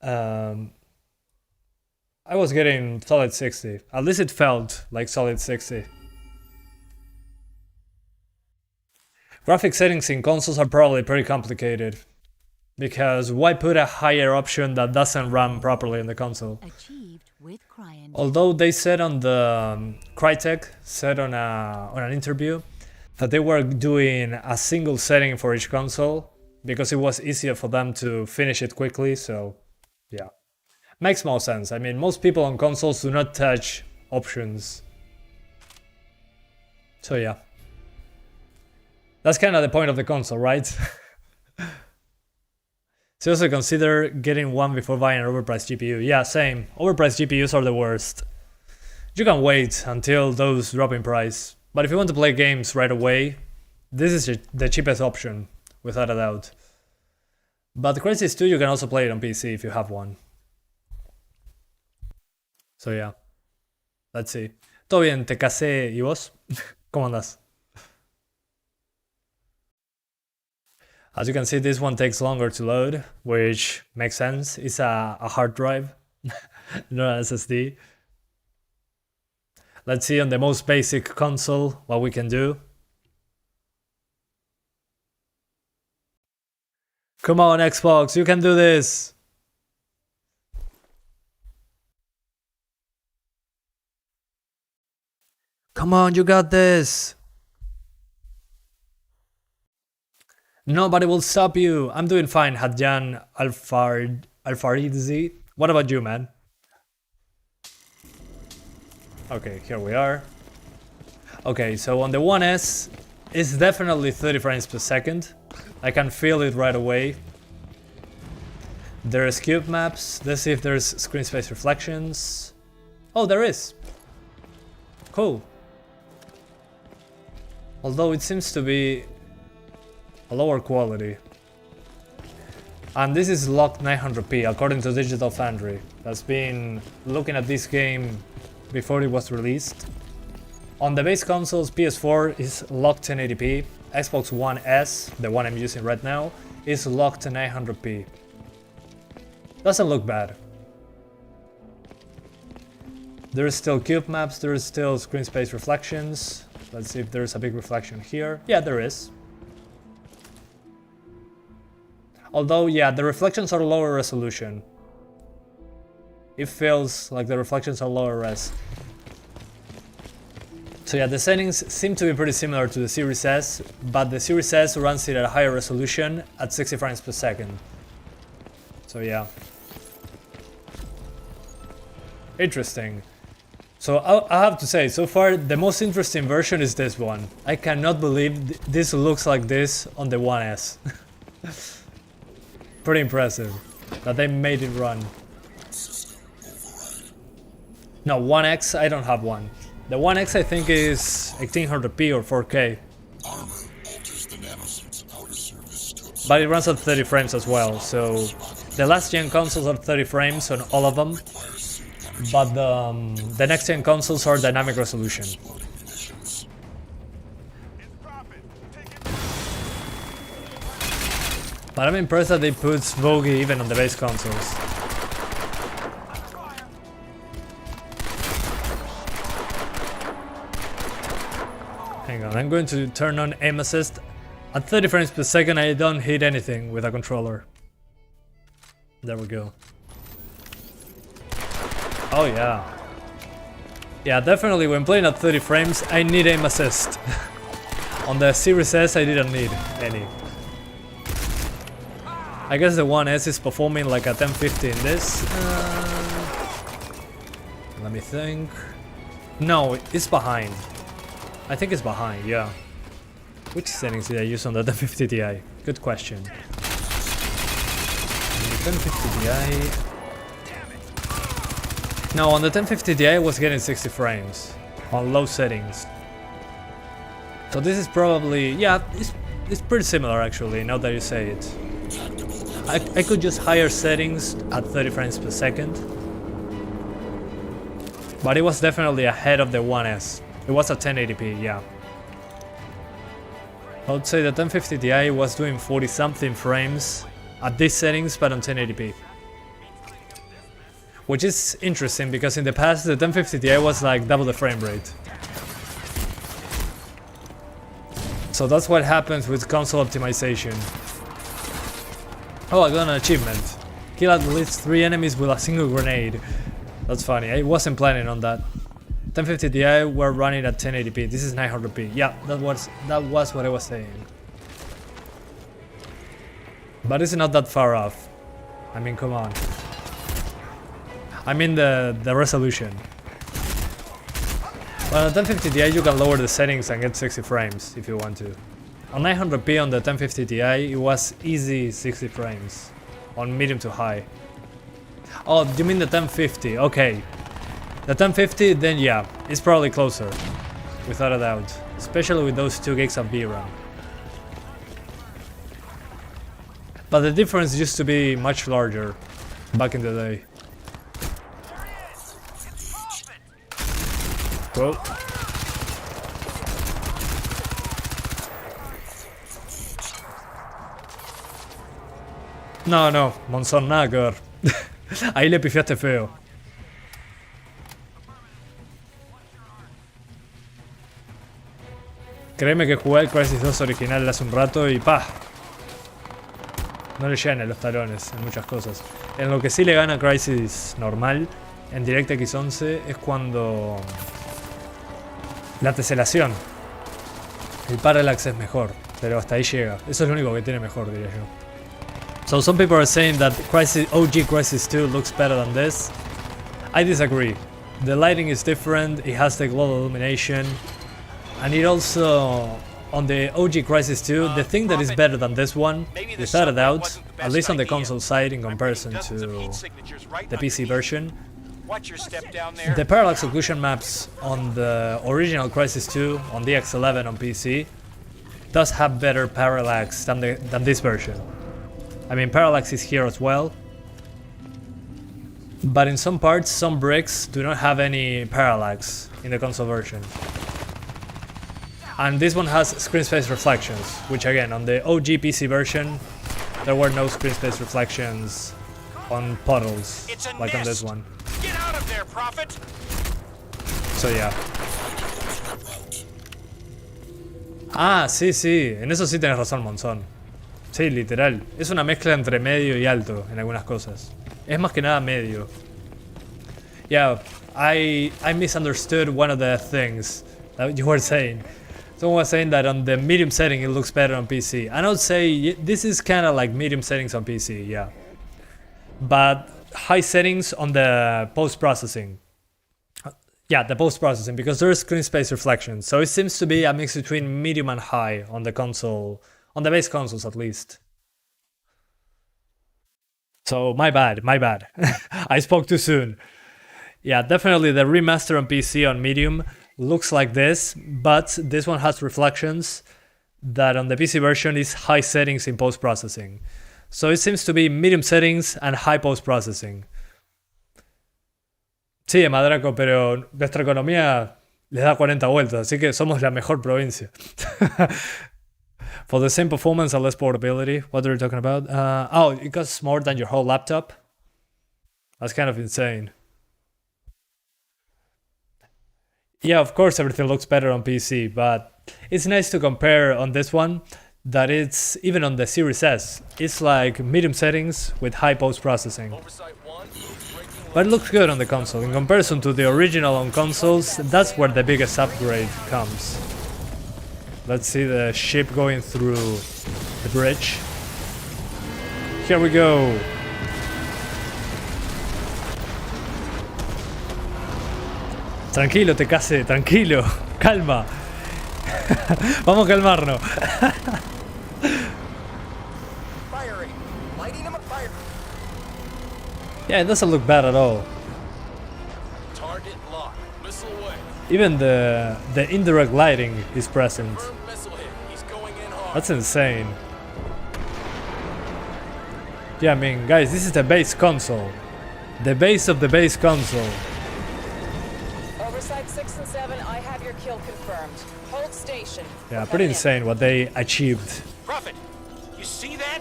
I was getting solid 60. At least it felt like solid 60. Graphic settings in consoles are probably pretty complicated, because why put a higher option that doesn't run properly in the console? Achieved with Cryant. Although they said on the Crytek said on an interview that they were doing a single setting for each console because it was easier for them to finish it quickly. So yeah, makes more sense. I mean, most people on consoles do not touch options. So yeah. That's kind of the point of the console, right? Seriously consider getting one before buying an overpriced GPU. Yeah, same. Overpriced GPUs are the worst. You can wait until those drop in price. But if you want to play games right away, this is the cheapest option, without a doubt. But Crysis 2 you can also play it on PC if you have one. So yeah. Let's see. Todo bien, te casé, ¿y vos? ¿Cómo andas? As you can see, this one takes longer to load, which makes sense. It's a hard drive, not an SSD. Let's see on the most basic console what we can do. Come on, Xbox, you can do this! Come on, you got this! Nobody will stop you. I'm doing fine, Hadjan Alfaridzi. What about you, man? Okay, here we are. Okay, so on the 1S, it's definitely 30 frames per second. I can feel it right away. There's cube maps. Let's see if there's screen space reflections. Oh, there is. Cool. Although it seems to be a lower quality. And this is locked 900p according to Digital Foundry. That's been looking at this game before it was released. On the base consoles, PS4 is locked 1080p, Xbox One S, the one I'm using right now, is locked to 900p. Doesn't look bad. There's still cube maps, there's still screen space reflections. Let's see if there's a big reflection here. Yeah, there is. Although, yeah, the reflections are lower resolution. It feels like the reflections are lower res. So yeah, the settings seem to be pretty similar to the Series S, but the Series S runs it at a higher resolution at 60 frames per second. So yeah. Interesting. So I have to say, so far the most interesting version is this one. I cannot believe this looks like this on the One S. Pretty impressive that they made it run. No, One X, I don't have one. The One X I think is 1800p or 4K. But it runs at 30 frames as well, so the last gen consoles are 30 frames on all of them. But the next gen consoles are dynamic resolution. But I'm impressed that they put Vogue even on the base consoles. Hang on, I'm going to turn on aim assist. At 30 frames per second I don't hit anything with a controller. There we go. Oh yeah. Yeah, definitely when playing at 30 frames I need aim assist. On the Series S I didn't need any. I guess the One S is performing like a 1050 in this. Let me think. No, it's behind. I think it's behind, yeah. Which settings did I use on the 1050 Ti? Good question. On the 1050 Ti... No, on the 1050 Ti I was getting 60 frames on low settings. So this is probably, yeah, it's pretty similar actually, now that you say it. I could use higher settings at 30 frames per second. But it was definitely ahead of the One S. It was at 1080p, yeah. I would say the 1050 Ti was doing 40 something frames at these settings but on 1080p. Which is interesting because in the past the 1050 Ti was like double the frame rate. So that's what happens with console optimization. Oh, I got an achievement. Kill at least 3 enemies with a single grenade. That's funny, I wasn't planning on that. 1050 Ti were running at 1080p, this is 900p. Yeah, that was what I was saying. But it's not that far off. I mean, come on. I mean the resolution. Well, on 1050 Ti you can lower the settings and get 60 frames if you want to. On 900p on the 1050 Ti it was easy 60 frames. On medium to high. Oh, you mean the 1050? Okay. The 1050 then yeah, it's probably closer. Without a doubt. Especially with those 2 gigs of VRAM. But the difference used to be much larger back in the day. Whoa. No, Monson Nagger. Ahí le pifiaste feo. Créeme que jugué el Crysis 2 original hace un rato y ¡pah! No le llegan los talones en muchas cosas. En lo que sí le gana Crysis normal en DirectX 11 es cuando la teselación. El parallax es mejor, pero hasta ahí llega. Eso es lo único que tiene mejor, diría yo. So some people are saying that OG Crysis 2 looks better than this. I disagree. The lighting is different, it has the global illumination, and it also, on the OG Crysis 2, the thing that is better than this one, without a doubt, at least on the console side in comparison to the PC version, the parallax occlusion maps on the original Crysis 2 on the X11 on PC does have better parallax than this version. I mean, parallax is here as well, but in some parts, some bricks do not have any parallax in the console version. And this one has screen space reflections, which again, on the OG PC version, there were no screen space reflections on puddles, It's a like on this nest. one. Get out of there, Prophet! So yeah. Ah, sí, sí, en eso sí tienes razón, Monzón. Sí, literal. Es una mezcla entre medio y alto en algunas cosas. Es más que nada medio. Yeah, I misunderstood one of the things that you were saying. Someone was saying that on the medium setting it looks better on PC. And I would say this is kind of like medium settings on PC, yeah. But high settings on the post-processing. Yeah, the post-processing, because there is screen space reflection. So it seems to be a mix between medium and high on the console. On the base consoles, at least. So, my bad. I spoke too soon. Yeah, definitely the remaster on PC on medium looks like this, but this one has reflections that on the PC version is high settings in post-processing. So it seems to be medium settings and high post-processing. Sí, Madraco, pero nuestra economía les da 40 vueltas, así que somos la mejor provincia. For the same performance and less portability, what are you talking about? Oh, it costs more than your whole laptop? That's kind of insane. Yeah, of course everything looks better on PC, but it's nice to compare on this one that it's, even on the Series S, it's like medium settings with high post-processing. Oversight 1, breaking But it looks good on the console. In comparison to the original on consoles, that's where the biggest upgrade comes. Let's see the ship going through the bridge. Here we go. Tranquilo, te case, tranquilo. Calma. Vamos a calmarnos. firing. Lighting him a fire. Yeah, it doesn't look bad at all. Target locked. Missile away. Even the indirect lighting is present. Confirmed missile hit. He's going in hard. That's insane. Yeah, I mean, guys, this is the base console. The base of the base console. Oversight 6 and 7, I have your kill confirmed. Hold station. Yeah, We're pretty coming in. insane what they achieved. Prophet, you see that?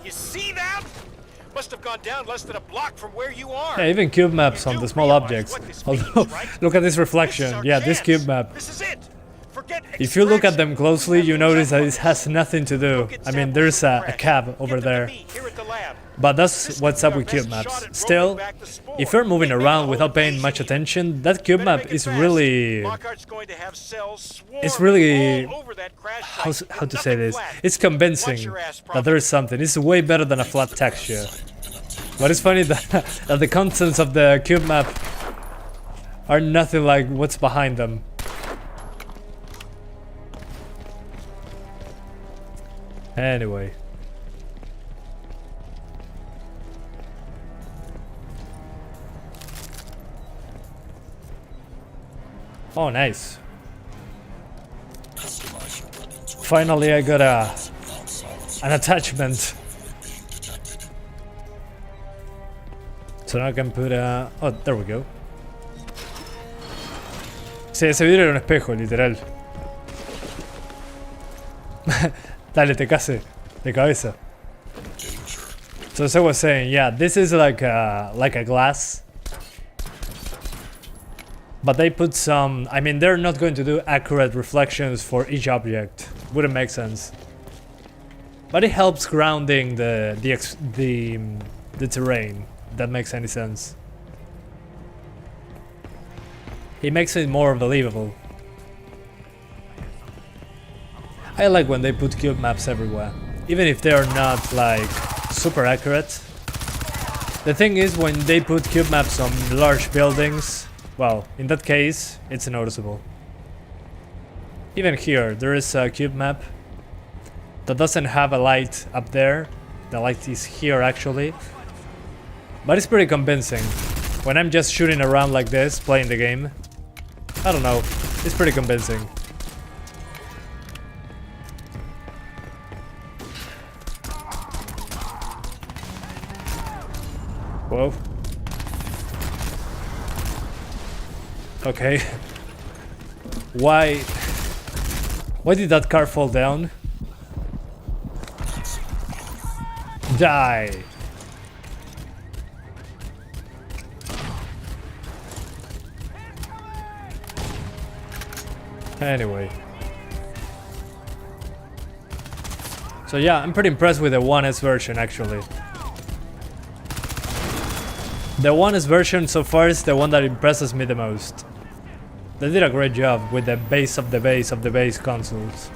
You see that? Must have gone down less than a block from where you are. Yeah, even cube maps You on do the small realize objects. what this Although, means, right? look at this This is reflection. our Yeah, this chance. cube map. This is it. Forget If you look at them extraction. closely, you Have notice that those it has nothing to do. Get I mean, samples there's from the a crash. cab Get over them to there. me here at the lab. But that's This what's could up be with our cube best maps. shot at Still, rolling back the spore. if you're moving Make around the without whole paying much easy. attention, that cube Better map make it is fast. really... Lockhart's going to have cells It's swarming really... all over that crash How site to with say nothing this? flat. It's Watch convincing your ass, that Prophet. there is something. It's way better than a flat texture. But it's funny that the contents of the cube map are nothing like what's behind them. Anyway. Oh, nice. Finally, I got an attachment. So now I can put a... Oh, there we go. Sí, ese vidrio era un espejo, literal. Dale, te case. De cabeza. So as I was saying, yeah, this is like a glass. But they put some... I mean, they're not going to do accurate reflections for each object. Wouldn't make sense. But it helps grounding the terrain. If that makes any sense. It makes it more believable. I like when they put cube maps everywhere. Even if they are not like super accurate. The thing is, when they put cube maps on large buildings, well, in that case, it's noticeable. Even here, there is a cube map that doesn't have a light up there. The light is here actually. But it's pretty convincing. When I'm just shooting around like this, playing the game, I don't know, it's pretty convincing. Whoa. Okay. Why Why did that car fall down? Die! Anyway. So yeah, I'm pretty impressed with the 1S version actually. The 1S version so far is the one that impresses me the most. They did a great job with the base of the base of the base consoles.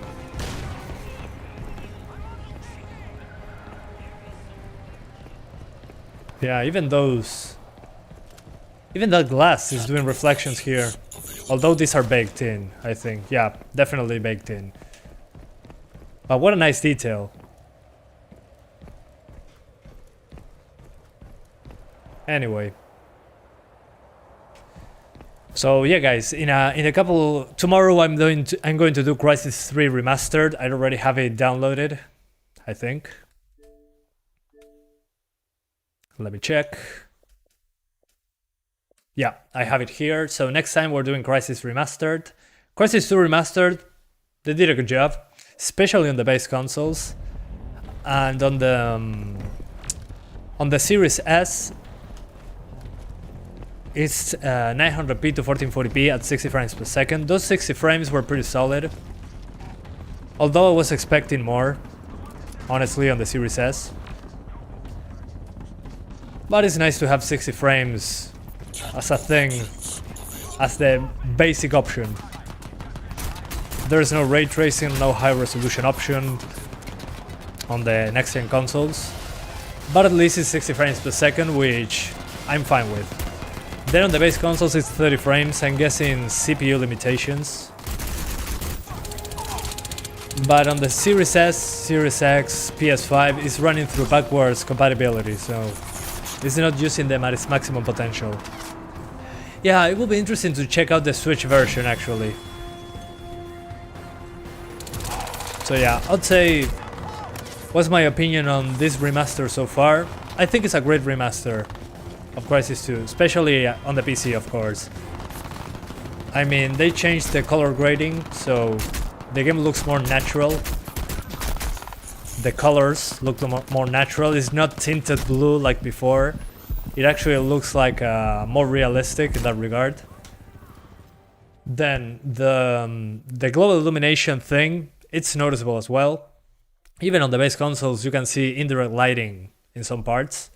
Yeah, even that glass is doing reflections here. Although these are baked in, I think. Yeah, definitely baked in. But what a nice detail. Anyway. So yeah guys, in a couple tomorrow I'm going to do Crysis 3 Remastered. I already have it downloaded, I think. Let me check. Yeah, I have it here. So next time we're doing Crysis Remastered. Crysis 2 Remastered, they did a good job, especially on the base consoles. And on the Series S, it's 900p to 1440p at 60 frames per second. Those 60 frames were pretty solid. Although I was expecting more, honestly, on the Series S. But it's nice to have 60 frames as a thing, as the basic option. There's no ray tracing, no high resolution option on the next gen consoles. But at least it's 60 frames per second, which I'm fine with. Then on the base consoles it's 30 frames, I'm guessing CPU limitations. But on the Series S, Series X, PS5 is running through backwards compatibility, so it's not using them at its maximum potential. Yeah, it will be interesting to check out the Switch version actually. So yeah, I'd say, what's my opinion on this remaster so far? I think it's a great remaster of Crysis 2, especially on the PC of course. I mean, they changed the color grading, so the game looks more natural. The colors look more natural. It's not tinted blue like before. It actually looks like more realistic in that regard. Then the global illumination thing, it's noticeable as well. Even on the base consoles you can see indirect lighting in some parts.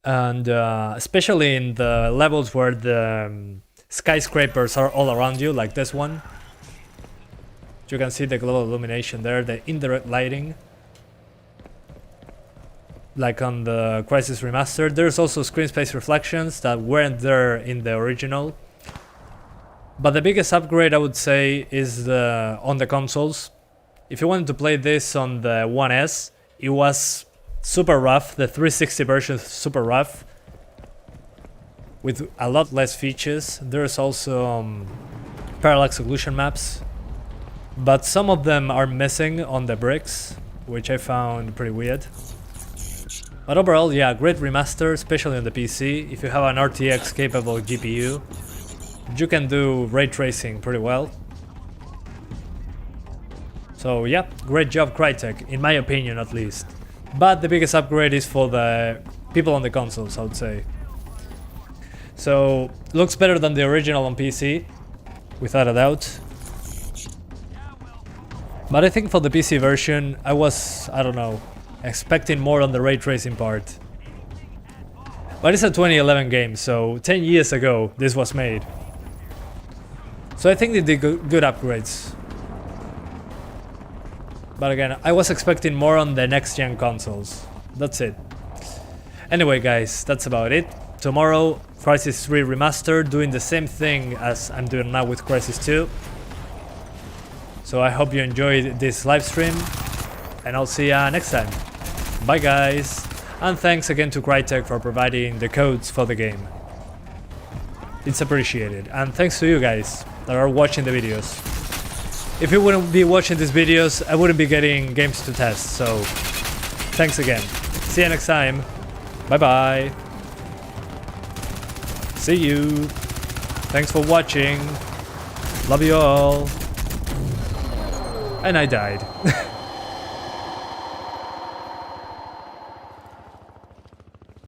And especially in the levels where the skyscrapers are all around you, like this one. You can see the global illumination there, the indirect lighting. Like on the Crysis Remastered. There's also screen space reflections that weren't there in the original. But the biggest upgrade I would say is on the consoles. If you wanted to play this on the 1S, it was super rough. The 360 version is super rough, with a lot less features. There's also parallax occlusion maps, but some of them are missing on the bricks, which I found pretty weird. But overall, yeah, great remaster, especially on the PC. If you have an RTX capable GPU, you can do ray tracing pretty well. So yeah, great job Crytek, in my opinion at least. But the biggest upgrade is for the people on the consoles, I would say. So, looks better than the original on PC, without a doubt. But I think for the PC version, I was, I don't know, expecting more on the ray tracing part. But it's a 2011 game, so 10 years ago this was made. So I think they did good upgrades. But again, I was expecting more on the next gen consoles. That's it. Anyway guys, that's about it. Tomorrow, Crysis 3 Remastered, doing the same thing as I'm doing now with Crysis 2. So I hope you enjoyed this live stream, and I'll see ya next time. Bye guys, and thanks again to Crytek for providing the codes for the game. It's appreciated, and thanks to you guys that are watching the videos. If you wouldn't be watching these videos, I wouldn't be getting games to test, so thanks again. See you next time. Bye bye. See you. Thanks for watching. Love you all. And I died.